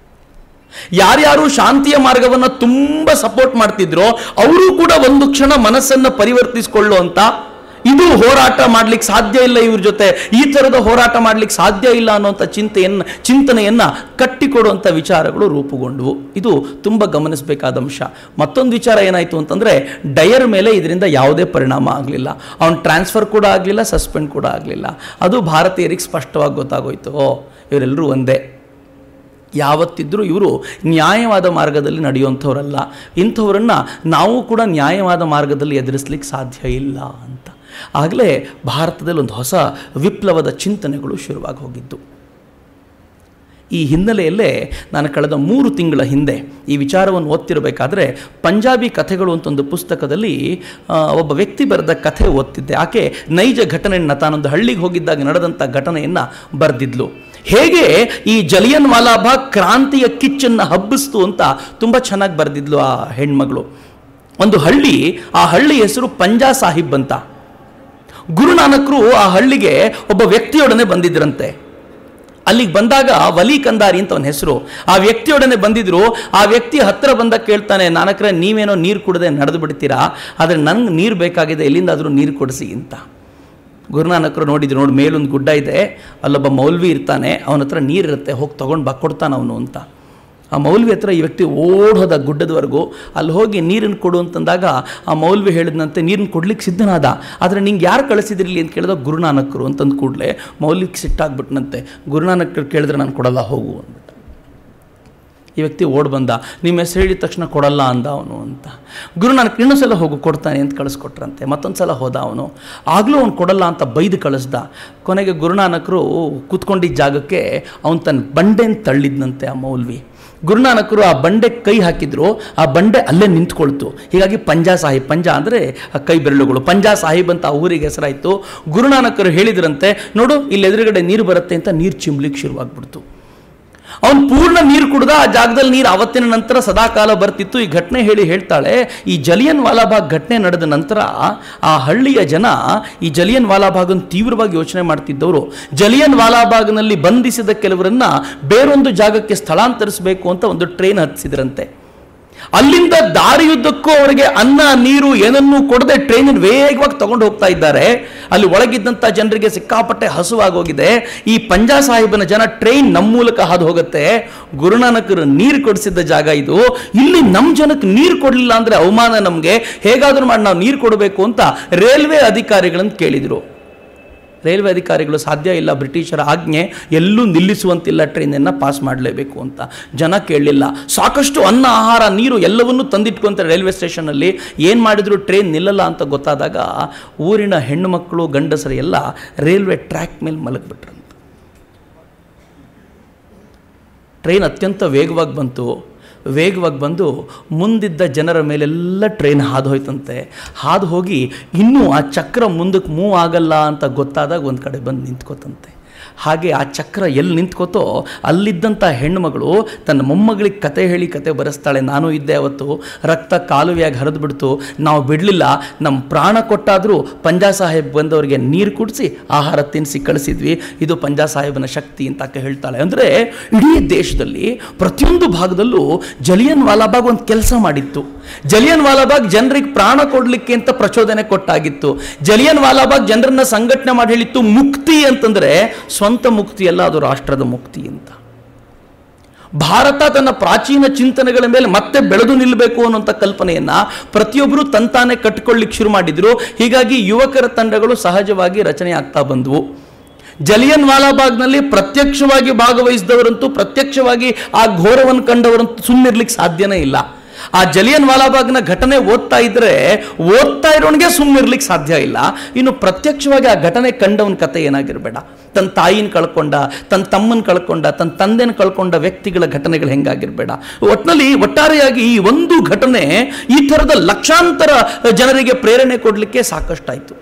ಯಾರ್ಯಾರು ಶಾಂತಿಯ ಮಾರ್ಗವನ್ನು ತುಂಬ ಸಪೋರ್ಟ್ ಮಾಡ್ತಿದ್ರೋ ಅವರು ಕೂಡ ಒಂದು ಕ್ಷಣ ಮನಸ್ಸನ್ನು ಪರಿವರ್ತಿಸಿಕೊಳ್ಳುವಂಥ, ಇದು ಹೋರಾಟ ಮಾಡ್ಲಿಕ್ಕೆ ಸಾಧ್ಯ ಇಲ್ಲ, ಇವ್ರ ಜೊತೆ ಈ ಥರದ ಹೋರಾಟ ಮಾಡ್ಲಿಕ್ಕೆ ಸಾಧ್ಯ ಇಲ್ಲ ಅನ್ನೋಂಥ ಚಿಂತನೆಯನ್ನು ಕಟ್ಟಿಕೊಡುವಂಥ ವಿಚಾರಗಳು ರೂಪುಗೊಂಡವು. ಇದು ತುಂಬ ಗಮನಿಸಬೇಕಾದ ಅಂಶ. ಮತ್ತೊಂದು ವಿಚಾರ ಏನಾಯಿತು ಅಂತಂದರೆ, ಡಯರ್ ಮೇಲೆ ಇದರಿಂದ ಯಾವುದೇ ಪರಿಣಾಮ ಆಗಲಿಲ್ಲ. ಅವನ ಟ್ರಾನ್ಸ್ಫರ್ ಕೂಡ ಆಗಲಿಲ್ಲ, ಸಸ್ಪೆಂಡ್ ಕೂಡ ಆಗಲಿಲ್ಲ. ಅದು ಭಾರತೀಯರಿಗೆ ಸ್ಪಷ್ಟವಾಗಿ ಗೊತ್ತಾಗೋಯ್ತು, ಇವರೆಲ್ಲರೂ ಒಂದೇ. ಯಾವತ್ತಿದ್ರೂ ಇವರು ನ್ಯಾಯವಾದ ಮಾರ್ಗದಲ್ಲಿ ನಡೆಯುವಂಥವರಲ್ಲ. ಇಂಥವರನ್ನು ನಾವು ಕೂಡ ನ್ಯಾಯವಾದ ಮಾರ್ಗದಲ್ಲಿ ಎದುರಿಸಲಿಕ್ಕೆ ಸಾಧ್ಯ ಇಲ್ಲ ಅಂತ. ಆಗಲೇ ಭಾರತದಲ್ಲಿ ಒಂದು ಹೊಸ ವಿಪ್ಲವದ ಚಿಂತನೆಗಳು ಶುರುವಾಗಿ ಹೋಗಿದ್ದು. ಈ ಹಿನ್ನೆಲೆಯಲ್ಲೇ ನಾನು ಕಳೆದ 3 ತಿಂಗಳ ಹಿಂದೆ ಈ ವಿಚಾರವನ್ನು ಓದ್ತಿರಬೇಕಾದ್ರೆ, ಪಂಜಾಬಿ ಕಥೆಗಳು ಅಂತ ಒಂದು ಪುಸ್ತಕದಲ್ಲಿ ಒಬ್ಬ ವ್ಯಕ್ತಿ ಬರೆದ ಕಥೆ ಓದ್ತಿದ್ದೆ. ಆಕೆ ನೈಜ ಘಟನೆಯನ್ನು, ತಾನೊಂದು ಹಳ್ಳಿಗೆ ಹೋಗಿದ್ದಾಗ ನಡೆದಂಥ ಘಟನೆಯನ್ನು ಬರೆದಿದ್ಲು. ಹೇಗೆ ಈ ಜಲಿಯನ್ ವಾಲಾಬಾಗ್ ಕ್ರಾಂತಿಯ ಕಿಚ್ಚನ್ನು ಹಬ್ಬಿಸ್ತು ಅಂತ ತುಂಬ ಚೆನ್ನಾಗಿ ಬರೆದಿದ್ಲು ಆ ಹೆಣ್ಮಗಳು. ಒಂದು ಹಳ್ಳಿ, ಆ ಹಳ್ಳಿ ಹೆಸರು ಪಂಜಾ ಸಾಹಿಬ್ ಅಂತ. ಗುರುನಾನಕರು ಆ ಹಳ್ಳಿಗೆ ಒಬ್ಬ ವ್ಯಕ್ತಿಯೊಡನೆ ಬಂದಿದ್ರಂತೆ. ಅಲ್ಲಿಗೆ ಬಂದಾಗ ವಲಿ ಕಂದಾರಿ ಅಂತ ಅವನ ಹೆಸರು. ಆ ವ್ಯಕ್ತಿಯೊಡನೆ ಬಂದಿದ್ರು. ಆ ವ್ಯಕ್ತಿ ಹತ್ತಿರ ಬಂದಾಗ ಕೇಳ್ತಾನೆ, ನಾನಕ್ರೆ ನೀವೇನೋ ನೀರು ಕುಡದೆ ನಡೆದು ಬಿಡ್ತೀರಾ, ಆದರೆ ನನಗೆ ನೀರು ಬೇಕಾಗಿದೆ, ಎಲ್ಲಿಂದಾದರೂ ನೀರು ಕೊಡಿಸಿ ಅಂತ. ಗುರುನಾನಕರು ನೋಡಿದ್ರು, ನೋಡಿ ಮೇಲೊಂದು ಗುಡ್ಡ ಇದೆ, ಅಲ್ಲೊಬ್ಬ ಮೌಲ್ವಿ ಇರ್ತಾನೆ, ಅವನ ಹತ್ರ ನೀರಿರುತ್ತೆ, ಹೋಗಿ ತೊಗೊಂಡು ಕೊಡ್ತಾನೆ ಅವನು ಅಂತ. ಆ ಮೌಲ್ವಿ ಹತ್ರ ಈ ವ್ಯಕ್ತಿ ಓಡೋದ ಗುಡ್ಡದವರೆಗೂ. ಅಲ್ಲಿ ಹೋಗಿ ನೀರನ್ನು ಕೊಡು ಅಂತಂದಾಗ ಆ ಮೌಲ್ವಿ ಹೇಳಿದಂತೆ ನೀರನ್ನು ಕೊಡ್ಲಿಕ್ಕೆ ಸಿದ್ಧನಾದ. ಆದರೆ ನಿಂಗೆ ಯಾರು ಕಳಿಸಿದ್ರಿಲ್ಲಿ ಅಂತ ಕೇಳಿದಾಗ ಗುರುನಾನಕರು ಅಂತಂದು ಕೂಡಲೇ ಮೌಲ್ವಿಗೆ ಸಿಟ್ಟಾಗ್ಬಿಟ್ನಂತೆ. ಗುರುನಾನಕರು ಕೇಳಿದ್ರೆ ನಾನು ಕೊಡಲ್ಲ, ಹೋಗು ಅಂದ್ಬಿಟ್ಟು. ಈ ವ್ಯಕ್ತಿ ಓಡ್ ಬಂದ. ನಿಮ್ಮ ಹೆಸರು ಹೇಳಿದ ತಕ್ಷಣ ಕೊಡಲ್ಲ ಅಂದ ಅವನು ಅಂತ. ಗುರುನಾನಕ್ ಇನ್ನೊಂದು ಸಲ ಹೋಗು ಕೊಡ್ತಾನೆ ಅಂತ ಕಳಿಸ್ಕೊಟ್ರಂತೆ. ಮತ್ತೊಂದು ಸಲ ಹೋದ ಅವನು, ಆಗಲೂ ಅವ್ನು ಕೊಡಲ್ಲ ಅಂತ ಬೈದು ಕಳಿಸ್ದ. ಕೊನೆಗೆ ಗುರುನಾನಕರು ಕೂತ್ಕೊಂಡಿದ್ದ ಜಾಗಕ್ಕೆ ಅವನು ತನ್ನ ಬಂಡೆನ ತಳ್ಳಿದ್ನಂತೆ ಆ ಮೌಲ್ವಿ. ಗುರುನಾನಕರು ಆ ಬಂಡೆ ಕೈ ಹಾಕಿದ್ರು, ಆ ಬಂಡೆ ಅಲ್ಲೇ ನಿಂತ್ಕೊಳ್ತು. ಹೀಗಾಗಿ ಪಂಜಾ ಸಾಹಿಬ್, ಪಂಜಾ ಅಂದರೆ ಆ ಕೈ ಬೆರಳುಗಳು, ಪಂಜಾ ಸಾಹಿಬ್ ಅಂತ ಆ ಊರಿಗೆ ಹೆಸರಾಯಿತು. ಗುರುನಾನಕರು ಹೇಳಿದ್ರಂತೆ, ನೋಡು ಇಲ್ಲಿ ಎದುರುಗಡೆ ನೀರು ಬರುತ್ತೆ ಅಂತ ನೀರು ಚಿಮ್ಲಿಕ್ಕೆ ಶುರುವಾಗ್ಬಿಡ್ತು. ಅವನು ಪೂರ್ಣ ನೀರು ಕುಡ್ದ. ಆ ಜಾಗದಲ್ಲಿ ನೀರು ಆವತ್ತಿನ ನಂತರ ಸದಾಕಾಲ ಬರ್ತಿತ್ತು. ಈ ಘಟನೆ ಹೇಳ್ತಾಳೆ, ಈ ಜಲಿಯನ್ ವಾಲಾಬಾಗ್ ಘಟನೆ ನಡೆದ ನಂತರ ಆ ಹಳ್ಳಿಯ ಜನ ಈ ಜಲಿಯನ್ ವಾಲಾಬಾಗನ್ನು ತೀವ್ರವಾಗಿ ಯೋಚನೆ ಮಾಡ್ತಿದ್ದವರು. ಜಲಿಯನ್ ವಾಲಾಬಾಗ್ನಲ್ಲಿ ಬಂಧಿಸಿದ ಕೆಲವರನ್ನ ಬೇರೊಂದು ಜಾಗಕ್ಕೆ ಸ್ಥಳಾಂತರಿಸಬೇಕು ಅಂತ ಒಂದು ಟ್ರೈನ್ ಹತ್ತಿಸಿದ್ರಂತೆ. ಅಲ್ಲಿಂದ ದಾರಿಯುದ್ದಕ್ಕೂ ಅವರಿಗೆ ಅನ್ನ ನೀರು ಏನನ್ನೂ ಕೊಡದೆ ಟ್ರೈನ್ ವೇಗವಾಗಿ ತಗೊಂಡು ಹೋಗ್ತಾ ಇದ್ದಾರೆ. ಅಲ್ಲಿ ಒಳಗಿದ್ದಂಥ ಜನರಿಗೆ ಸಿಕ್ಕಾಪಟ್ಟೆ ಹಸುವಾಗೋಗಿದೆ. ಈ ಪಂಜಾ ಸಾಹಿಬನ ಜನ ಟ್ರೈನ್ ನಮ್ಮ ಮೂಲಕ ಹಾದು ಹೋಗುತ್ತೆ, ಗುರುನಾನಕರು ನೀರು ಕೊಡಿಸಿದ್ದ ಜಾಗ ಇದು, ಇಲ್ಲಿ ನಮ್ಮ ಜನಕ್ಕೆ ನೀರು ಕೊಡಲಿಲ್ಲ ಅಂದರೆ ಅವಮಾನ ನಮಗೆ, ಹೇಗಾದರೂ ಮಾಡಿ ನಾವು ನೀರು ಕೊಡಬೇಕು ಅಂತ ರೈಲ್ವೆ ಅಧಿಕಾರಿಗಳನ್ನು ಕೇಳಿದರು. ರೈಲ್ವೆ ಅಧಿಕಾರಿಗಳು ಸಾಧ್ಯ ಇಲ್ಲ, ಬ್ರಿಟಿಷರ ಆಜ್ಞೆ, ಎಲ್ಲೂ ನಿಲ್ಲಿಸುವಂತಿಲ್ಲ, ಟ್ರೈನನ್ನು ಪಾಸ್ ಮಾಡಲೇಬೇಕು ಅಂತ. ಜನ ಕೇಳಲಿಲ್ಲ. ಸಾಕಷ್ಟು ಅನ್ನ ಆಹಾರ ನೀರು ಎಲ್ಲವನ್ನೂ ತಂದಿಟ್ಕೊಂತಾರೆ ರೈಲ್ವೆ ಸ್ಟೇಷನಲ್ಲಿ. ಏನು ಮಾಡಿದ್ರು ಟ್ರೈನ್ ನಿಲ್ಲಲ್ಲ ಅಂತ ಗೊತ್ತಾದಾಗ ಊರಿನ ಹೆಣ್ಣು ಮಕ್ಕಳು ಗಂಡಸರು ಎಲ್ಲ ರೈಲ್ವೆ ಟ್ರ್ಯಾಕ್ ಮೇಲೆ ಮಲಗಿಬಿಟ್ರಂತ. ಟ್ರೈನ್ ಅತ್ಯಂತ ವೇಗವಾಗಿ ಬಂದು ಮುಂದಿದ್ದ ಜನರ ಮೇಲೆಲ್ಲ ಟ್ರೈನ್ ಹಾದು ಹೋಯ್ತಂತೆ. ಹಾದು ಹೋಗಿ ಇನ್ನೂ ಆ ಚಕ್ರ ಮುಂದಕ್ಕೆ ಮೂವ್ ಆಗಲ್ಲ ಅಂತ ಗೊತ್ತಾದಾಗ ಒಂದು ಕಡೆ ಬಂದು ನಿಂತ್ಕೋತಂತೆ. ಹಾಗೆ ಆ ಚಕ್ರ ಎಲ್ಲಿ ನಿಂತ್ಕೋತೋ ಅಲ್ಲಿದ್ದಂಥ ಹೆಣ್ಣುಮಗಳು ತನ್ನ ಮೊಮ್ಮಗಳಿಗೆ ಕತೆ ಹೇಳಿ ಕತೆ ಬರೆಸ್ತಾಳೆ. ನಾನು ಇದ್ದೆ ಅವತ್ತು, ರಕ್ತ ಕಾಲುವೆಯಾಗಿ ಹರಿದು ಬಿಡ್ತು, ನಾವು ಬಿಡಲಿಲ್ಲ, ನಮ್ಮ ಪ್ರಾಣ ಕೊಟ್ಟಾದರೂ ಪಂಜಾ ಸಾಹೇಬ್ ಬಂದವರಿಗೆ ನೀರು ಕುಡಿಸಿ ಆಹಾರ ತಿನ್ನಿಸಿ ಕಳಿಸಿದ್ವಿ, ಇದು ಪಂಜಾ ಸಾಹೇಬನ ಶಕ್ತಿ ಅಂತ ಆಕೆ ಹೇಳ್ತಾಳೆ. ಅಂದರೆ ಇಡೀ ದೇಶದಲ್ಲಿ ಪ್ರತಿಯೊಂದು ಭಾಗದಲ್ಲೂ ಜಲಿಯನ್ ವಾಲಾಬಾಗ್ ಒಂದು ಕೆಲಸ ಮಾಡಿತ್ತು. ಜಲಿಯನ್ ವಾಲಾಬಾಗ್ ಜನರಿಗೆ ಪ್ರಾಣ ಕೊಡಲಿಕ್ಕೆ ಅಂತ ಪ್ರಚೋದನೆ ಕೊಟ್ಟಾಗಿತ್ತು. ಜಲಿಯನ್ ವಾಲಾಬಾಗ್ ಜನರನ್ನ ಸಂಘಟನೆ ಮಾಡಿ ಹೇಳಿತ್ತು, ಮುಕ್ತಿ ಅಂತಂದ್ರೆ ಸ್ವಂತ ಮುಕ್ತಿ ಅಲ್ಲ, ಅದು ರಾಷ್ಟ್ರದ ಮುಕ್ತಿ ಅಂತ. ಭಾರತ ತನ್ನ ಪ್ರಾಚೀನ ಚಿಂತನೆಗಳ ಮೇಲೆ ಮತ್ತೆ ಬೆಳೆದು ನಿಲ್ಲಬೇಕು ಅನ್ನುವಂಥ ಕಲ್ಪನೆಯನ್ನ ಪ್ರತಿಯೊಬ್ಬರು ತಂತಾನೆ ಕಟ್ಟಿಕೊಳ್ಳಿಕ್ಕೆ ಶುರು ಮಾಡಿದ್ರು. ಹೀಗಾಗಿ ಯುವಕರ ತಂಡಗಳು ಸಹಜವಾಗಿ ರಚನೆ ಆಗ್ತಾ ಬಂದವು. ಜಲಿಯನ್ ವಾಲಾಬಾಗ್ನಲ್ಲಿ ಪ್ರತ್ಯಕ್ಷವಾಗಿ ಭಾಗವಹಿಸಿದವರಂತೂ, ಪ್ರತ್ಯಕ್ಷವಾಗಿ ಆ ಘೋರವನ್ನು ಕಂಡವರಂತೂ ಸುಮ್ಮನಿರ್ಲಿಕ್ಕೆ ಸಾಧ್ಯನೇ ಇಲ್ಲ. ಆ ಜಲಿಯನ್ ವಾಲಾಬಾಗ್ನ ಘಟನೆ ಓದ್ತಾ ಇರೋನಿಗೆ ಸುಮ್ಮನಿರ್ಲಿಕ್ಕೆ ಸಾಧ್ಯ ಇಲ್ಲ. ಇನ್ನು ಪ್ರತ್ಯಕ್ಷವಾಗಿ ಆ ಘಟನೆ ಕಂಡವನ ಕತೆ ಏನಾಗಿರಬೇಡ. ತನ್ನ ತಾಯಿನ ಕಳ್ಕೊಂಡ, ತನ್ನ ತಮ್ಮನ ಕಳ್ಕೊಂಡ, ತನ್ನ ತಂದೆನ ಕಳ್ಕೊಂಡ ವ್ಯಕ್ತಿಗಳ ಘಟನೆಗಳು ಹೆಂಗಾಗಿರ್ಬೇಡ. ಒಟ್ಟಾರೆಯಾಗಿ ಈ ಒಂದು ಘಟನೆ ಈ ಥರದ ಲಕ್ಷಾಂತರ ಜನರಿಗೆ ಪ್ರೇರಣೆ ಕೊಡಲಿಕ್ಕೆ ಸಾಕಷ್ಟಾಯಿತು.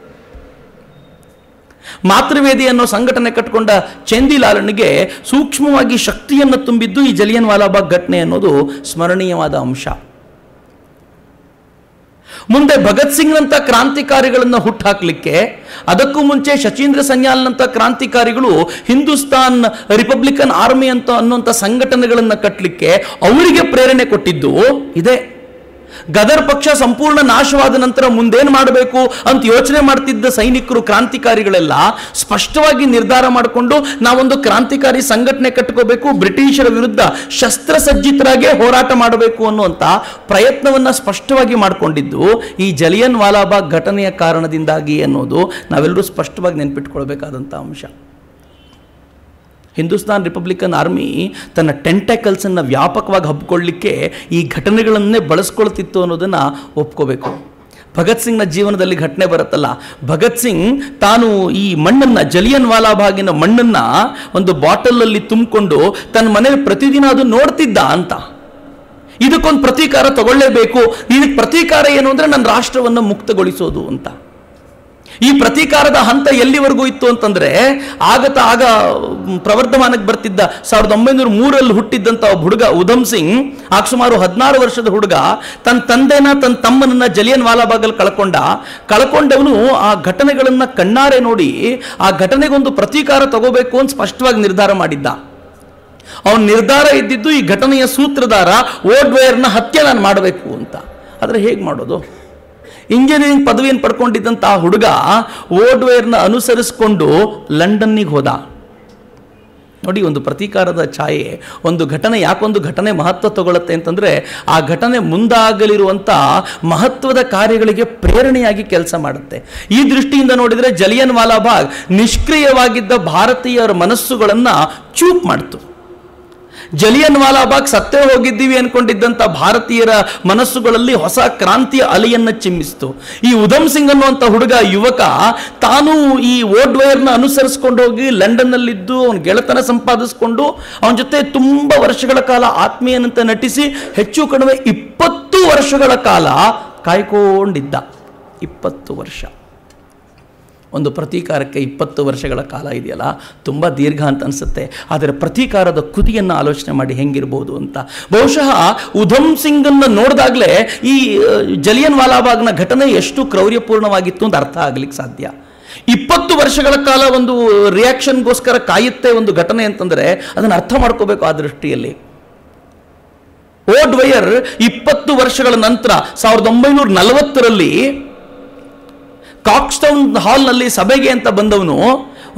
ಮಾತೃವೇದಿ ಅನ್ನೋ ಸಂಘಟನೆ ಕಟ್ಟಿಕೊಂಡ ಚಂದಿಲಾಲನಿಗೆ ಸೂಕ್ಷ್ಮವಾಗಿ ಶಕ್ತಿಯನ್ನು ತುಂಬಿದ್ದು ಈ ಜಲಿಯನ್ ವಾಲಾಬಾಗ್ ಘಟನೆ ಅನ್ನೋದು ಸ್ಮರಣೀಯವಾದ ಅಂಶ. ಮುಂದೆ ಭಗತ್ ಸಿಂಗ್ನಂಥ ಕ್ರಾಂತಿಕಾರಿಗಳನ್ನು ಹುಟ್ಟುಹಾಕಲಿಕ್ಕೆ, ಅದಕ್ಕೂ ಮುಂಚೆ ಶಚೀಂದ್ರ ಸನ್ಯಾಲ್ನಂಥ ಕ್ರಾಂತಿಕಾರಿಗಳು ಹಿಂದೂಸ್ತಾನ್ ರಿಪಬ್ಲಿಕನ್ ಆರ್ಮಿ ಅನ್ನುವಂಥ ಸಂಘಟನೆಗಳನ್ನು ಕಟ್ಟಲಿಕ್ಕೆ ಅವರಿಗೆ ಪ್ರೇರಣೆ ಕೊಟ್ಟಿದ್ದು ಇದೆ. ಗದರ್ ಪಕ್ಷ ಸಂಪೂರ್ಣ ನಾಶವಾದ ನಂತರ ಮುಂದೇನು ಮಾಡಬೇಕು ಅಂತ ಯೋಚನೆ ಮಾಡ್ತಿದ್ದ ಸೈನಿಕರು, ಕ್ರಾಂತಿಕಾರಿಗಳೆಲ್ಲ ಸ್ಪಷ್ಟವಾಗಿ ನಿರ್ಧಾರ ಮಾಡಿಕೊಂಡು ನಾವೊಂದು ಕ್ರಾಂತಿಕಾರಿ ಸಂಘಟನೆ ಕಟ್ಕೋಬೇಕು, ಬ್ರಿಟಿಷರ ವಿರುದ್ಧ ಶಸ್ತ್ರಸಜ್ಜಿತರಾಗೇ ಹೋರಾಟ ಮಾಡಬೇಕು ಅನ್ನುವಂಥ ಪ್ರಯತ್ನವನ್ನು ಸ್ಪಷ್ಟವಾಗಿ ಮಾಡಿಕೊಂಡಿದ್ದು ಈ ಜಲಿಯನ್ ವಾಲಾಬಾಗ್ ಘಟನೆಯ ಕಾರಣದಿಂದಾಗಿ ಅನ್ನೋದು ನಾವೆಲ್ಲರೂ ಸ್ಪಷ್ಟವಾಗಿ ನೆನಪಿಟ್ಕೊಳ್ಬೇಕಾದಂಥ ಅಂಶ. ಹಿಂದೂಸ್ತಾನ್ ರಿಪಬ್ಲಿಕನ್ ಆರ್ಮಿ ತನ್ನ ಟೆಂಟಕಲ್ಸನ್ನು ವ್ಯಾಪಕವಾಗಿ ಹಬ್ಕೊಳ್ಳಿಕ್ಕೆ ಈ ಘಟನೆಗಳನ್ನೇ ಬಳಸ್ಕೊಳ್ತಿತ್ತು ಅನ್ನೋದನ್ನು ಒಪ್ಕೋಬೇಕು. ಭಗತ್ ಸಿಂಗ್ನ ಜೀವನದಲ್ಲಿ ಘಟನೆ ಬರುತ್ತಲ್ಲ, ಭಗತ್ ಸಿಂಗ್ ತಾನು ಈ ಮಣ್ಣನ್ನು, ಜಲಿಯನ್ ವಾಲಾಬಾಗಿನ ಮಣ್ಣನ್ನು ಒಂದು ಬಾಟಲಲ್ಲಿ ತುಂಬಿಕೊಂಡು ತನ್ನ ಮನೇಲಿ ಪ್ರತಿದಿನ ಅದು ನೋಡ್ತಿದ್ದ ಅಂತ. ಇದಕ್ಕೊಂದು ಪ್ರತೀಕಾರ ತಗೊಳ್ಳೇಬೇಕು. ಇದಕ್ಕೆ ಪ್ರತೀಕಾರ ಏನು ಅಂದರೆ ನನ್ನ ರಾಷ್ಟ್ರವನ್ನು ಮುಕ್ತಗೊಳಿಸೋದು ಅಂತ. ಈ ಪ್ರತೀಕಾರದ ಹಂತ ಎಲ್ಲಿವರೆಗೂ ಇತ್ತು ಅಂತಂದ್ರೆ, ಆಗ ಪ್ರವರ್ಧಮಾನಕ್ಕೆ ಬರ್ತಿದ್ದ 1903 ಹುಟ್ಟಿದ್ದಂಥ ಒಬ್ಬ ಹುಡುಗ ಉಧಮ್ ಸಿಂಗ್, ಆಗ ಸುಮಾರು 16 ವರ್ಷದ ಹುಡುಗ, ತನ್ನ ತಂದೆನ ತನ್ನ ತಮ್ಮನನ್ನ ಜಲಿಯನ್ ವಾಲಾಬಾಗಲ್ಲಿ ಕಳ್ಕೊಂಡವನು ಆ ಘಟನೆಗಳನ್ನ ಕಣ್ಣಾರೆ ನೋಡಿ ಆ ಘಟನೆಗೊಂದು ಪ್ರತೀಕಾರ ತಗೋಬೇಕು ಅಂತ ಸ್ಪಷ್ಟವಾಗಿ ನಿರ್ಧಾರ ಮಾಡಿದ್ದ. ಅವನ ನಿರ್ಧಾರ ಇದ್ದಿದ್ದು ಈ ಘಟನೆಯ ಸೂತ್ರಧಾರ ಓಡ್ವೇರ್ನ ಹತ್ಯೆ ನಾನು ಮಾಡಬೇಕು ಅಂತ. ಆದರೆ ಹೇಗೆ ಮಾಡೋದು? ಇಂಜಿನಿಯರಿಂಗ್ ಪದವಿಯನ್ನು ಪಡ್ಕೊಂಡಿದ್ದಂಥ ಆ ಹುಡುಗ ಓಡ್ವೇರ್ನ ಅನುಸರಿಸಿಕೊಂಡು ಲಂಡನ್ನಿಗೆ ಹೋದ. ನೋಡಿ, ಒಂದು ಪ್ರತೀಕಾರದ ಛಾಯೆ, ಒಂದು ಘಟನೆ, ಯಾಕೊಂದು ಘಟನೆ ಮಹತ್ವ ತಗೊಳ್ಳುತ್ತೆ ಅಂತಂದರೆ ಆ ಘಟನೆ ಮುಂದಾಗಲಿರುವಂಥ ಮಹತ್ವದ ಕಾರ್ಯಗಳಿಗೆ ಪ್ರೇರಣೆಯಾಗಿ ಕೆಲಸ ಮಾಡುತ್ತೆ. ಈ ದೃಷ್ಟಿಯಿಂದ ನೋಡಿದರೆ ಜಲಿಯನ್ ವಾಲಾಬಾಗ್ ನಿಷ್ಕ್ರಿಯವಾಗಿದ್ದ ಭಾರತೀಯರ ಮನಸ್ಸುಗಳನ್ನು ಚೂಪ್ ಮಾಡ್ತು. ಜಲಿಯನ್ ವಾಲಾಬಾಗ್ ಸತ್ತೇ ಹೋಗಿದ್ದೀವಿ ಅನ್ಕೊಂಡಿದ್ದಂಥ ಭಾರತೀಯರ ಮನಸ್ಸುಗಳಲ್ಲಿ ಹೊಸ ಕ್ರಾಂತಿಯ ಅಲೆಯನ್ನು ಚಿಮ್ಮಿಸಿತು. ಈ ಉಧಮ್ ಸಿಂಗ್ ಅನ್ನುವಂಥ ಹುಡುಗ ಯುವಕ ತಾನು ಈ ಓಡ್ವೈರ್ನ ಅನುಸರಿಸ್ಕೊಂಡು ಹೋಗಿ ಲಂಡನ್ನಲ್ಲಿದ್ದು ಅವನ ಗೆಳೆತನ ಸಂಪಾದಿಸಿಕೊಂಡು ಅವನ ಜೊತೆ ತುಂಬ ವರ್ಷಗಳ ಕಾಲ ಆತ್ಮೀಯನಂತೆ ನಟಿಸಿ ಹೆಚ್ಚು ಕಡಿಮೆ 20 ವರ್ಷಗಳ ಕಾಲ ಕಾಯ್ಕೊಂಡಿದ್ದ. 20 ವರ್ಷ. ಒಂದು ಪ್ರತೀಕಾರಕ್ಕೆ 20 ವರ್ಷಗಳ ಕಾಲ ಇದೆಯಲ್ಲ, ತುಂಬ ದೀರ್ಘ ಅಂತ ಅನಿಸುತ್ತೆ. ಆದರೆ ಪ್ರತೀಕಾರದ ಕುದಿಯನ್ನು ಆಲೋಚನೆ ಮಾಡಿ ಹೆಂಗಿರ್ಬೋದು ಅಂತ. ಬಹುಶಃ ಉಧಮ್ ಸಿಂಗನ್ನು ನೋಡಿದಾಗಲೇ ಈ ಜಲಿಯನ್ ವಾಲಾಬಾಗ್ನ ಘಟನೆ ಎಷ್ಟು ಕ್ರೌರ್ಯಪೂರ್ಣವಾಗಿತ್ತು ಅಂತ ಅರ್ಥ ಆಗಲಿಕ್ಕೆ ಸಾಧ್ಯ. 20 ವರ್ಷಗಳ ಕಾಲ ಒಂದು ರಿಯಾಕ್ಷನ್ಗೋಸ್ಕರ ಕಾಯುತ್ತೆ ಒಂದು ಘಟನೆ ಅಂತಂದರೆ ಅದನ್ನು ಅರ್ಥ ಮಾಡ್ಕೋಬೇಕು. ಆ ದೃಷ್ಟಿಯಲ್ಲಿ ಓಡ್ವೈರ್ 20 ವರ್ಷಗಳ ನಂತರ 1940ರಲ್ಲಿ ಕಾಕ್ಸ್ಟೌನ್ ಹಾಲ್ನಲ್ಲಿ ಸಭೆಗೆ ಅಂತ ಬಂದವನು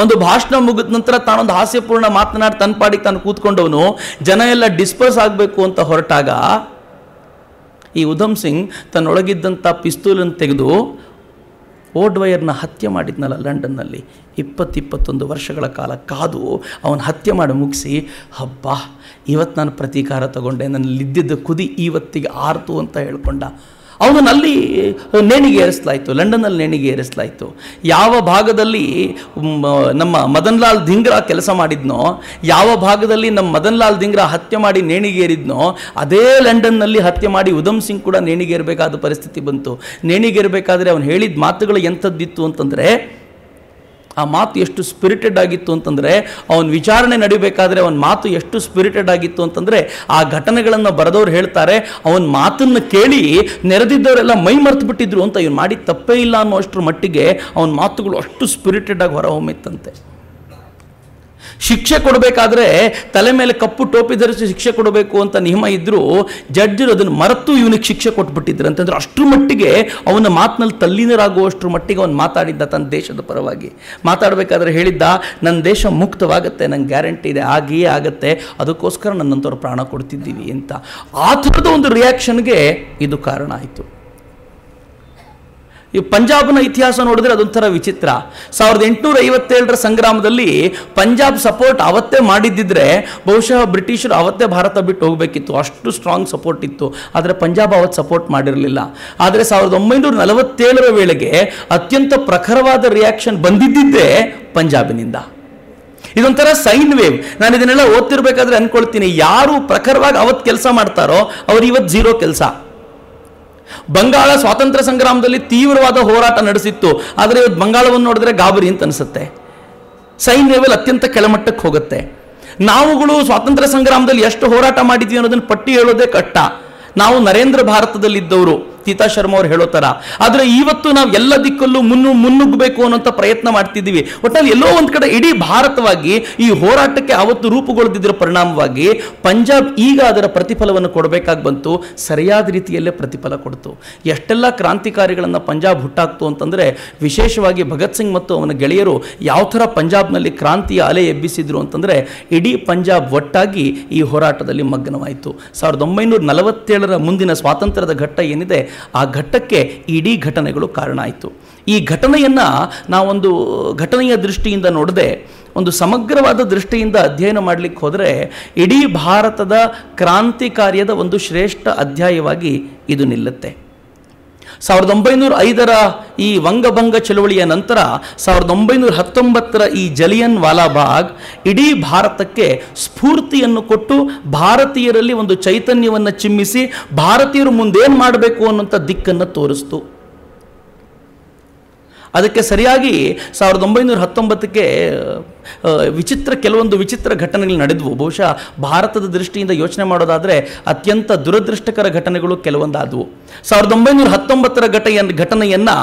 ಒಂದು ಭಾಷಣ ಮುಗಿದ ನಂತರ ತಾನೊಂದು ಹಾಸ್ಯಪೂರ್ಣ ಮಾತನಾಡಿ ತನ್ನ ಪಾಡಿಗೆ ತಾನು ಕೂತ್ಕೊಂಡವನು ಜನ ಎಲ್ಲ ಡಿಸ್ಪರ್ಸ್ ಆಗಬೇಕು ಅಂತ ಹೊರಟಾಗ ಈ ಉಧಮ್ ಸಿಂಗ್ ತನ್ನೊಳಗಿದ್ದಂಥ ಪಿಸ್ತೂಲನ್ನು ತೆಗೆದು ಓಡ್ವೈರ್ನ ಹತ್ಯೆ ಮಾಡಿದ್ನಲ್ಲ ಲಂಡನ್ನಲ್ಲಿ 20-21 ವರ್ಷಗಳ ಕಾಲ ಕಾದು ಅವನು ಹತ್ಯೆ ಮಾಡಿ ಮುಗಿಸಿ, ಹಬ್ಬ ಇವತ್ತು ನಾನು ಪ್ರತೀಕಾರ ತಗೊಂಡೆ, ನನ್ನಲ್ಲಿದ್ದಿದ್ದ ಕುದಿ ಇವತ್ತಿಗೆ ಆರ್ತು ಅಂತ ಹೇಳ್ಕೊಂಡ. ಅವನಲ್ಲಿ ನೇಣಿಗೆ ಏರಿಸಲಾಯಿತು, ಲಂಡನ್ನಲ್ಲಿ ನೇಣಿಗೆ ಏರಿಸಲಾಯಿತು. ಯಾವ ಭಾಗದಲ್ಲಿ ನಮ್ಮ ಮದನ್ ಲಾಲ್ ಧಿಂಗ್ರಾ ಕೆಲಸ ಮಾಡಿದ್ನೋ, ಯಾವ ಭಾಗದಲ್ಲಿ ನಮ್ಮ ಮದನ್ ಲಾಲ್ ಧಿಂಗ್ರಾ ಹತ್ಯೆ ಮಾಡಿ ನೇಣಿಗೆ ಏರಿದ್ನೋ ಅದೇ ಲಂಡನ್ನಲ್ಲಿ ಹತ್ಯೆ ಮಾಡಿ ಉಧಮ್ ಸಿಂಗ್ ಕೂಡ ನೇಣಿಗೆ ಏರಬೇಕಾದ ಪರಿಸ್ಥಿತಿ ಬಂತು. ನೇಣಿಗೆ ಏರಬೇಕಾದ್ರೆ ಅವನು ಹೇಳಿದ ಮಾತುಗಳು ಎಂಥದ್ದಿತ್ತು ಅಂತಂದರೆ, ಆ ಮಾತು ಎಷ್ಟು ಸ್ಪಿರಿಟೆಡ್ ಆಗಿತ್ತು ಅಂತಂದರೆ, ಅವನ ವಿಚಾರಣೆ ನಡಿಬೇಕಾದ್ರೆ ಅವನ ಮಾತು ಎಷ್ಟು ಸ್ಪಿರಿಟೆಡ್ ಆಗಿತ್ತು ಅಂತಂದರೆ, ಆ ಘಟನೆಗಳನ್ನು ಬರೆದವ್ರು ಹೇಳ್ತಾರೆ ಅವನ ಮಾತನ್ನು ಕೇಳಿ ನೆರೆದಿದ್ದವರೆಲ್ಲ ಮೈ ಮರೆತು ಬಿಟ್ಟಿದ್ರು ಅಂತ. ಇವನು ಮಾಡಿ ತಪ್ಪೇ ಇಲ್ಲ ಅನ್ನೋಷ್ಟರ ಮಟ್ಟಿಗೆ ಅವನ ಮಾತುಗಳು ಅಷ್ಟು ಸ್ಪಿರಿಟೆಡ್ ಆಗಿ ಹೊರಹೊಮ್ಮಿತ್ತಂತೆ. ಶಿಕ್ಷೆ ಕೊಡಬೇಕಾದ್ರೆ ತಲೆ ಮೇಲೆ ಕಪ್ಪು ಟೋಪಿ ಧರಿಸಿ ಶಿಕ್ಷೆ ಕೊಡಬೇಕು ಅಂತ ನಿಯಮ ಇದ್ದರೂ ಜಡ್ಜರು ಅದನ್ನು ಮರೆತು ಇವನಿಗೆ ಶಿಕ್ಷೆ ಕೊಟ್ಬಿಟ್ಟಿದ್ರು ಅಂತಂದ್ರೆ ಅಷ್ಟರ ಮಟ್ಟಿಗೆ ಅವನ ಮಾತಿನಲ್ಲಿ ತಲ್ಲೀನರಾಗುವಷ್ಟರ ಮಟ್ಟಿಗೆ ಅವನು ಮಾತಾಡಿದ್ದ ತನ್ನ ದೇಶದ ಪರವಾಗಿ. ಮಾತಾಡಬೇಕಾದ್ರೆ ಹೇಳಿದ್ದ, ನನ್ನ ದೇಶ ಮುಕ್ತವಾಗುತ್ತೆ, ನಂಗೆ ಗ್ಯಾರಂಟಿ ಇದೆ, ಆಗಿಯೇ ಆಗುತ್ತೆ, ಅದಕ್ಕೋಸ್ಕರ ನನ್ನಂಥವ್ರು ಪ್ರಾಣ ಕೊಡ್ತಿದ್ದೀವಿ ಅಂತ. ಆ ಥರದ ಒಂದು ರಿಯಾಕ್ಷನ್ಗೆ ಇದು ಕಾರಣ ಆಯಿತು. ಈ ಪಂಜಾಬ್ನ ಇತಿಹಾಸ ನೋಡಿದ್ರೆ ಅದೊಂಥರ ವಿಚಿತ್ರ. 1857ರ ಸಂಗ್ರಾಮದಲ್ಲಿ ಪಂಜಾಬ್ ಸಪೋರ್ಟ್ ಅವತ್ತೇ ಮಾಡಿದ್ದಿದ್ರೆ ಬಹುಶಃ ಬ್ರಿಟಿಷರು ಅವತ್ತೇ ಭಾರತ ಬಿಟ್ಟು ಹೋಗಬೇಕಿತ್ತು, ಅಷ್ಟು ಸ್ಟ್ರಾಂಗ್ ಸಪೋರ್ಟ್ ಇತ್ತು. ಆದರೆ ಪಂಜಾಬ್ ಅವತ್ತು ಸಪೋರ್ಟ್ ಮಾಡಿರಲಿಲ್ಲ. ಆದರೆ 1947ರ ವೇಳೆಗೆ ಅತ್ಯಂತ ಪ್ರಖರವಾದ ರಿಯಾಕ್ಷನ್ ಬಂದಿದ್ದೇ ಪಂಜಾಬಿನಿಂದ. ಇದೊಂಥರ ಸೈನ್ ವೇವ್. ನಾನು ಇದನ್ನೆಲ್ಲ ಓದ್ತಿರ್ಬೇಕಾದ್ರೆ ಅನ್ಕೊಳ್ತೀನಿ, ಯಾರು ಪ್ರಖರವಾಗಿ ಅವತ್ತು ಕೆಲಸ ಮಾಡ್ತಾರೋ ಅವ್ರು ಇವತ್ತು ಝೀರೋ ಕೆಲಸ. ಬಂಗಾಳ ಸ್ವಾತಂತ್ರ್ಯ ಸಂಗ್ರಾಮದಲ್ಲಿ ತೀವ್ರವಾದ ಹೋರಾಟ ನಡೆಸಿತ್ತು, ಆದರೆ ಇವತ್ತು ಬಂಗಾಳವನ್ನು ನೋಡಿದ್ರೆ ಗಾಬರಿ ಅಂತ ಅನಿಸುತ್ತೆ. ಸೈನ್ ವೇವಲ್ ಅತ್ಯಂತ ಕೆಳಮಟ್ಟಕ್ಕೆ ಹೋಗುತ್ತೆ. ನಾವುಗಳು ಸ್ವಾತಂತ್ರ್ಯ ಸಂಗ್ರಾಮದಲ್ಲಿ ಎಷ್ಟು ಹೋರಾಟ ಮಾಡಿದ್ವಿ ಅನ್ನೋದನ್ನು ಪಟ್ಟಿ ಹೇಳೋದೇ ಕಷ್ಟ. ನಾವು ನರೇಂದ್ರ ಭಾರತದಲ್ಲಿದ್ದವರು, ಸೀತಾ ಶರ್ಮಾ ಅವ್ರು ಹೇಳೋ ಥರ. ಆದರೆ ಇವತ್ತು ನಾವು ಎಲ್ಲ ದಿಕ್ಕಲ್ಲೂ ಮುನ್ನುಗ್ಗಬೇಕು ಅನ್ನೋಂಥ ಪ್ರಯತ್ನ ಮಾಡ್ತಿದ್ದೀವಿ. ಒಟ್ಟಲ್ಲಿ ಎಲ್ಲೋ ಒಂದು ಕಡೆ ಇಡೀ ಭಾರತವಾಗಿ ಈ ಹೋರಾಟಕ್ಕೆ ಅವತ್ತು ರೂಪುಗೊಳ್ದಿದ್ದರ ಪರಿಣಾಮವಾಗಿ ಪಂಜಾಬ್ ಈಗ ಅದರ ಪ್ರತಿಫಲವನ್ನು ಕೊಡಬೇಕಾಗಿ ಬಂತು. ಸರಿಯಾದ ರೀತಿಯಲ್ಲೇ ಪ್ರತಿಫಲ ಕೊಡ್ತು. ಎಷ್ಟೆಲ್ಲ ಕ್ರಾಂತಿಕಾರಿಗಳನ್ನು ಪಂಜಾಬ್ ಹುಟ್ಟಾಕ್ತು ಅಂತಂದರೆ, ವಿಶೇಷವಾಗಿ ಭಗತ್ ಸಿಂಗ್ ಮತ್ತು ಅವನ ಗೆಳೆಯರು ಯಾವ ಥರ ಪಂಜಾಬ್ನಲ್ಲಿ ಕ್ರಾಂತಿಯ ಅಲೆ ಎಬ್ಬಿಸಿದ್ರು ಅಂತಂದರೆ, ಇಡೀ ಪಂಜಾಬ್ ಒಟ್ಟಾಗಿ ಈ ಹೋರಾಟದಲ್ಲಿ ಮಗ್ನವಾಯಿತು. 1947ರ ಮುಂದಿನ ಸ್ವಾತಂತ್ರ್ಯದ ಘಟ್ಟ ಏನಿದೆ, ಆ ಘಟ್ಟಕ್ಕೆ ಇಡೀ ಘಟನೆಗಳು ಕಾರಣ ಆಯಿತು. ಈ ಘಟನೆಯನ್ನು ನಾವೊಂದು ಘಟನೆಯ ದೃಷ್ಟಿಯಿಂದ ನೋಡದೆ ಒಂದು ಸಮಗ್ರವಾದ ದೃಷ್ಟಿಯಿಂದ ಅಧ್ಯಯನ ಮಾಡಲಿಕ್ಕೆ ಹೋದರೆ ಇಡೀ ಭಾರತದ ಕ್ರಾಂತಿ ಕಾರ್ಯದ ಒಂದು ಶ್ರೇಷ್ಠ ಅಧ್ಯಾಯವಾಗಿ ಇದು ನಿಲ್ಲುತ್ತೆ. 1905ರ ಈ ವಂಗಭಂಗ ಚಳವಳಿಯ ನಂತರ 1919ರ ಈ ಜಲಿಯನ್ ವಾಲಾಬಾಗ್ ಇಡೀ ಭಾರತಕ್ಕೆ ಸ್ಫೂರ್ತಿಯನ್ನು ಕೊಟ್ಟು ಭಾರತೀಯರಲ್ಲಿ ಒಂದು ಚೈತನ್ಯವನ್ನು ಚಿಮ್ಮಿಸಿ ಭಾರತೀಯರು ಮುಂದೇನು ಮಾಡಬೇಕು ಅನ್ನೋಂಥ ದಿಕ್ಕನ್ನು ತೋರಿಸ್ತು. ಅದಕ್ಕೆ ಸರಿಯಾಗಿ 1919ಕ್ಕೆ ಕೆಲವೊಂದು ವಿಚಿತ್ರ ಘಟನೆಗಳು ನಡೆದವು. ಬಹುಶಃ ಭಾರತದ ದೃಷ್ಟಿಯಿಂದ ಯೋಚನೆ ಮಾಡೋದಾದರೆ ಅತ್ಯಂತ ದುರದೃಷ್ಟಕರ ಘಟನೆಗಳು ಕೆಲವೊಂದಾದವು. 1919ರ ಘಟನೆಯನ್ನು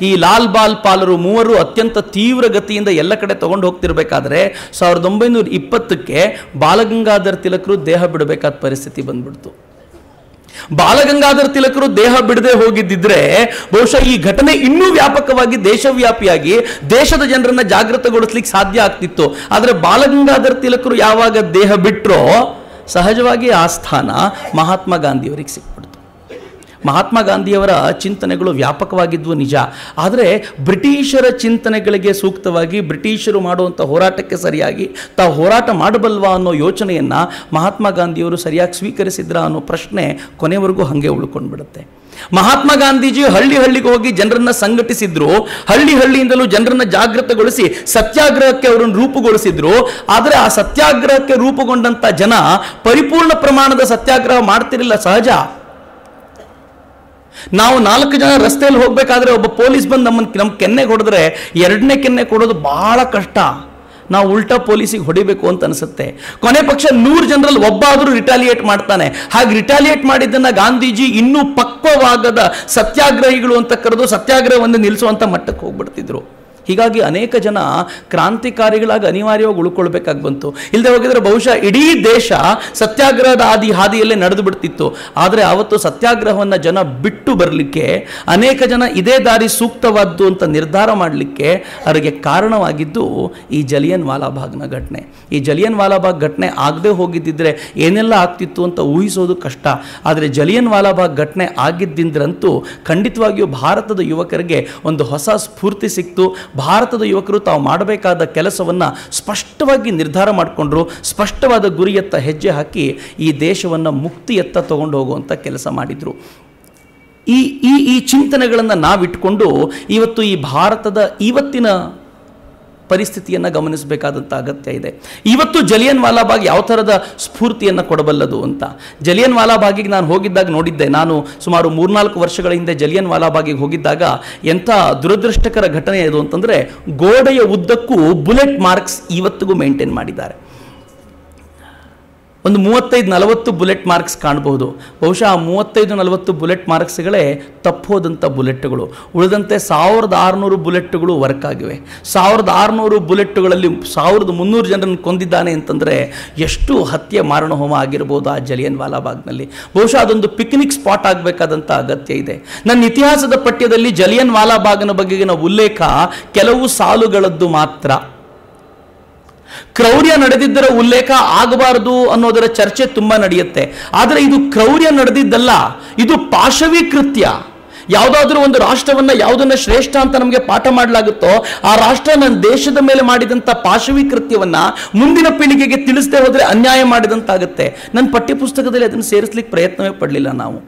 ಈ ಲಾಲ್ ಬಾಲ್ ಪಾಲರು ಮೂವರು ಅತ್ಯಂತ ತೀವ್ರ ಗತಿಯಿಂದ ಎಲ್ಲ ಕಡೆ ತಗೊಂಡು ಹೋಗ್ತಿರ್ಬೇಕಾದ್ರೆ 1920ಕ್ಕೆ ಬಾಲಗಂಗಾಧರ್ ತಿಲಕರು ದೇಹ ಬಿಡಬೇಕಾದ ಪರಿಸ್ಥಿತಿ ಬಂದ್ಬಿಡ್ತು. ಬಾಲಗಂಗಾಧರ್ ತಿಲಕರು ದೇಹ ಬಿಡದೆ ಹೋಗಿದ್ದಿದ್ರೆ ಬಹುಶಃ ಈ ಘಟನೆ ಇನ್ನೂ ವ್ಯಾಪಕವಾಗಿ ದೇಶವ್ಯಾಪಿಯಾಗಿ ದೇಶದ ಜನರನ್ನ ಜಾಗೃತಗೊಳಿಸ್ಲಿಕ್ಕೆ ಸಾಧ್ಯ ಆಗ್ತಿತ್ತು. ಆದರೆ ಬಾಲಗಂಗಾಧರ್ ತಿಲಕರು ಯಾವಾಗ ದೇಹ ಬಿಟ್ಟರೋ ಸಹಜವಾಗಿ ಆ ಸ್ಥಾನ ಮಹಾತ್ಮ ಗಾಂಧಿಯವರಿಗೆ ಸಿಕ್ಬಿಡ್ತು. ಮಹಾತ್ಮ ಗಾಂಧಿಯವರ ಚಿಂತನೆಗಳು ವ್ಯಾಪಕವಾಗಿದ್ವು ನಿಜ, ಆದರೆ ಬ್ರಿಟಿಷರ ಚಿಂತನೆಗಳಿಗೆ ಸೂಕ್ತವಾಗಿ ಬ್ರಿಟಿಷರು ಮಾಡುವಂಥ ಹೋರಾಟಕ್ಕೆ ಸರಿಯಾಗಿ ತಾವು ಹೋರಾಟ ಮಾಡಬಲ್ವಾ ಅನ್ನೋ ಯೋಚನೆಯನ್ನು ಮಹಾತ್ಮ ಗಾಂಧಿಯವರು ಸರಿಯಾಗಿ ಸ್ವೀಕರಿಸಿದ್ರ ಅನ್ನೋ ಪ್ರಶ್ನೆ ಕೊನೆವರೆಗೂ ಹಾಗೆ ಉಳ್ಕೊಂಡು ಬಿಡುತ್ತೆ. ಮಹಾತ್ಮ ಗಾಂಧೀಜಿ ಹಳ್ಳಿಗೆ ಹೋಗಿ ಜನರನ್ನ ಸಂಘಟಿಸಿದ್ರು, ಹಳ್ಳಿಯಿಂದಲೂ ಜನರನ್ನ ಜಾಗೃತಗೊಳಿಸಿ ಸತ್ಯಾಗ್ರಹಕ್ಕೆ ಅವರನ್ನು ರೂಪುಗೊಳಿಸಿದ್ರು. ಆದರೆ ಆ ಸತ್ಯಾಗ್ರಹಕ್ಕೆ ರೂಪುಗೊಂಡಂತ ಜನ ಪರಿಪೂರ್ಣ ಪ್ರಮಾಣದ ಸತ್ಯಾಗ್ರಹ ಮಾಡ್ತಿರಲಿಲ್ಲ. ಸಹಜ, ನಾವು 4 ಜನ ರಸ್ತೆಯಲ್ಲಿ ಹೋಗ್ಬೇಕಾದ್ರೆ ಒಬ್ಬ ಪೊಲೀಸ್ ಬಂದು ನಮ್ಮ ಕೆನ್ನೆಗೆ ಹೊಡೆದ್ರೆ 2ನೇ ಕೆನ್ನೆ ಕೊಡೋದು ಬಹಳ ಕಷ್ಟ. ನಾವು ಉಲ್ಟಾ ಪೊಲೀಸಿಗೆ ಹೊಡಿಬೇಕು ಅಂತ ಅನಿಸುತ್ತೆ. ಕೊನೆ ಪಕ್ಷ 100 ಜನರಲ್ಲಿ ಒಬ್ಬ ಆದರೂ ರಿಟಾಲಿಯೇಟ್ ಮಾಡ್ತಾನೆ. ಹಾಗೆ ರಿಟಾಲಿಯೇಟ್ ಮಾಡಿದ್ದನ್ನ ಗಾಂಧೀಜಿ ಇನ್ನೂ ಪಕ್ವವಾಗದ ಸತ್ಯಾಗ್ರಹಿಗಳು ಅಂತ ಕರೆದು ಸತ್ಯಾಗ್ರಹವನ್ನು ನಿಲ್ಲಿಸುವಂತ ಮಟ್ಟಕ್ಕೆ ಹೋಗ್ಬಿಡ್ತಿದ್ರು. ಹೀಗಾಗಿ ಅನೇಕ ಜನ ಕ್ರಾಂತಿಕಾರಿಗಳಾಗಿ ಅನಿವಾರ್ಯವಾಗಿ ಉಳ್ಕೊಳ್ಬೇಕಾಗಿ ಬಂತು. ಇಲ್ಲದೆ ಹೋಗಿದ್ರೆ ಬಹುಶಃ ಇಡೀ ದೇಶ ಸತ್ಯಾಗ್ರಹದ ಹಾದಿಯಲ್ಲೇ ನಡೆದು ಬಿಡ್ತಿತ್ತು. ಆದರೆ ಆವತ್ತು ಸತ್ಯಾಗ್ರಹವನ್ನು ಜನ ಬಿಟ್ಟು ಬರಲಿಕ್ಕೆ, ಅನೇಕ ಜನ ಇದೇ ದಾರಿ ಸೂಕ್ತವಾದ್ದು ಅಂತ ನಿರ್ಧಾರ ಮಾಡಲಿಕ್ಕೆ ಅವರಿಗೆ ಕಾರಣವಾಗಿದ್ದು ಈ ಜಲಿಯನ್ ವಾಲಾಬಾಗ್ನ ಘಟನೆ. ಈ ಜಲಿಯನ್ ವಾಲಾಬಾಗ್ ಘಟನೆ ಆಗದೆ ಹೋಗಿದ್ದಿದ್ರೆ ಏನೆಲ್ಲ ಆಗ್ತಿತ್ತು ಅಂತ ಊಹಿಸೋದು ಕಷ್ಟ. ಆದರೆ ಜಲಿಯನ್ ವಾಲಾಬಾಗ್ ಘಟನೆ ಆಗಿದ್ದಿಂದ್ರಂತೂ ಖಂಡಿತವಾಗಿಯೂ ಭಾರತದ ಯುವಕರಿಗೆ ಒಂದು ಹೊಸ ಸ್ಫೂರ್ತಿ ಸಿಕ್ತು. ಭಾರತದ ಯುವಕರು ತಾವು ಮಾಡಬೇಕಾದ ಕೆಲಸವನ್ನು ಸ್ಪಷ್ಟವಾಗಿ ನಿರ್ಧಾರ ಮಾಡಿಕೊಂಡ್ರು, ಸ್ಪಷ್ಟವಾದ ಗುರಿಯತ್ತ ಹೆಜ್ಜೆ ಹಾಕಿ ಈ ದೇಶವನ್ನು ಮುಕ್ತಿಯತ್ತ ತಗೊಂಡು ಹೋಗುವಂಥ ಕೆಲಸ ಮಾಡಿದರು. ಈ ಚಿಂತನೆಗಳನ್ನು ನಾವಿಟ್ಕೊಂಡು ಇವತ್ತು ಈ ಭಾರತದ ಇವತ್ತಿನ ಪರಿಸ್ಥಿತಿಯನ್ನು ಗಮನಿಸಬೇಕಾದಂಥ ಅಗತ್ಯ ಇದೆ. ಇವತ್ತು ಜಲಿಯನ್ ವಾಲಾಬಾಗ್ ಯಾವ ಥರದ ಸ್ಫೂರ್ತಿಯನ್ನು ಕೊಡಬಲ್ಲದು ಅಂತ. ಜಲಿಯನ್ ವಾಲಾಬಾಗಿಗೆ ನಾನು ಹೋಗಿದ್ದಾಗ ನೋಡಿದ್ದೆ. ನಾನು ಸುಮಾರು 3-4 ವರ್ಷಗಳ ಹಿಂದೆ ಜಲಿಯನ್ ವಾಲಾಬಾಗಿಗೆ ಹೋಗಿದ್ದಾಗ ಎಂಥ ದುರದೃಷ್ಟಕರ ಘಟನೆ ಇದು ಅಂತಂದರೆ, ಗೋಡೆಯ ಉದ್ದಕ್ಕೂ ಬುಲೆಟ್ ಮಾರ್ಕ್ಸ್ ಇವತ್ತಿಗೂ ಮೇಂಟೈನ್ ಮಾಡಿದ್ದಾರೆ. ಒಂದು 35-40 ಬುಲೆಟ್ ಮಾರ್ಕ್ಸ್ ಕಾಣಬಹುದು. ಬಹುಶಃ ಆ 35-40 ಬುಲೆಟ್ ಮಾರ್ಕ್ಸ್ಗಳೇ ತಪ್ಪೋದಂಥ ಬುಲೆಟ್ಗಳು. ಉಳಿದಂತೆ 1600 ಬುಲೆಟ್ಗಳು ವರ್ಕ್ ಆಗಿವೆ. 1600 ಬುಲೆಟ್ಗಳಲ್ಲಿ 1300 ಜನರನ್ನು ಕೊಂದಿದ್ದಾನೆ ಅಂತಂದರೆ ಎಷ್ಟು ಹತ್ಯೆ ಮಾರಣ ಹೋಮ ಆಗಿರ್ಬೋದು ಆ ಜಲಿಯನ್ ವಾಲಾಬಾಗ್ನಲ್ಲಿ. ಬಹುಶಃ ಅದೊಂದು ಪಿಕ್ನಿಕ್ ಸ್ಪಾಟ್ ಆಗಬೇಕಾದಂಥ ಅಗತ್ಯ ಇದೆ. ನನ್ನ ಇತಿಹಾಸದ ಪಠ್ಯದಲ್ಲಿ ಜಲಿಯನ್ ವಾಲಾಬಾಗ್ನ ಬಗೆಗಿನ ಉಲ್ಲೇಖ ಕೆಲವು ಸಾಲುಗಳದ್ದು ಮಾತ್ರ. ಕ್ರೌರ್ಯ ನಡೆದಿದ್ದರ ಉಲ್ಲೇಖ ಆಗಬಾರದು ಅನ್ನೋದರ ಚರ್ಚೆ ತುಂಬಾ ನಡೆಯುತ್ತೆ. ಆದರೆ ಇದು ಕ್ರೌರ್ಯ ನಡೆದಿದ್ದಲ್ಲ, ಇದು ಪಾಶವಿ ಕೃತ್ಯ. ಯಾವುದಾದ್ರೂ ಒಂದು ರಾಷ್ಟ್ರವನ್ನ ಯಾವುದನ್ನ ಶ್ರೇಷ್ಠ ಅಂತ ನಮಗೆ ಪಾಠ ಮಾಡಲಾಗುತ್ತೋ ಆ ರಾಷ್ಟ್ರ ನನ್ನ ದೇಶದ ಮೇಲೆ ಮಾಡಿದಂಥ ಪಾಶವಿ ಕೃತ್ಯವನ್ನ ಮುಂದಿನ ಪೀಳಿಗೆಗೆ ತಿಳಿಸದೆ ಹೋದ್ರೆ ಅನ್ಯಾಯ ಮಾಡಿದಂತಾಗುತ್ತೆ. ನನ್ನ ಪಠ್ಯಪುಸ್ತಕದಲ್ಲಿ ಅದನ್ನು ಸೇರಿಸ್ಲಿಕ್ಕೆ ಪ್ರಯತ್ನವೇ ಪಡಲಿಲ್ಲ ನಾವು.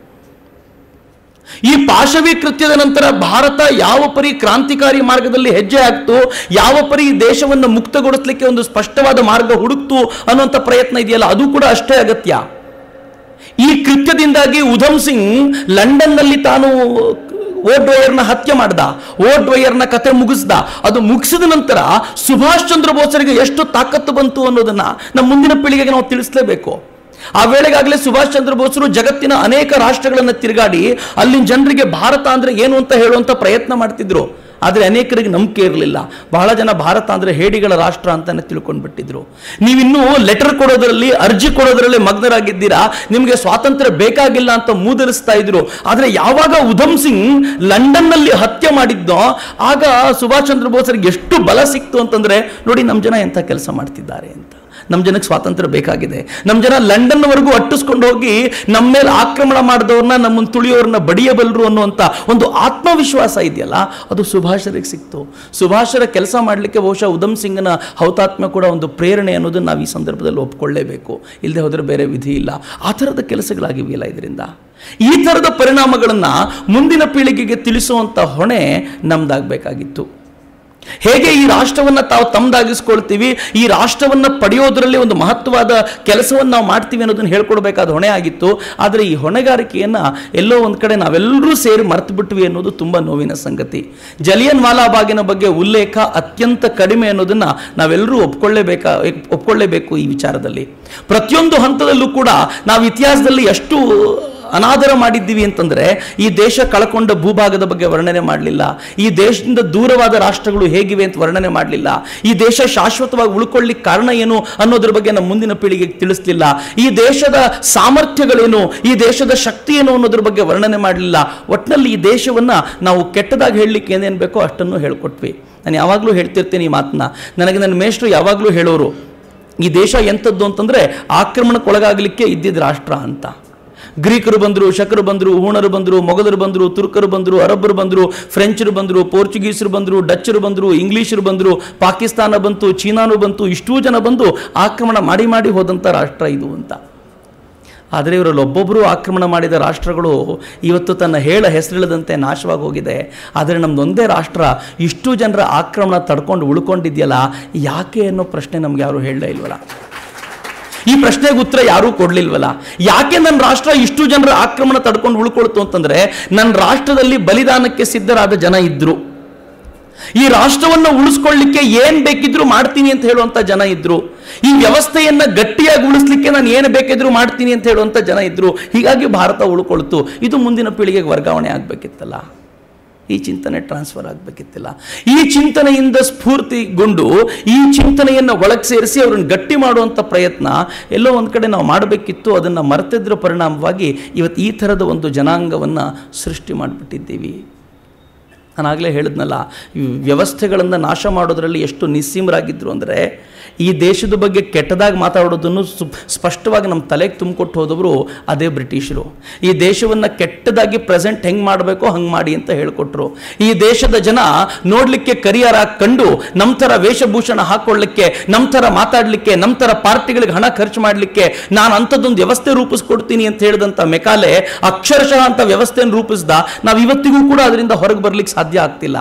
ಈ ಪಾಶವಿ ಕೃತ್ಯದ ನಂತರ ಭಾರತ ಯಾವ ಪರಿ ಕ್ರಾಂತಿಕಾರಿ ಮಾರ್ಗದಲ್ಲಿ ಹೆಜ್ಜೆ ಹಾಕ್ತು, ಯಾವ ಪರಿ ದೇಶವನ್ನು ಮುಕ್ತಗೊಳಿಸಲಿಕ್ಕೆ ಒಂದು ಸ್ಪಷ್ಟವಾದ ಮಾರ್ಗ ಹುಡುಕ್ತು ಅನ್ನುವಂಥ ಪ್ರಯತ್ನ ಇದೆಯಲ್ಲ, ಅದು ಕೂಡ ಅಷ್ಟೇ ಅಗತ್ಯ. ಈ ಕೃತ್ಯದಿಂದಾಗಿ ಉಧಮ್ ಸಿಂಗ್ ಲಂಡನ್ನಲ್ಲಿ ತಾನು ಓಡ್ವೈಯರ್ನ ಹತ್ಯೆ ಮಾಡ್ದ, ಓಡ್ವೈಯರ್ನ ಕತೆ ಮುಗಿಸ್ದ. ಅದು ಮುಗಿಸಿದ ನಂತರ ಸುಭಾಷ್ ಚಂದ್ರ ಬೋಸರಿಗೆ ಎಷ್ಟು ತಾಕತ್ತು ಬಂತು ಅನ್ನೋದನ್ನ ನಮ್ಮ ಮುಂದಿನ ಪೀಳಿಗೆಗೆ ನಾವು ತಿಳಿಸಲೇಬೇಕು. ಆ ವೇಳೆಗಾಗಲೇ ಸುಭಾಷ್ ಚಂದ್ರ ಬೋಸರು ಜಗತ್ತಿನ ಅನೇಕ ರಾಷ್ಟ್ರಗಳನ್ನು ತಿರುಗಾಡಿ ಅಲ್ಲಿನ ಜನರಿಗೆ ಭಾರತ ಅಂದ್ರೆ ಏನು ಅಂತ ಹೇಳುವಂತ ಪ್ರಯತ್ನ ಮಾಡ್ತಿದ್ರು. ಆದರೆ ಅನೇಕರಿಗೆ ನಂಬಿಕೆ ಇರಲಿಲ್ಲ. ಬಹಳ ಜನ ಭಾರತ ಅಂದ್ರೆ ಹೇಡಿಗಳ ರಾಷ್ಟ್ರ ಅಂತಾನೆ ತಿಳ್ಕೊಂಡ್ಬಿಟ್ಟಿದ್ರು. ನೀವಿನ್ನೂ ಲೆಟರ್ ಕೊಡೋದ್ರಲ್ಲಿ, ಅರ್ಜಿ ಕೊಡೋದ್ರಲ್ಲಿ ಮಗ್ನರಾಗಿದ್ದೀರಾ, ನಿಮಗೆ ಸ್ವಾತಂತ್ರ್ಯ ಬೇಕಾಗಿಲ್ಲ ಅಂತ ಮೂದಲಿಸ್ತಾ ಇದ್ರು. ಆದರೆ ಯಾವಾಗ ಉಧಮ್ ಸಿಂಗ್ ಲಂಡನ್ನಲ್ಲಿ ಹತ್ಯೆ ಮಾಡಿದ್ದೋ ಆಗ ಸುಭಾಷ್ ಚಂದ್ರ ಬೋಸರಿಗೆ ಎಷ್ಟು ಬಲ ಸಿಕ್ತು ಅಂತಂದ್ರೆ, ನೋಡಿ ನಮ್ಮ ಜನ ಎಂಥ ಕೆಲಸ ಮಾಡ್ತಿದ್ದಾರೆ ಅಂತ. ನಮ್ಮ ಜನಕ್ಕೆ ಸ್ವಾತಂತ್ರ್ಯ ಬೇಕಾಗಿದೆ. ನಮ್ಮ ಜನ ಲಂಡನ್ವರೆಗೂ ಅಟ್ಟಿಸ್ಕೊಂಡು ಹೋಗಿ ನಮ್ಮ ಮೇಲೆ ಆಕ್ರಮಣ ಮಾಡಿದವ್ರನ್ನ, ನಮ್ಮನ್ನು ತುಳಿಯೋರನ್ನ ಬಡಿಯಬಲ್ಲರು ಅನ್ನುವಂಥ ಒಂದು ಆತ್ಮವಿಶ್ವಾಸ ಇದೆಯಲ್ಲ, ಅದು ಸುಭಾಷರಿಗೆ ಸಿಕ್ತು. ಸುಭಾಷರ ಕೆಲಸ ಮಾಡಲಿಕ್ಕೆ ಬಹುಶಃ ಉಧಮ್ ಸಿಂಗ್ನ ಹೌತಾತ್ಮ್ಯ ಕೂಡ ಒಂದು ಪ್ರೇರಣೆ ಅನ್ನೋದನ್ನು ನಾವು ಈ ಸಂದರ್ಭದಲ್ಲಿ ಒಪ್ಕೊಳ್ಳೇಬೇಕು. ಇಲ್ಲದೆ ಹೋದರೆ ಬೇರೆ ವಿಧಿ ಇಲ್ಲ. ಆ ಥರದ ಕೆಲಸಗಳಾಗಿವೆಯಲ್ಲ ಇದರಿಂದ. ಈ ಥರದ ಪರಿಣಾಮಗಳನ್ನು ಮುಂದಿನ ಪೀಳಿಗೆಗೆ ತಿಳಿಸುವಂಥ ಹೊಣೆ ನಮ್ದಾಗಬೇಕಾಗಿತ್ತು. ಹೇಗೆ ಈ ರಾಷ್ಟ್ರವನ್ನು ತಾವು ತಮ್ಮದಾಗಿಸ್ಕೊಳ್ತೀವಿ, ಈ ರಾಷ್ಟ್ರವನ್ನು ಪಡೆಯೋದರಲ್ಲಿ ಒಂದು ಮಹತ್ವವಾದ ಕೆಲಸವನ್ನು ನಾವು ಮಾಡ್ತೀವಿ ಅನ್ನೋದನ್ನು ಹೇಳ್ಕೊಡ್ಬೇಕಾದ ಹೊಣೆ ಆಗಿತ್ತು. ಆದರೆ ಈ ಹೊಣೆಗಾರಿಕೆಯನ್ನು ಎಲ್ಲೋ ಒಂದು ಕಡೆ ನಾವೆಲ್ಲರೂ ಸೇರಿ ಮರೆತು ಬಿಟ್ವಿ ಅನ್ನೋದು ತುಂಬ ನೋವಿನ ಸಂಗತಿ. ಜಲಿಯನ್ ವಾಲಾಬಾಗಿನ ಬಗ್ಗೆ ಉಲ್ಲೇಖ ಅತ್ಯಂತ ಕಡಿಮೆ ಅನ್ನೋದನ್ನು ನಾವೆಲ್ಲರೂ ಒಪ್ಕೊಳ್ಳೇಬೇಕು. ಈ ವಿಚಾರದಲ್ಲಿ ಪ್ರತಿಯೊಂದು ಹಂತದಲ್ಲೂ ಕೂಡ ನಾವು ಇತಿಹಾಸದಲ್ಲಿ ಎಷ್ಟು ಅನಾದರ ಮಾಡಿದ್ದೀವಿ ಅಂತಂದ್ರೆ, ಈ ದೇಶ ಕಳ್ಕೊಂಡ ಭೂಭಾಗದ ಬಗ್ಗೆ ವರ್ಣನೆ ಮಾಡಲಿಲ್ಲ, ಈ ದೇಶದಿಂದ ದೂರವಾದ ರಾಷ್ಟ್ರಗಳು ಹೇಗಿವೆ ಅಂತ ವರ್ಣನೆ ಮಾಡಲಿಲ್ಲ, ಈ ದೇಶ ಶಾಶ್ವತವಾಗಿ ಉಳ್ಕೊಳ್ಳಿಕ್ಕೆ ಕಾರಣ ಏನು ಅನ್ನೋದ್ರ ಬಗ್ಗೆ ನಮ್ಮ ಮುಂದಿನ ಪೀಳಿಗೆಗೆ ತಿಳಿಸಲಿಲ್ಲ, ಈ ದೇಶದ ಸಾಮರ್ಥ್ಯಗಳೇನು, ಈ ದೇಶದ ಶಕ್ತಿ ಏನು ಅನ್ನೋದ್ರ ಬಗ್ಗೆ ವರ್ಣನೆ ಮಾಡಲಿಲ್ಲ. ಒಟ್ಟಿನಲ್ಲಿ ಈ ದೇಶವನ್ನ ನಾವು ಕೆಟ್ಟದಾಗಿ ಹೇಳಲಿಕ್ಕೆ ಏನೇನು ಬೇಕೋ ಅಷ್ಟನ್ನು ಹೇಳ್ಕೊಟ್ವಿ. ನಾನು ಯಾವಾಗಲೂ ಹೇಳ್ತಿರ್ತೀನಿ ಈ ಮಾತನ್ನ. ನನಗೆ ನನ್ನ ಮೇಷ್ಟ್ರು ಯಾವಾಗಲೂ ಹೇಳೋರು, ಈ ದೇಶ ಎಂಥದ್ದು ಅಂತಂದ್ರೆ ಆಕ್ರಮಣಕ್ಕೊಳಗಾಗಲಿಕ್ಕೆ ಇದ್ದಿದ್ದ ರಾಷ್ಟ್ರ ಅಂತ. ಗ್ರೀಕರು ಬಂದರು, ಶಕರು ಬಂದರು, ಹೂಣರು ಬಂದರು, ಮೊಘಲರು ಬಂದರು, ತುರ್ಕರು ಬಂದರು, ಅರಬ್ಬರು ಬಂದರು, ಫ್ರೆಂಚರು ಬಂದರು, ಪೋರ್ಚುಗೀಸರು ಬಂದರು, ಡಚ್ಚರು ಬಂದರು, ಇಂಗ್ಲೀಷರು ಬಂದರು, ಪಾಕಿಸ್ತಾನ ಬಂತು, ಚೀನಾನು ಬಂತು. ಇಷ್ಟೂ ಜನ ಬಂದು ಆಕ್ರಮಣ ಮಾಡಿ ಮಾಡಿ ಹೋದಂಥ ರಾಷ್ಟ್ರ ಇದು ಅಂತ. ಆದರೆ ಇವರಲ್ಲಿ ಒಬ್ಬೊಬ್ಬರು ಆಕ್ರಮಣ ಮಾಡಿದ ರಾಷ್ಟ್ರಗಳು ಇವತ್ತು ತನ್ನ ಹೆಸರಿಲ್ಲದಂತೆ ನಾಶವಾಗಿ ಹೋಗಿದೆ. ಆದರೆ ನಮ್ಮದೊಂದೇ ರಾಷ್ಟ್ರ ಇಷ್ಟು ಜನರ ಆಕ್ರಮಣ ತಡ್ಕೊಂಡು ಉಳ್ಕೊಂಡಿದೆಯಲ್ಲ, ಯಾಕೆ ಅನ್ನೋ ಪ್ರಶ್ನೆ ನಮ್ಗೆ ಯಾರು ಹೇಳಲೇ ಇಲ್ವಲ್ಲ. ಈ ಪ್ರಶ್ನೆಗೆ ಉತ್ತರ ಯಾರೂ ಕೊಡ್ಲಿಲ್ವಲ್ಲ. ಯಾಕೆ ನನ್ನ ರಾಷ್ಟ್ರ ಇಷ್ಟು ಜನರ ಆಕ್ರಮಣ ತಡ್ಕೊಂಡು ಉಳ್ಕೊಳ್ತು ಅಂತಂದ್ರೆ, ನನ್ನ ರಾಷ್ಟ್ರದಲ್ಲಿ ಬಲಿದಾನಕ್ಕೆ ಸಿದ್ಧರಾದ ಜನ ಇದ್ರು. ಈ ರಾಷ್ಟ್ರವನ್ನು ಉಳಿಸ್ಕೊಳ್ಳಿಕ್ಕೆ ಏನ್ ಬೇಕಿದ್ರು ಮಾಡ್ತೀನಿ ಅಂತ ಹೇಳುವಂತ ಜನ ಇದ್ರು. ಈ ವ್ಯವಸ್ಥೆಯನ್ನ ಗಟ್ಟಿಯಾಗಿ ಉಳಿಸ್ಲಿಕ್ಕೆ ನಾನು ಏನು ಬೇಕಿದ್ರು ಮಾಡ್ತೀನಿ ಅಂತ ಹೇಳುವಂತ ಜನ ಇದ್ರು. ಹೀಗಾಗಿ ಭಾರತ ಉಳ್ಕೊಳ್ತು. ಇದು ಮುಂದಿನ ಪೀಳಿಗೆಗೆ ವರ್ಗಾವಣೆ ಆಗ್ಬೇಕಿತ್ತಲ್ಲ, ಈ ಚಿಂತನೆ ಟ್ರಾನ್ಸ್ಫರ್ ಆಗಬೇಕಿತ್ತಿಲ್ಲ. ಈ ಚಿಂತನೆಯಿಂದ ಸ್ಫೂರ್ತಿಗೊಂಡು ಈ ಚಿಂತನೆಯನ್ನು ಒಳಗೆ ಸೇರಿಸಿ ಅವ್ರನ್ನ ಗಟ್ಟಿ ಮಾಡುವಂಥ ಪ್ರಯತ್ನ ಎಲ್ಲೋ ಒಂದು ಕಡೆ ನಾವು ಮಾಡಬೇಕಿತ್ತು. ಅದನ್ನು ಮರೆತಿದ್ರ ಪರಿಣಾಮವಾಗಿ ಇವತ್ತು ಈ ಥರದ ಒಂದು ಜನಾಂಗವನ್ನು ಸೃಷ್ಟಿ ಮಾಡಿಬಿಟ್ಟಿದ್ದೀವಿ. ನಾನಾಗಲೇ ಹೇಳಿದ್ನಲ್ಲ, ಈ ವ್ಯವಸ್ಥೆಗಳನ್ನು ನಾಶ ಮಾಡೋದರಲ್ಲಿ ಎಷ್ಟು ನಿಸ್ಸೀಮರಾಗಿದ್ದರು ಅಂದರೆ, ಈ ದೇಶದ ಬಗ್ಗೆ ಕೆಟ್ಟದಾಗಿ ಮಾತಾಡೋದನ್ನು ಸ್ಪಷ್ಟವಾಗಿ ನಮ್ಮ ತಲೆಗೆ ತುಂಬಿಕೊಟ್ಟು ಹೋದವರು ಅದೇ ಬ್ರಿಟಿಷರು. ಈ ದೇಶವನ್ನು ಕೆಟ್ಟದಾಗಿ ಪ್ರೆಸೆಂಟ್ ಹೆಂಗೆ ಮಾಡಬೇಕೋ ಹಂಗೆ ಮಾಡಿ ಅಂತ ಹೇಳಿಕೊಟ್ರು. ಈ ದೇಶದ ಜನ ನೋಡಲಿಕ್ಕೆ ಕರಿಯರ ಕಂಡು ನಮ್ಮ ಥರ ವೇಷಭೂಷಣ ಹಾಕೊಳ್ಳಿಕ್ಕೆ, ನಮ್ಮ ಥರ ಮಾತಾಡಲಿಕ್ಕೆ, ನಮ್ಮ ಥರ ಪಾರ್ಟಿಗಳಿಗೆ ಹಣ ಖರ್ಚು ಮಾಡಲಿಕ್ಕೆ ನಾನು ಅಂಥದ್ದೊಂದು ವ್ಯವಸ್ಥೆ ರೂಪಿಸ್ಕೊಡ್ತೀನಿ ಅಂತ ಹೇಳಿದಂಥ ಮೆಕಾಲೆ ಅಕ್ಷರಶಃ ಅಂತ ವ್ಯವಸ್ಥೆಯನ್ನು ರೂಪಿಸ್ದ. ನಾವು ಇವತ್ತಿಗೂ ಕೂಡ ಅದರಿಂದ ಹೊರಗೆ ಬರ್ಲಿಕ್ಕೆ ಸಾಧ್ಯ ಆಗ್ತಿಲ್ಲ.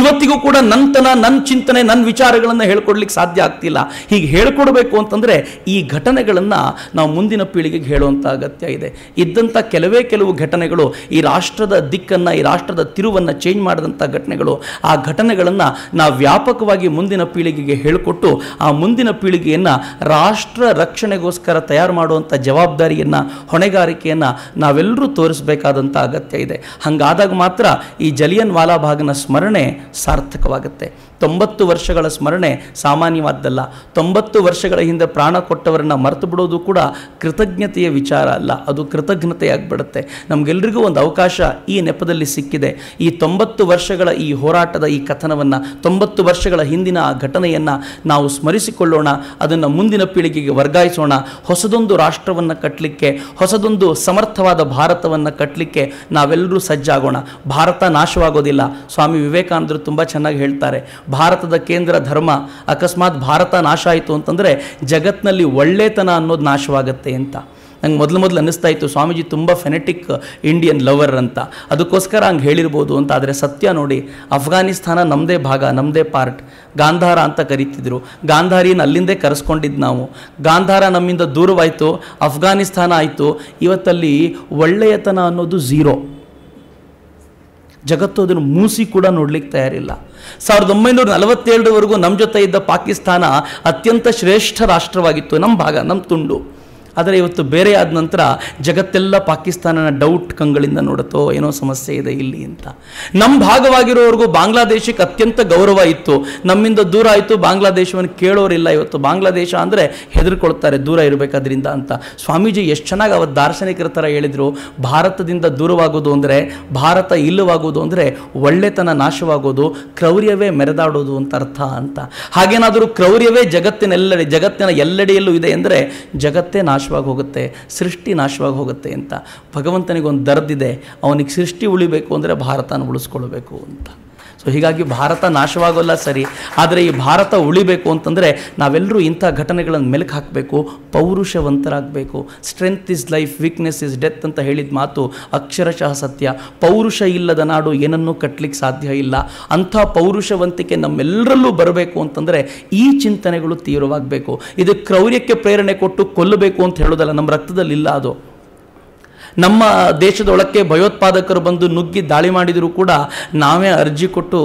ಇವತ್ತಿಗೂ ಕೂಡ ನನ್ನತನ, ನನ್ನ ಚಿಂತನೆ, ನನ್ನ ವಿಚಾರಗಳನ್ನು ಹೇಳ್ಕೊಡ್ಲಿಕ್ಕೆ ಸಾಧ್ಯ ಆಗ್ತಿಲ್ಲ. ಹೀಗೆ ಹೇಳ್ಕೊಡ್ಬೇಕು ಅಂತಂದ್ರೆ ಈ ಘಟನೆಗಳನ್ನು ನಾವು ಮುಂದಿನ ಪೀಳಿಗೆಗೆ ಹೇಳುವಂಥ ಅಗತ್ಯ ಇದೆ. ಇದ್ದಂಥ ಕೆಲವು ಘಟನೆಗಳು ಈ ರಾಷ್ಟ್ರದ ದಿಕ್ಕನ್ನು, ಈ ರಾಷ್ಟ್ರದ ತಿರುವನ್ನು ಚೇಂಜ್ ಮಾಡಿದಂಥ ಘಟನೆಗಳು. ಆ ಘಟನೆಗಳನ್ನು ನಾವು ವ್ಯಾಪಕವಾಗಿ ಮುಂದಿನ ಪೀಳಿಗೆಗೆ ಹೇಳಿಕೊಟ್ಟು ಆ ಮುಂದಿನ ಪೀಳಿಗೆಯನ್ನು ರಾಷ್ಟ್ರ ರಕ್ಷಣೆಗೋಸ್ಕರ ತಯಾರು ಮಾಡುವಂಥ ಜವಾಬ್ದಾರಿಯನ್ನು, ಹೊಣೆಗಾರಿಕೆಯನ್ನು ನಾವೆಲ್ಲರೂ ತೋರಿಸಬೇಕಾದಂಥ ಅಗತ್ಯ ಇದೆ. ಹಾಗಾದಾಗ ಮಾತ್ರ ಈ ಜಲಿಯನ್ ವಾಲಾ ಬಾಗ್ನ ಸ್ಮರಣೆ ಸಾರ್ಥಕವಾಗುತ್ತೆ. 90 ವರ್ಷಗಳ ಸ್ಮರಣೆ ಸಾಮಾನ್ಯವಾದ್ದಲ್ಲ. 90 ವರ್ಷಗಳ ಹಿಂದೆ ಪ್ರಾಣ ಕೊಟ್ಟವರನ್ನು ಮರೆತು ಬಿಡೋದು ಕೂಡ ಕೃತಜ್ಞತೆಯ ವಿಚಾರ ಅಲ್ಲ, ಅದು ಕೃತಜ್ಞತೆಯಾಗ್ಬಿಡುತ್ತೆ. ನಮಗೆಲ್ಲರಿಗೂ ಒಂದು ಅವಕಾಶ ಈ ನೆಪದಲ್ಲಿ ಸಿಕ್ಕಿದೆ. ಈ 90 ವರ್ಷಗಳ ಈ ಹೋರಾಟದ ಈ ಕಥನವನ್ನು, 90 ವರ್ಷಗಳ ಹಿಂದಿನ ಆ ಘಟನೆಯನ್ನು ನಾವು ಸ್ಮರಿಸಿಕೊಳ್ಳೋಣ. ಅದನ್ನು ಮುಂದಿನ ಪೀಳಿಗೆಗೆ ವರ್ಗಾಯಿಸೋಣ. ಹೊಸದೊಂದು ರಾಷ್ಟ್ರವನ್ನು ಕಟ್ಟಲಿಕ್ಕೆ, ಹೊಸದೊಂದು ಸಮರ್ಥವಾದ ಭಾರತವನ್ನು ಕಟ್ಟಲಿಕ್ಕೆ ನಾವೆಲ್ಲರೂ ಸಜ್ಜಾಗೋಣ. ಭಾರತ ನಾಶವಾಗೋದಿಲ್ಲ. ಸ್ವಾಮಿ ವಿವೇಕಾನಂದರು ತುಂಬ ಚೆನ್ನಾಗಿ ಹೇಳ್ತಾರೆ, ಭಾರತದ ಕೇಂದ್ರ ಧರ್ಮ, ಅಕಸ್ಮಾತ್ ಭಾರತ ನಾಶ ಆಯಿತು ಅಂತಂದರೆ ಜಗತ್ತಿನಲ್ಲಿ ಒಳ್ಳೆತನ ಅನ್ನೋದು ನಾಶವಾಗುತ್ತೆ ಅಂತ. ನಂಗೆ ಮೊದಲು ಅನ್ನಿಸ್ತಾ ಇತ್ತು ಸ್ವಾಮೀಜಿ ತುಂಬ ಫೆನೆಟಿಕ್ ಇಂಡಿಯನ್ ಲವರ್ ಅಂತ, ಅದಕ್ಕೋಸ್ಕರ ಹಂಗೆ ಹೇಳಿರ್ಬೋದು ಅಂತ. ಆದರೆ ಸತ್ಯ ನೋಡಿ, ಅಫ್ಘಾನಿಸ್ತಾನ ನಮ್ಮದೇ ಭಾಗ, ನಮ್ಮದೇ ಪಾರ್ಟ್. ಗಾಂಧಾರ ಅಂತ ಕರೀತಿದ್ರು. ಗಾಂಧಾರಿನ ಅಲ್ಲಿಂದೇ ಕರೆಸ್ಕೊಂಡಿದ್ದು ನಾವು. ಗಾಂಧಾರ ನಮ್ಮಿಂದ ದೂರವಾಯಿತು, ಅಫ್ಘಾನಿಸ್ತಾನ ಆಯಿತು. ಇವತ್ತಲ್ಲಿ ಒಳ್ಳೆಯತನ ಅನ್ನೋದು ಝೀರೋ. ಜಗತ್ತು ಅದನ್ನು ಮೂಸಿ ಕೂಡ ನೋಡ್ಲಿಕ್ಕೆ ತಯಾರಿಲ್ಲ. 1947ವರೆಗೂ ನಮ್ಮ ಜೊತೆ ಇದ್ದ ಪಾಕಿಸ್ತಾನ ಅತ್ಯಂತ ಶ್ರೇಷ್ಠ ರಾಷ್ಟ್ರವಾಗಿತ್ತು, ನಮ್ಮ ಭಾಗ, ನಮ್ಮ ತುಂಡು. ಆದರೆ ಇವತ್ತು ಬೇರೆ ಆದ ನಂತರ ಜಗತ್ತೆಲ್ಲ ಪಾಕಿಸ್ತಾನನ ಡೌಟ್ ಕಂಗಳಿಂದ ನೋಡುತ್ತೋ ಏನೋ ಸಮಸ್ಯೆ ಇದೆ ಇಲ್ಲಿ ಅಂತ. ನಮ್ಮ ಭಾಗವಾಗಿರೋವರೆಗೂ ಬಾಂಗ್ಲಾದೇಶಕ್ಕೆ ಅತ್ಯಂತ ಗೌರವ ಇತ್ತು. ನಮ್ಮಿಂದ ದೂರ ಆಯಿತು, ಬಾಂಗ್ಲಾದೇಶವನ್ನು ಕೇಳೋರಿಲ್ಲ. ಇವತ್ತು ಬಾಂಗ್ಲಾದೇಶ ಅಂದರೆ ಹೆದರ್ಕೊಳ್ತಾರೆ, ದೂರ ಇರಬೇಕಾದ್ರಿಂದ ಅಂತ. ಸ್ವಾಮೀಜಿ ಎಷ್ಟು ಚೆನ್ನಾಗಿ ಅವತ್ತು ದಾರ್ಶನಿಕರ ಥರ ಹೇಳಿದರು, ಭಾರತದಿಂದ ದೂರವಾಗೋದು ಅಂದರೆ, ಭಾರತ ಇಲ್ಲವಾಗೋದು ಅಂದರೆ ಒಳ್ಳೆತನ ನಾಶವಾಗೋದು, ಕ್ರೌರ್ಯವೇ ಮೆರೆದಾಡೋದು ಅಂತ ಅರ್ಥ ಅಂತ. ಹಾಗೇನಾದರೂ ಕ್ರೌರ್ಯವೇ ಜಗತ್ತಿನ ಎಲ್ಲೆಡೆಯಲ್ಲೂ ಇದೆ ಅಂದರೆ ಜಗತ್ತೇ ನಾಶವಾಗಿ ಹೋಗುತ್ತೆ, ಸೃಷ್ಟಿ ನಾಶವಾಗಿ ಹೋಗುತ್ತೆ ಅಂತ. ಭಗವಂತನಿಗೊಂದು ದರ್ದಿದೆ, ಅವನಿಗೆ ಸೃಷ್ಟಿ ಉಳಿಬೇಕು ಅಂದರೆ ಭಾರತನ ಉಳಿಸ್ಕೊಳ್ಬೇಕು ಅಂತ. ಸೊ ಹೀಗಾಗಿ ಭಾರತ ನಾಶವಾಗೋಲ್ಲ ಸರಿ, ಆದರೆ ಈ ಭಾರತ ಉಳಿಬೇಕು ಅಂತಂದರೆ ನಾವೆಲ್ಲರೂ ಇಂಥ ಘಟನೆಗಳನ್ನು ಮೆಲುಕು ಹಾಕಬೇಕು, ಪೌರುಷವಂತರಾಗಬೇಕು. Strength is life, weakness is death ಅಂತ ಹೇಳಿದ ಮಾತು ಅಕ್ಷರಶಃ ಸತ್ಯ. ಪೌರುಷ ಇಲ್ಲದ ನಾಡು ಏನನ್ನೂ ಕಟ್ಟಲಿಕ್ಕೆ ಸಾಧ್ಯ ಇಲ್ಲ. ಅಂಥ ಪೌರುಷವಂತಿಕೆ ನಮ್ಮೆಲ್ಲರಲ್ಲೂ ಬರಬೇಕು ಅಂತಂದರೆ ಈ ಚಿಂತನೆಗಳು ತೀವ್ರವಾಗಬೇಕು. ಇದು ಕ್ರೌರ್ಯಕ್ಕೆ ಪ್ರೇರಣೆ ಕೊಟ್ಟು ಕೊಲ್ಲಬೇಕು ಅಂತ ಹೇಳೋದಲ್ಲ, ನಮ್ಮ ರಕ್ತದಲ್ಲಿಲ್ಲ ಅದು. ನಮ್ಮ ದೇಶದೊಳಕ್ಕೆ ಭಯೋತ್ಪಾದಕರು ಬಂದು ನುಗ್ಗಿ ದಾಳಿ ಮಾಡಿದರೂ ಕೂಡ ನಾವೇ ಅರ್ಜಿ ಕೊಟ್ಟು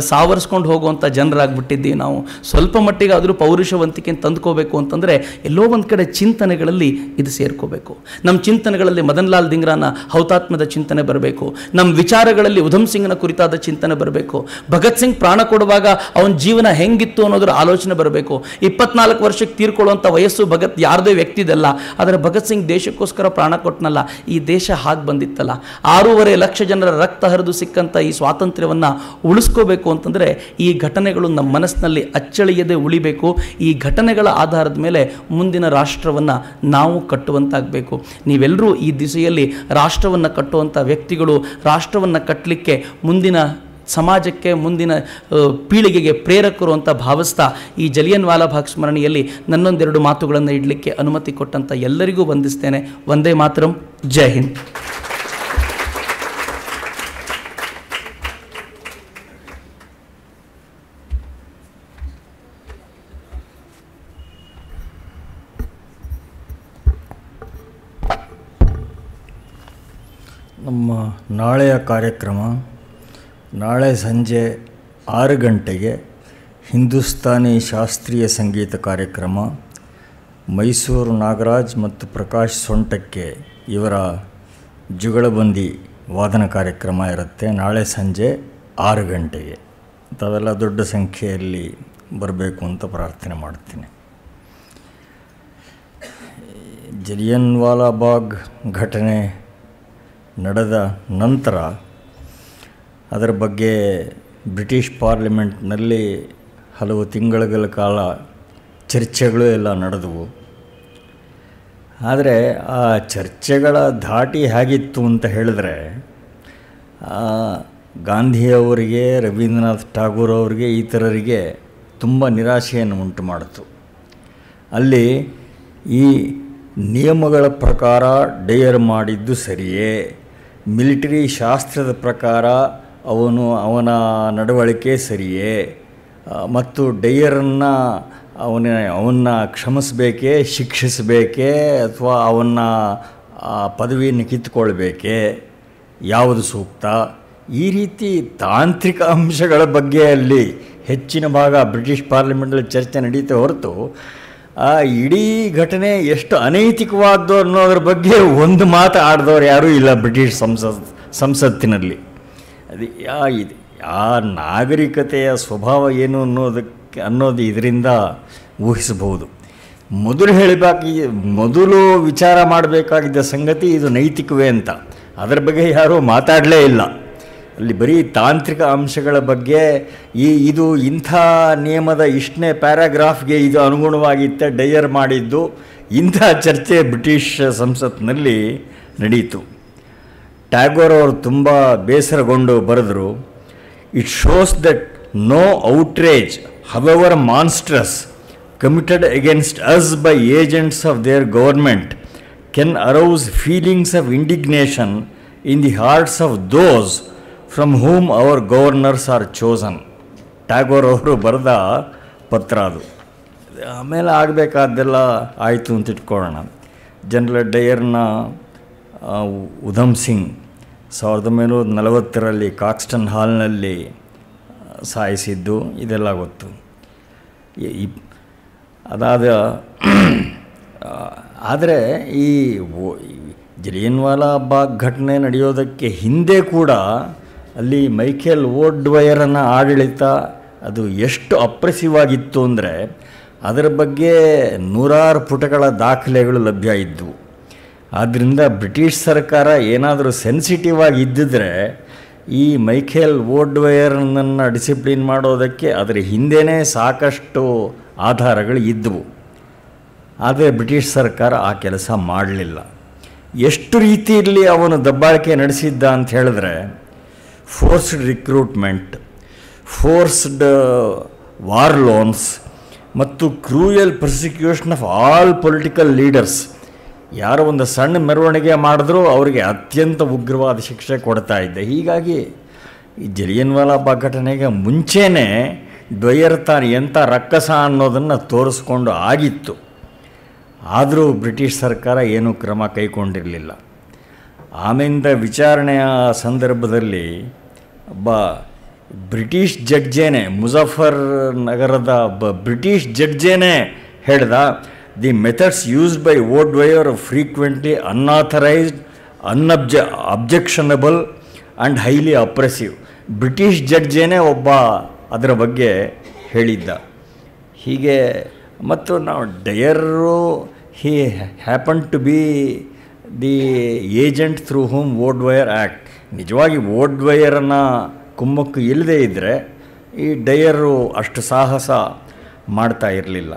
ಸಾವರಿಸ್ಕೊಂಡು ಹೋಗುವಂಥ ಜನರಾಗ್ಬಿಟ್ಟಿದ್ದೀವಿ ನಾವು. ಸ್ವಲ್ಪ ಮಟ್ಟಿಗೆ ಆದರೂ ಪೌರುಷವಂತಿಕೆ ತಂದುಕೋಬೇಕು ಅಂತಂದರೆ ಎಲ್ಲೋ ಒಂದು ಕಡೆ ಚಿಂತನೆಗಳಲ್ಲಿ ಇದು ಸೇರ್ಕೋಬೇಕು. ನಮ್ಮ ಚಿಂತನೆಗಳಲ್ಲಿ ಮದನ್ ಲಾಲ್ ದಿಂಗ್ರಾನ ಹೌತಾತ್ಮ್ಯದ ಚಿಂತನೆ ಬರಬೇಕು. ನಮ್ಮ ವಿಚಾರಗಳಲ್ಲಿ ಉಧಮ್ ಸಿಂಗ್ನ ಕುರಿತಾದ ಚಿಂತನೆ ಬರಬೇಕು. ಭಗತ್ ಸಿಂಗ್ ಪ್ರಾಣ ಕೊಡುವಾಗ ಅವನ ಜೀವನ ಹೆಂಗಿತ್ತು ಅನ್ನೋದರ ಆಲೋಚನೆ ಬರಬೇಕು. 24 ವರ್ಷಕ್ಕೆ ತೀರ್ಕೊಳ್ಳುವಂಥ ವಯಸ್ಸು ಭಗತ್ ಯಾರದೇ ವ್ಯಕ್ತಿದಲ್ಲ, ಆದರೆ ಭಗತ್ ಸಿಂಗ್ ದೇಶಕ್ಕೋಸ್ಕರ ಪ್ರಾಣ ಕೊಟ್ಟನಲ್ಲ. ಈ ದೇಶ ಹಾಗೆ ಬಂದಿತ್ತಲ್ಲ. 6.5 ಲಕ್ಷ ಜನರ ರಕ್ತ ಹರಿದು ಸಿಕ್ಕಂಥ ಈ ಸ್ವಾತಂತ್ರ್ಯವನ್ನು ಉಳಿಸ್ಕೋಬೇಕು ಅಂತಂದರೆ ಈ ಘಟನೆಗಳು ನಮ್ಮ ಮನಸ್ಸಿನಲ್ಲಿ ಅಚ್ಚಳಿಯದೆ ಉಳಿಬೇಕು. ಈ ಘಟನೆಗಳ ಆಧಾರದ ಮೇಲೆ ಮುಂದಿನ ರಾಷ್ಟ್ರವನ್ನು ನಾವು ಕಟ್ಟುವಂತಾಗಬೇಕು. ನೀವೆಲ್ಲರೂ ಈ ದಿಸೆಯಲ್ಲಿ ರಾಷ್ಟ್ರವನ್ನು ಕಟ್ಟುವಂಥ ವ್ಯಕ್ತಿಗಳು, ರಾಷ್ಟ್ರವನ್ನು ಕಟ್ಟಲಿಕ್ಕೆ ಮುಂದಿನ ಸಮಾಜಕ್ಕೆ, ಮುಂದಿನ ಪೀಳಿಗೆಗೆ ಪ್ರೇರಕರು ಅಂತ ಭಾವಿಸ್ತಾ ಈ ಜಲಿಯನ್ ವಾಲಾ ಬಾಗ್ ಸ್ಮರಣೆಯಲ್ಲಿ ನನ್ನೊಂದೆರಡು ಮಾತುಗಳನ್ನು ಇಡಲಿಕ್ಕೆ ಅನುಮತಿ ಕೊಟ್ಟಂಥ ಎಲ್ಲರಿಗೂ ವಂದಿಸ್ತೇನೆ. ವಂದೇ ಮಾತರಂ. ಜೈ ಹಿಂದ್. ನಮ್ಮ ನಾಳೆಯ ಕಾರ್ಯಕ್ರಮ ನಾಳೆ ಸಂಜೆ 6 ಗಂಟೆಗೆ ಹಿಂದೂಸ್ತಾನಿ ಶಾಸ್ತ್ರೀಯ ಸಂಗೀತ ಕಾರ್ಯಕ್ರಮ. ಮೈಸೂರು ನಾಗರಾಜ್ ಮತ್ತು ಪ್ರಕಾಶ್ ಸೊಂಟಕ್ಕೆ ಇವರ ಜುಗಳಬಂದಿ ವಾದನ ಕಾರ್ಯಕ್ರಮ ಇರುತ್ತೆ ನಾಳೆ ಸಂಜೆ 6 ಗಂಟೆಗೆ. ತಾವೆಲ್ಲ ದೊಡ್ಡ ಸಂಖ್ಯೆಯಲ್ಲಿ ಬರಬೇಕು ಅಂತ ಪ್ರಾರ್ಥನೆ ಮಾಡ್ತೀನಿ. ಜಲಿಯನ್ ವಾಲಾ ಬಾಗ್ ಘಟನೆ ನಡೆದ ನಂತರ ಅದರ ಬಗ್ಗೆ ಬ್ರಿಟಿಷ್ ಪಾರ್ಲಿಮೆಂಟ್ನಲ್ಲಿ ಹಲವು ತಿಂಗಳುಗಳ ಕಾಲ ಚರ್ಚೆಗಳು ಎಲ್ಲ ನಡೆದವು. ಆದರೆ ಆ ಚರ್ಚೆಗಳ ಧಾಟಿ ಹೇಗಿತ್ತು ಅಂತ ಹೇಳಿದ್ರೆ, ಗಾಂಧಿಯವರಿಗೆ, ರವೀಂದ್ರನಾಥ್ ಠಾಗೂರ್ ಅವರಿಗೆ, ಇತರರಿಗೆ ತುಂಬ ನಿರಾಶೆಯನ್ನು ಉಂಟು ಮಾಡಿತು. ಅಲ್ಲಿ ಈ ನಿಯಮಗಳ ಪ್ರಕಾರ ಡೇರ್ ಮಾಡಿದ್ದು ಸರಿಯೇ, ಮಿಲಿಟರಿ ಶಾಸ್ತ್ರದ ಪ್ರಕಾರ ಅವನ ನಡವಳಿಕೆ ಸರಿಯೇ, ಮತ್ತು ಡೇಯರನ್ನು ಅವನ್ನ ಕ್ಷಮಿಸಬೇಕೇ, ಶಿಕ್ಷಿಸಬೇಕೇ, ಅಥವಾ ಅವನ್ನ ಪದವಿಯನ್ನು ಕಿತ್ತುಕೊಳ್ಬೇಕೇ, ಯಾವುದು ಸೂಕ್ತ, ಈ ರೀತಿ ತಾಂತ್ರಿಕ ಅಂಶಗಳ ಬಗ್ಗೆ ಅಲ್ಲಿ ಹೆಚ್ಚಿನ ಭಾಗ ಬ್ರಿಟಿಷ್ ಪಾರ್ಲಿಮೆಂಟಲ್ಲಿ ಚರ್ಚೆ ನಡೀತೆ ಹೊರತು ಆ ಇಡೀ ಘಟನೆ ಎಷ್ಟು ಅನೈತಿಕವಾದ್ದು ಅನ್ನೋದ್ರ ಬಗ್ಗೆ ಒಂದು ಮಾತು ಆಡಿದವರು ಯಾರೂ ಇಲ್ಲ ಬ್ರಿಟಿಷ್ ಸಂಸತ್ತಿನಲ್ಲಿ. ಅದು ಆ ನಾಗರಿಕತೆಯ ಸ್ವಭಾವ ಏನು ಅನ್ನೋದು ಇದರಿಂದ ಊಹಿಸಬಹುದು. ಮೊದಲು ವಿಚಾರ ಮಾಡಬೇಕಾಗಿದ್ದ ಸಂಗತಿ ಇದು ನೈತಿಕವೇ ಅಂತ. ಅದರ ಬಗ್ಗೆ ಯಾರೂ ಮಾತಾಡಲೇ ಇಲ್ಲ. ಅಲ್ಲಿ ಬರೀ ತಾಂತ್ರಿಕ ಅಂಶಗಳ ಬಗ್ಗೆ ಇದು ಇಂಥ ನಿಯಮದ ಇಷ್ಟನೇ ಪ್ಯಾರಾಗ್ರಾಫ್ಗೆ ಇದು ಅನುಗುಣವಾಗಿತ್ತೆ ಡಯರ್ ಮಾಡಿದ್ದು, ಇಂಥ ಚರ್ಚೆ ಬ್ರಿಟಿಷ್ ಸಂಸತ್ನಲ್ಲಿ ನಡೀತು. ಟ್ಯಾಗೋರ್ ಅವರು ತುಂಬ ಬೇಸರಗೊಂಡು ಬರೆದರು, it shows that no outrage however monstrous committed against us by agents of their government can arouse feelings of indignation in the hearts of those from whom our governors are chosen. Tagore ಅವರು ಬರೆದ ಪತ್ರ ಅದು. ಆಮೇಲೆ ಆಗಬೇಕಾದ್ದೆಲ್ಲ ಆಯಿತು ಅಂತ ಇಟ್ಕೊಳ್ಳೋಣ. General ಡಯರ್ನ ಉಧಮ್ ಸಿಂಗ್ 1940ರಲ್ಲಿ ಕಾಕ್ಸ್ಟನ್ ಹಾಲ್ನಲ್ಲಿ ಸಾಯಿಸಿದ್ದು ಇದೆಲ್ಲ ಗೊತ್ತು. ಆದರೆ ಈ ಜಲಿಯನ್ ವಾಲಾ ಬಾಗ್ ಘಟನೆ ನಡೆಯೋದಕ್ಕೆ ಹಿಂದೆ ಕೂಡ ಅಲ್ಲಿ ಮೈಖೇಲ್ ವೋರ್ಡ್ವಯರನ ಆಡಳಿತ ಅದು ಎಷ್ಟು ಅಪ್ರೆಸಿವಾಗಿತ್ತು ಅಂದರೆ ಅದರ ಬಗ್ಗೆ 100 ಪುಟಗಳ ದಾಖಲೆಗಳು ಲಭ್ಯ ಇದ್ದವು. ಆದ್ದರಿಂದ ಬ್ರಿಟಿಷ್ ಸರ್ಕಾರ ಏನಾದರೂ ಸೆನ್ಸಿಟಿವ್ ಆಗಿ ಇದ್ದಿದ್ರೆ ಈ ಮೈಖೇಲ್ ವೋರ್ಡ್ವಯರ್ನನ್ನು ಡಿಸಿಪ್ಲಿನ್ ಮಾಡೋದಕ್ಕೆ ಅದರ ಹಿಂದೆಯೇ ಸಾಕಷ್ಟು ಆಧಾರಗಳು ಇದ್ದವು. ಆದರೆ ಬ್ರಿಟಿಷ್ ಸರ್ಕಾರ ಆ ಕೆಲಸ ಮಾಡಲಿಲ್ಲ. ಎಷ್ಟು ರೀತಿಯಲ್ಲಿ ಅವನು ದಬ್ಬಾಳಿಕೆ ನಡೆಸಿದ್ದ ಅಂತ ಹೇಳಿದ್ರೆ, forced recruitment, forced war loans ಮತ್ತು cruel prosecution of all political leaders. ಯಾರೋ ಒಂದು ಸಣ್ಣ ಮೆರವಣಿಗೆ ಮಾಡಿದ್ರೂ ಅವರಿಗೆ ಅತ್ಯಂತ ಉಗ್ರವಾದ ಶಿಕ್ಷೆ ಕೊಡ್ತಾ ಇದ್ದೆ. ಹೀಗಾಗಿ ಈ ಜಲಿಯನ್ ವಾಲಾ ಬಾಗ್ ಘಟನೆಗೆ ಮುಂಚೆನೇ ಡ್ವಯರ್ ತಾನು ಎಂಥ ರಕ್ಕಸ ಅನ್ನೋದನ್ನು ತೋರಿಸ್ಕೊಂಡು ಆಗಿತ್ತು. ಆದರೂ ಬ್ರಿಟಿಷ್ ಸರ್ಕಾರ ಏನೂ ಕ್ರಮ ಕೈಗೊಂಡಿರಲಿಲ್ಲ. ಆಮೇಲಿಂದ ವಿಚಾರಣೆಯ ಸಂದರ್ಭದಲ್ಲಿ ಒಬ್ಬ ಬ್ರಿಟಿಷ್ ಜಡ್ಜೇನೆ, ಮುಜಫರ್ ನಗರದ ಒಬ್ಬ ಬ್ರಿಟಿಷ್ ಜಡ್ಜೇನೆ ಹೇಳ್ದ, the methods used by O'Dwyer frequently unauthorised, objectionable and highly oppressive. British ಜಡ್ಜೇನೆ ಒಬ್ಬ ಅದರ ಬಗ್ಗೆ ಹೇಳಿದ್ದ. ಹೀಗೆ ಮತ್ತು ನಾವು Dyer he happen to be the agent through whom O'Dwyer act. ನಿಜವಾಗಿ ವೋರ್ಡ್ವೈರನ್ನು ಕುಮ್ಮಕ್ಕು ಇಲ್ಲದೇ ಇದ್ದರೆ ಈ ಡಯರು ಅಷ್ಟು ಸಾಹಸ ಮಾಡ್ತಾ ಇರಲಿಲ್ಲ.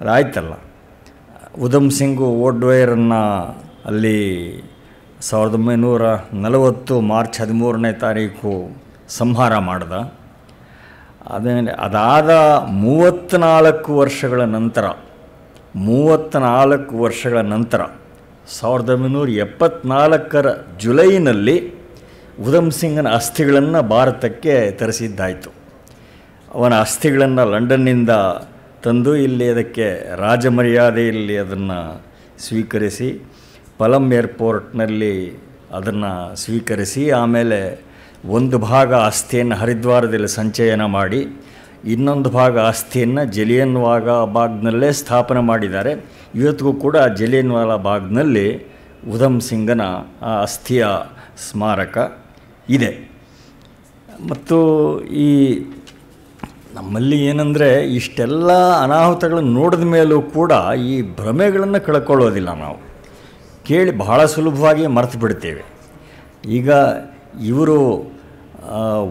ಅದಾಯ್ತಲ್ಲ, ಉಧಮ್ ಸಿಂಗು ವೋರ್ಡ್ವೈರನ್ನು ಅಲ್ಲಿ 1940 ಮಾರ್ಚ್ 13ನೇ ತಾರೀಕು ಸಂಹಾರ ಮಾಡ್ದ. ಅದಾದ 34 ವರ್ಷಗಳ ನಂತರ 1974 ಜುಲೈನಲ್ಲಿ ಉಧಮ್ ಸಿಂಗನ ಅಸ್ಥಿಗಳನ್ನು ಭಾರತಕ್ಕೆ ತರಿಸಿದ್ದಾಯಿತು. ಅವನ ಅಸ್ಥಿಗಳನ್ನು ಲಂಡನ್ನಿಂದ ತಂದು ಇಲ್ಲಿ ಅದಕ್ಕೆ ರಾಜಮರ್ಯಾದೆಯಲ್ಲಿ ಅದನ್ನು ಸ್ವೀಕರಿಸಿ ಪಲಂ ಏರ್ಪೋರ್ಟ್ನಲ್ಲಿ ಅದನ್ನು ಸ್ವೀಕರಿಸಿ, ಆಮೇಲೆ ಒಂದು ಭಾಗ ಅಸ್ಥಿಯನ್ನು ಹರಿದ್ವಾರದಲ್ಲಿ ಸಂಚಯನ ಮಾಡಿ ಇನ್ನೊಂದು ಭಾಗ ಅಸ್ಥಿಯನ್ನು ಜಲಿಯನ್ ವಾಲಾ ಬಾಗ್ನಲ್ಲೇ ಸ್ಥಾಪನೆ ಮಾಡಿದ್ದಾರೆ. ಇವತ್ತಿಗೂ ಕೂಡ ಜಲಿಯನ್ ವಾಲಾ ಬಾಗ್ನಲ್ಲಿ ಉಧಮ್ ಸಿಂಗನ ಆ ಅಸ್ಥಿಯ ಸ್ಮಾರಕ ಇದೆ. ಮತ್ತು ಈ ನಮ್ಮಲ್ಲಿ ಏನಂದರೆ ಇಷ್ಟೆಲ್ಲ ಅನಾಹುತಗಳನ್ನು ನೋಡಿದ ಮೇಲೂ ಕೂಡ ಈ ಭ್ರಮೆಗಳನ್ನು ಕಳ್ಕೊಳ್ಳೋದಿಲ್ಲ. ನಾವು ಕೇಳಿ ಬಹಳ ಸುಲಭವಾಗಿ ಮರೆತು ಬಿಡ್ತೇವೆ. ಈಗ ಇವರು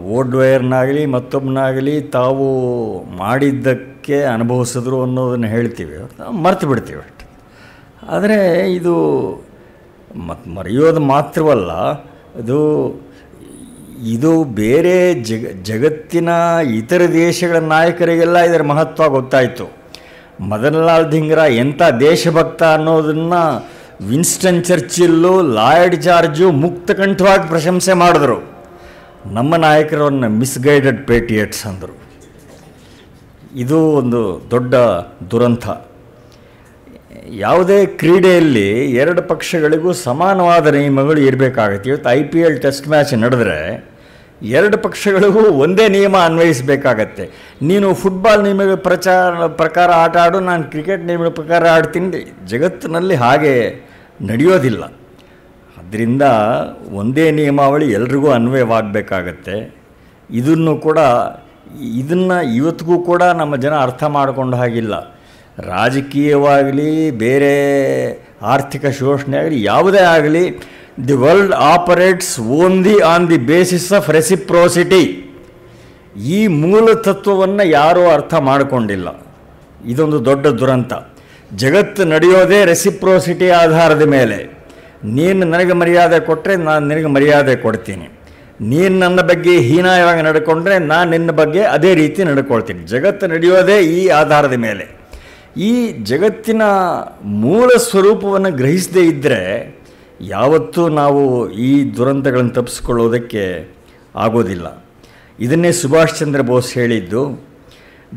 ವೋರ್ಡ್ವೈರ್ನಾಗಲಿ ಮತ್ತೊಬ್ಬನಾಗಲಿ ತಾವು ಮಾಡಿದ್ದಕ್ಕೆ ಅನುಭವಿಸಿದ್ರು ಅನ್ನೋದನ್ನು ಹೇಳ್ತೀವಿ, ಮರೆತು ಬಿಡ್ತೀವಿ ಅಷ್ಟೆ. ಆದರೆ ಇದು ಮರೆಯೋದು ಮಾತ್ರವಲ್ಲ, ಇದು ಬೇರೆ ಜಗತ್ತಿನ ಇತರ ದೇಶಗಳ ನಾಯಕರಿಗೆಲ್ಲ ಇದರ ಮಹತ್ವ ಗೊತ್ತಾಯಿತು. ಮದನ್ಲಾಲ್ ಧಿಂಗ್ರಾ ಎಂಥ ದೇಶಭಕ್ತ ಅನ್ನೋದನ್ನು ವಿನ್ಸ್ಟನ್ ಚರ್ಚಿಲ್ಲು, ಲಾಯ್ಡ್ ಜಾರ್ಜು ಮುಕ್ತಕಂಠವಾಗಿ ಪ್ರಶಂಸೆ ಮಾಡಿದ್ರು. ನಮ್ಮ ನಾಯಕರನ್ನು ಮಿಸ್ಗೈಡೆಡ್ ಪೇಟ್ರಿಯಟ್ಸ್ ಅಂದರು. ಇದು ಒಂದು ದೊಡ್ಡ ದುರಂತ. ಯಾವುದೇ ಕ್ರೀಡೆಯಲ್ಲಿ ಎರಡು ಪಕ್ಷಗಳಿಗೂ ಸಮಾನವಾದ ನಿಯಮಗಳು ಇರಬೇಕಾಗತ್ತೆ. ಇವತ್ತು IPL ಟೆಸ್ಟ್ ಮ್ಯಾಚ್ ನಡೆದರೆ ಎರಡು ಪಕ್ಷಗಳಿಗೂ ಒಂದೇ ನಿಯಮ ಅನ್ವಯಿಸಬೇಕಾಗತ್ತೆ. ನೀನು ಫುಟ್ಬಾಲ್ ನಿಯಮಗಳ ಪ್ರಕಾರ ಆಟ ಆಡು, ನಾನು ಕ್ರಿಕೆಟ್ ನಿಯಮಗಳ ಪ್ರಕಾರ ಆಡ್ತೀನಿ. ಜಗತ್ತಿನಲ್ಲಿ ಹಾಗೆ ನಡೆಯೋದಿಲ್ಲ. ಅದರಿಂದ ಒಂದೇ ನಿಯಮಾವಳಿ ಎಲ್ರಿಗೂ ಅನ್ವಯವಾಗಬೇಕಾಗತ್ತೆ. ಇದನ್ನು ಇವತ್ತಿಗೂ ಕೂಡ ನಮ್ಮ ಜನ ಅರ್ಥ ಮಾಡಿಕೊಂಡ ಹಾಗಿಲ್ಲ. ರಾಜಕೀಯವಾಗಲಿ ಬೇರೆ ಆರ್ಥಿಕ ಶೋಷಣೆ ಆಗಲಿ ಯಾವುದೇ ಆಗಲಿ, the world operates only on the basis of reciprocity. ಈ ಮೂಲ ತತ್ವವನ್ನು ಯಾರೂ ಅರ್ಥ ಮಾಡಿಕೊಂಡಿಲ್ಲ. ಇದೊಂದು ದೊಡ್ಡ ದುರಂತ. ಜಗತ್ತು ನಡೆಯೋದೇ ರೆಸಿಪ್ರೋಸಿಟಿ ಆಧಾರದ ಮೇಲೆ. ನೀನು ನನಗೆ ಮರ್ಯಾದೆ ಕೊಟ್ಟರೆ ನಾನು ನಿನಗೆ ಮರ್ಯಾದೆ ಕೊಡ್ತೀನಿ. ನೀನು ನನ್ನ ಬಗ್ಗೆ ಹೀನಾಯವಾಗಿ ನಡ್ಕೊಂಡ್ರೆ ನಾನು ನಿನ್ನ ಬಗ್ಗೆ ಅದೇ ರೀತಿ ನಡ್ಕೊಳ್ತೀನಿ. ಜಗತ್ತು ನಡೆಯೋದೇ ಈ ಆಧಾರದ ಮೇಲೆ. ಈ ಜಗತ್ತಿನ ಮೂಲ ಸ್ವರೂಪವನ್ನು ಗ್ರಹಿಸದೇ ಇದ್ದರೆ ಯಾವತ್ತೂ ನಾವು ಈ ದುರಂತಗಳನ್ನು ತಪ್ಪಿಸ್ಕೊಳ್ಳೋದಕ್ಕೆ ಆಗೋದಿಲ್ಲ. ಇದನ್ನೇ ಸುಭಾಷ್ ಚಂದ್ರ ಬೋಸ್ ಹೇಳಿದ್ದು,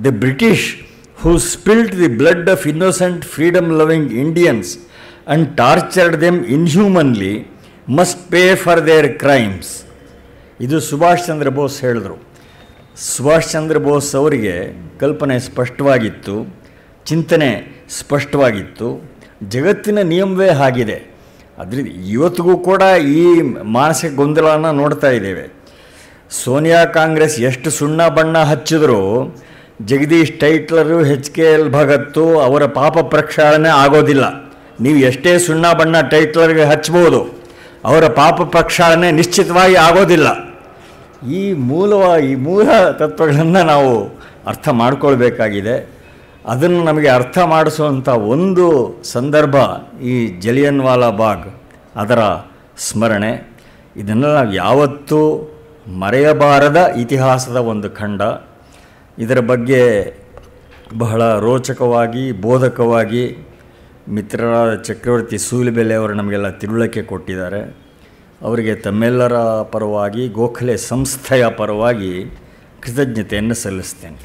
the British who spilled the blood of innocent freedom-loving Indians and tortured them inhumanly must pay for their crimes. ಇದು ಸುಭಾಷ್ ಚಂದ್ರ ಬೋಸ್ ಹೇಳಿದರು. ಸುಭಾಷ್ ಚಂದ್ರ ಬೋಸ್ ಅವರಿಗೆ ಕಲ್ಪನೆ ಸ್ಪಷ್ಟವಾಗಿತ್ತು, ಚಿಂತನೆ ಸ್ಪಷ್ಟವಾಗಿತ್ತು. ಜಗತ್ತಿನ ನಿಯಮವೇ ಆಗಿದೆ. ಅದರಿಂದ ಇವತ್ತಿಗೂ ಕೂಡ ಈ ಮಾನಸಿಕ ಗೊಂದಲನ ನೋಡ್ತಾ ಇದ್ದೇವೆ. ಸೋನಿಯಾ ಕಾಂಗ್ರೆಸ್ ಎಷ್ಟು ಸುಣ್ಣ ಬಣ್ಣ ಹಚ್ಚಿದರೂ ಜಗದೀಶ್ ಟೈಟ್ಲರು, HKL ಭಗತ್ತು ಅವರ ಪಾಪ ಪ್ರಕ್ಷಾಳನೆ ಆಗೋದಿಲ್ಲ. ನೀವು ಎಷ್ಟೇ ಸುಣ್ಣ ಬಣ್ಣ ಟೈಟ್ಲರ್ಗೆ ಹಚ್ಬೋದು, ಅವರ ಪಾಪ ಪ್ರಕ್ಷಾಳನೆ ನಿಶ್ಚಿತವಾಗಿ ಆಗೋದಿಲ್ಲ. ಈ ಮೂಲ ತತ್ವಗಳನ್ನು ನಾವು ಅರ್ಥ ಮಾಡಿಕೊಳ್ಬೇಕಾಗಿದೆ. ಅದನ್ನು ನಮಗೆ ಅರ್ಥ ಮಾಡಿಸುವಂಥ ಒಂದು ಸಂದರ್ಭ ಈ ಜಲಿಯನ್ ವಾಲಾ ಬಾಗ್, ಅದರ ಸ್ಮರಣೆ. ಇದನ್ನು ನಾವು ಯಾವತ್ತೂ ಮರೆಯಬಾರದ ಇತಿಹಾಸದ ಒಂದು ಖಂಡ. ಇದರ ಬಗ್ಗೆ ಬಹಳ ರೋಚಕವಾಗಿ ಬೋಧಕವಾಗಿ ಮಿತ್ರರಾದ ಚಕ್ರವರ್ತಿ ಸೂಲಿಬೆಲೆ ಅವರು ನಮಗೆಲ್ಲ ತಿಳುವಳಿಕೆ ಕೊಟ್ಟಿದ್ದಾರೆ. ಅವರಿಗೆ ತಮ್ಮೆಲ್ಲರ ಪರವಾಗಿ, ಗೋಖಲೆ ಸಂಸ್ಥೆಯ ಪರವಾಗಿ ಕೃತಜ್ಞತೆಯನ್ನು ಸಲ್ಲಿಸ್ತೇನೆ.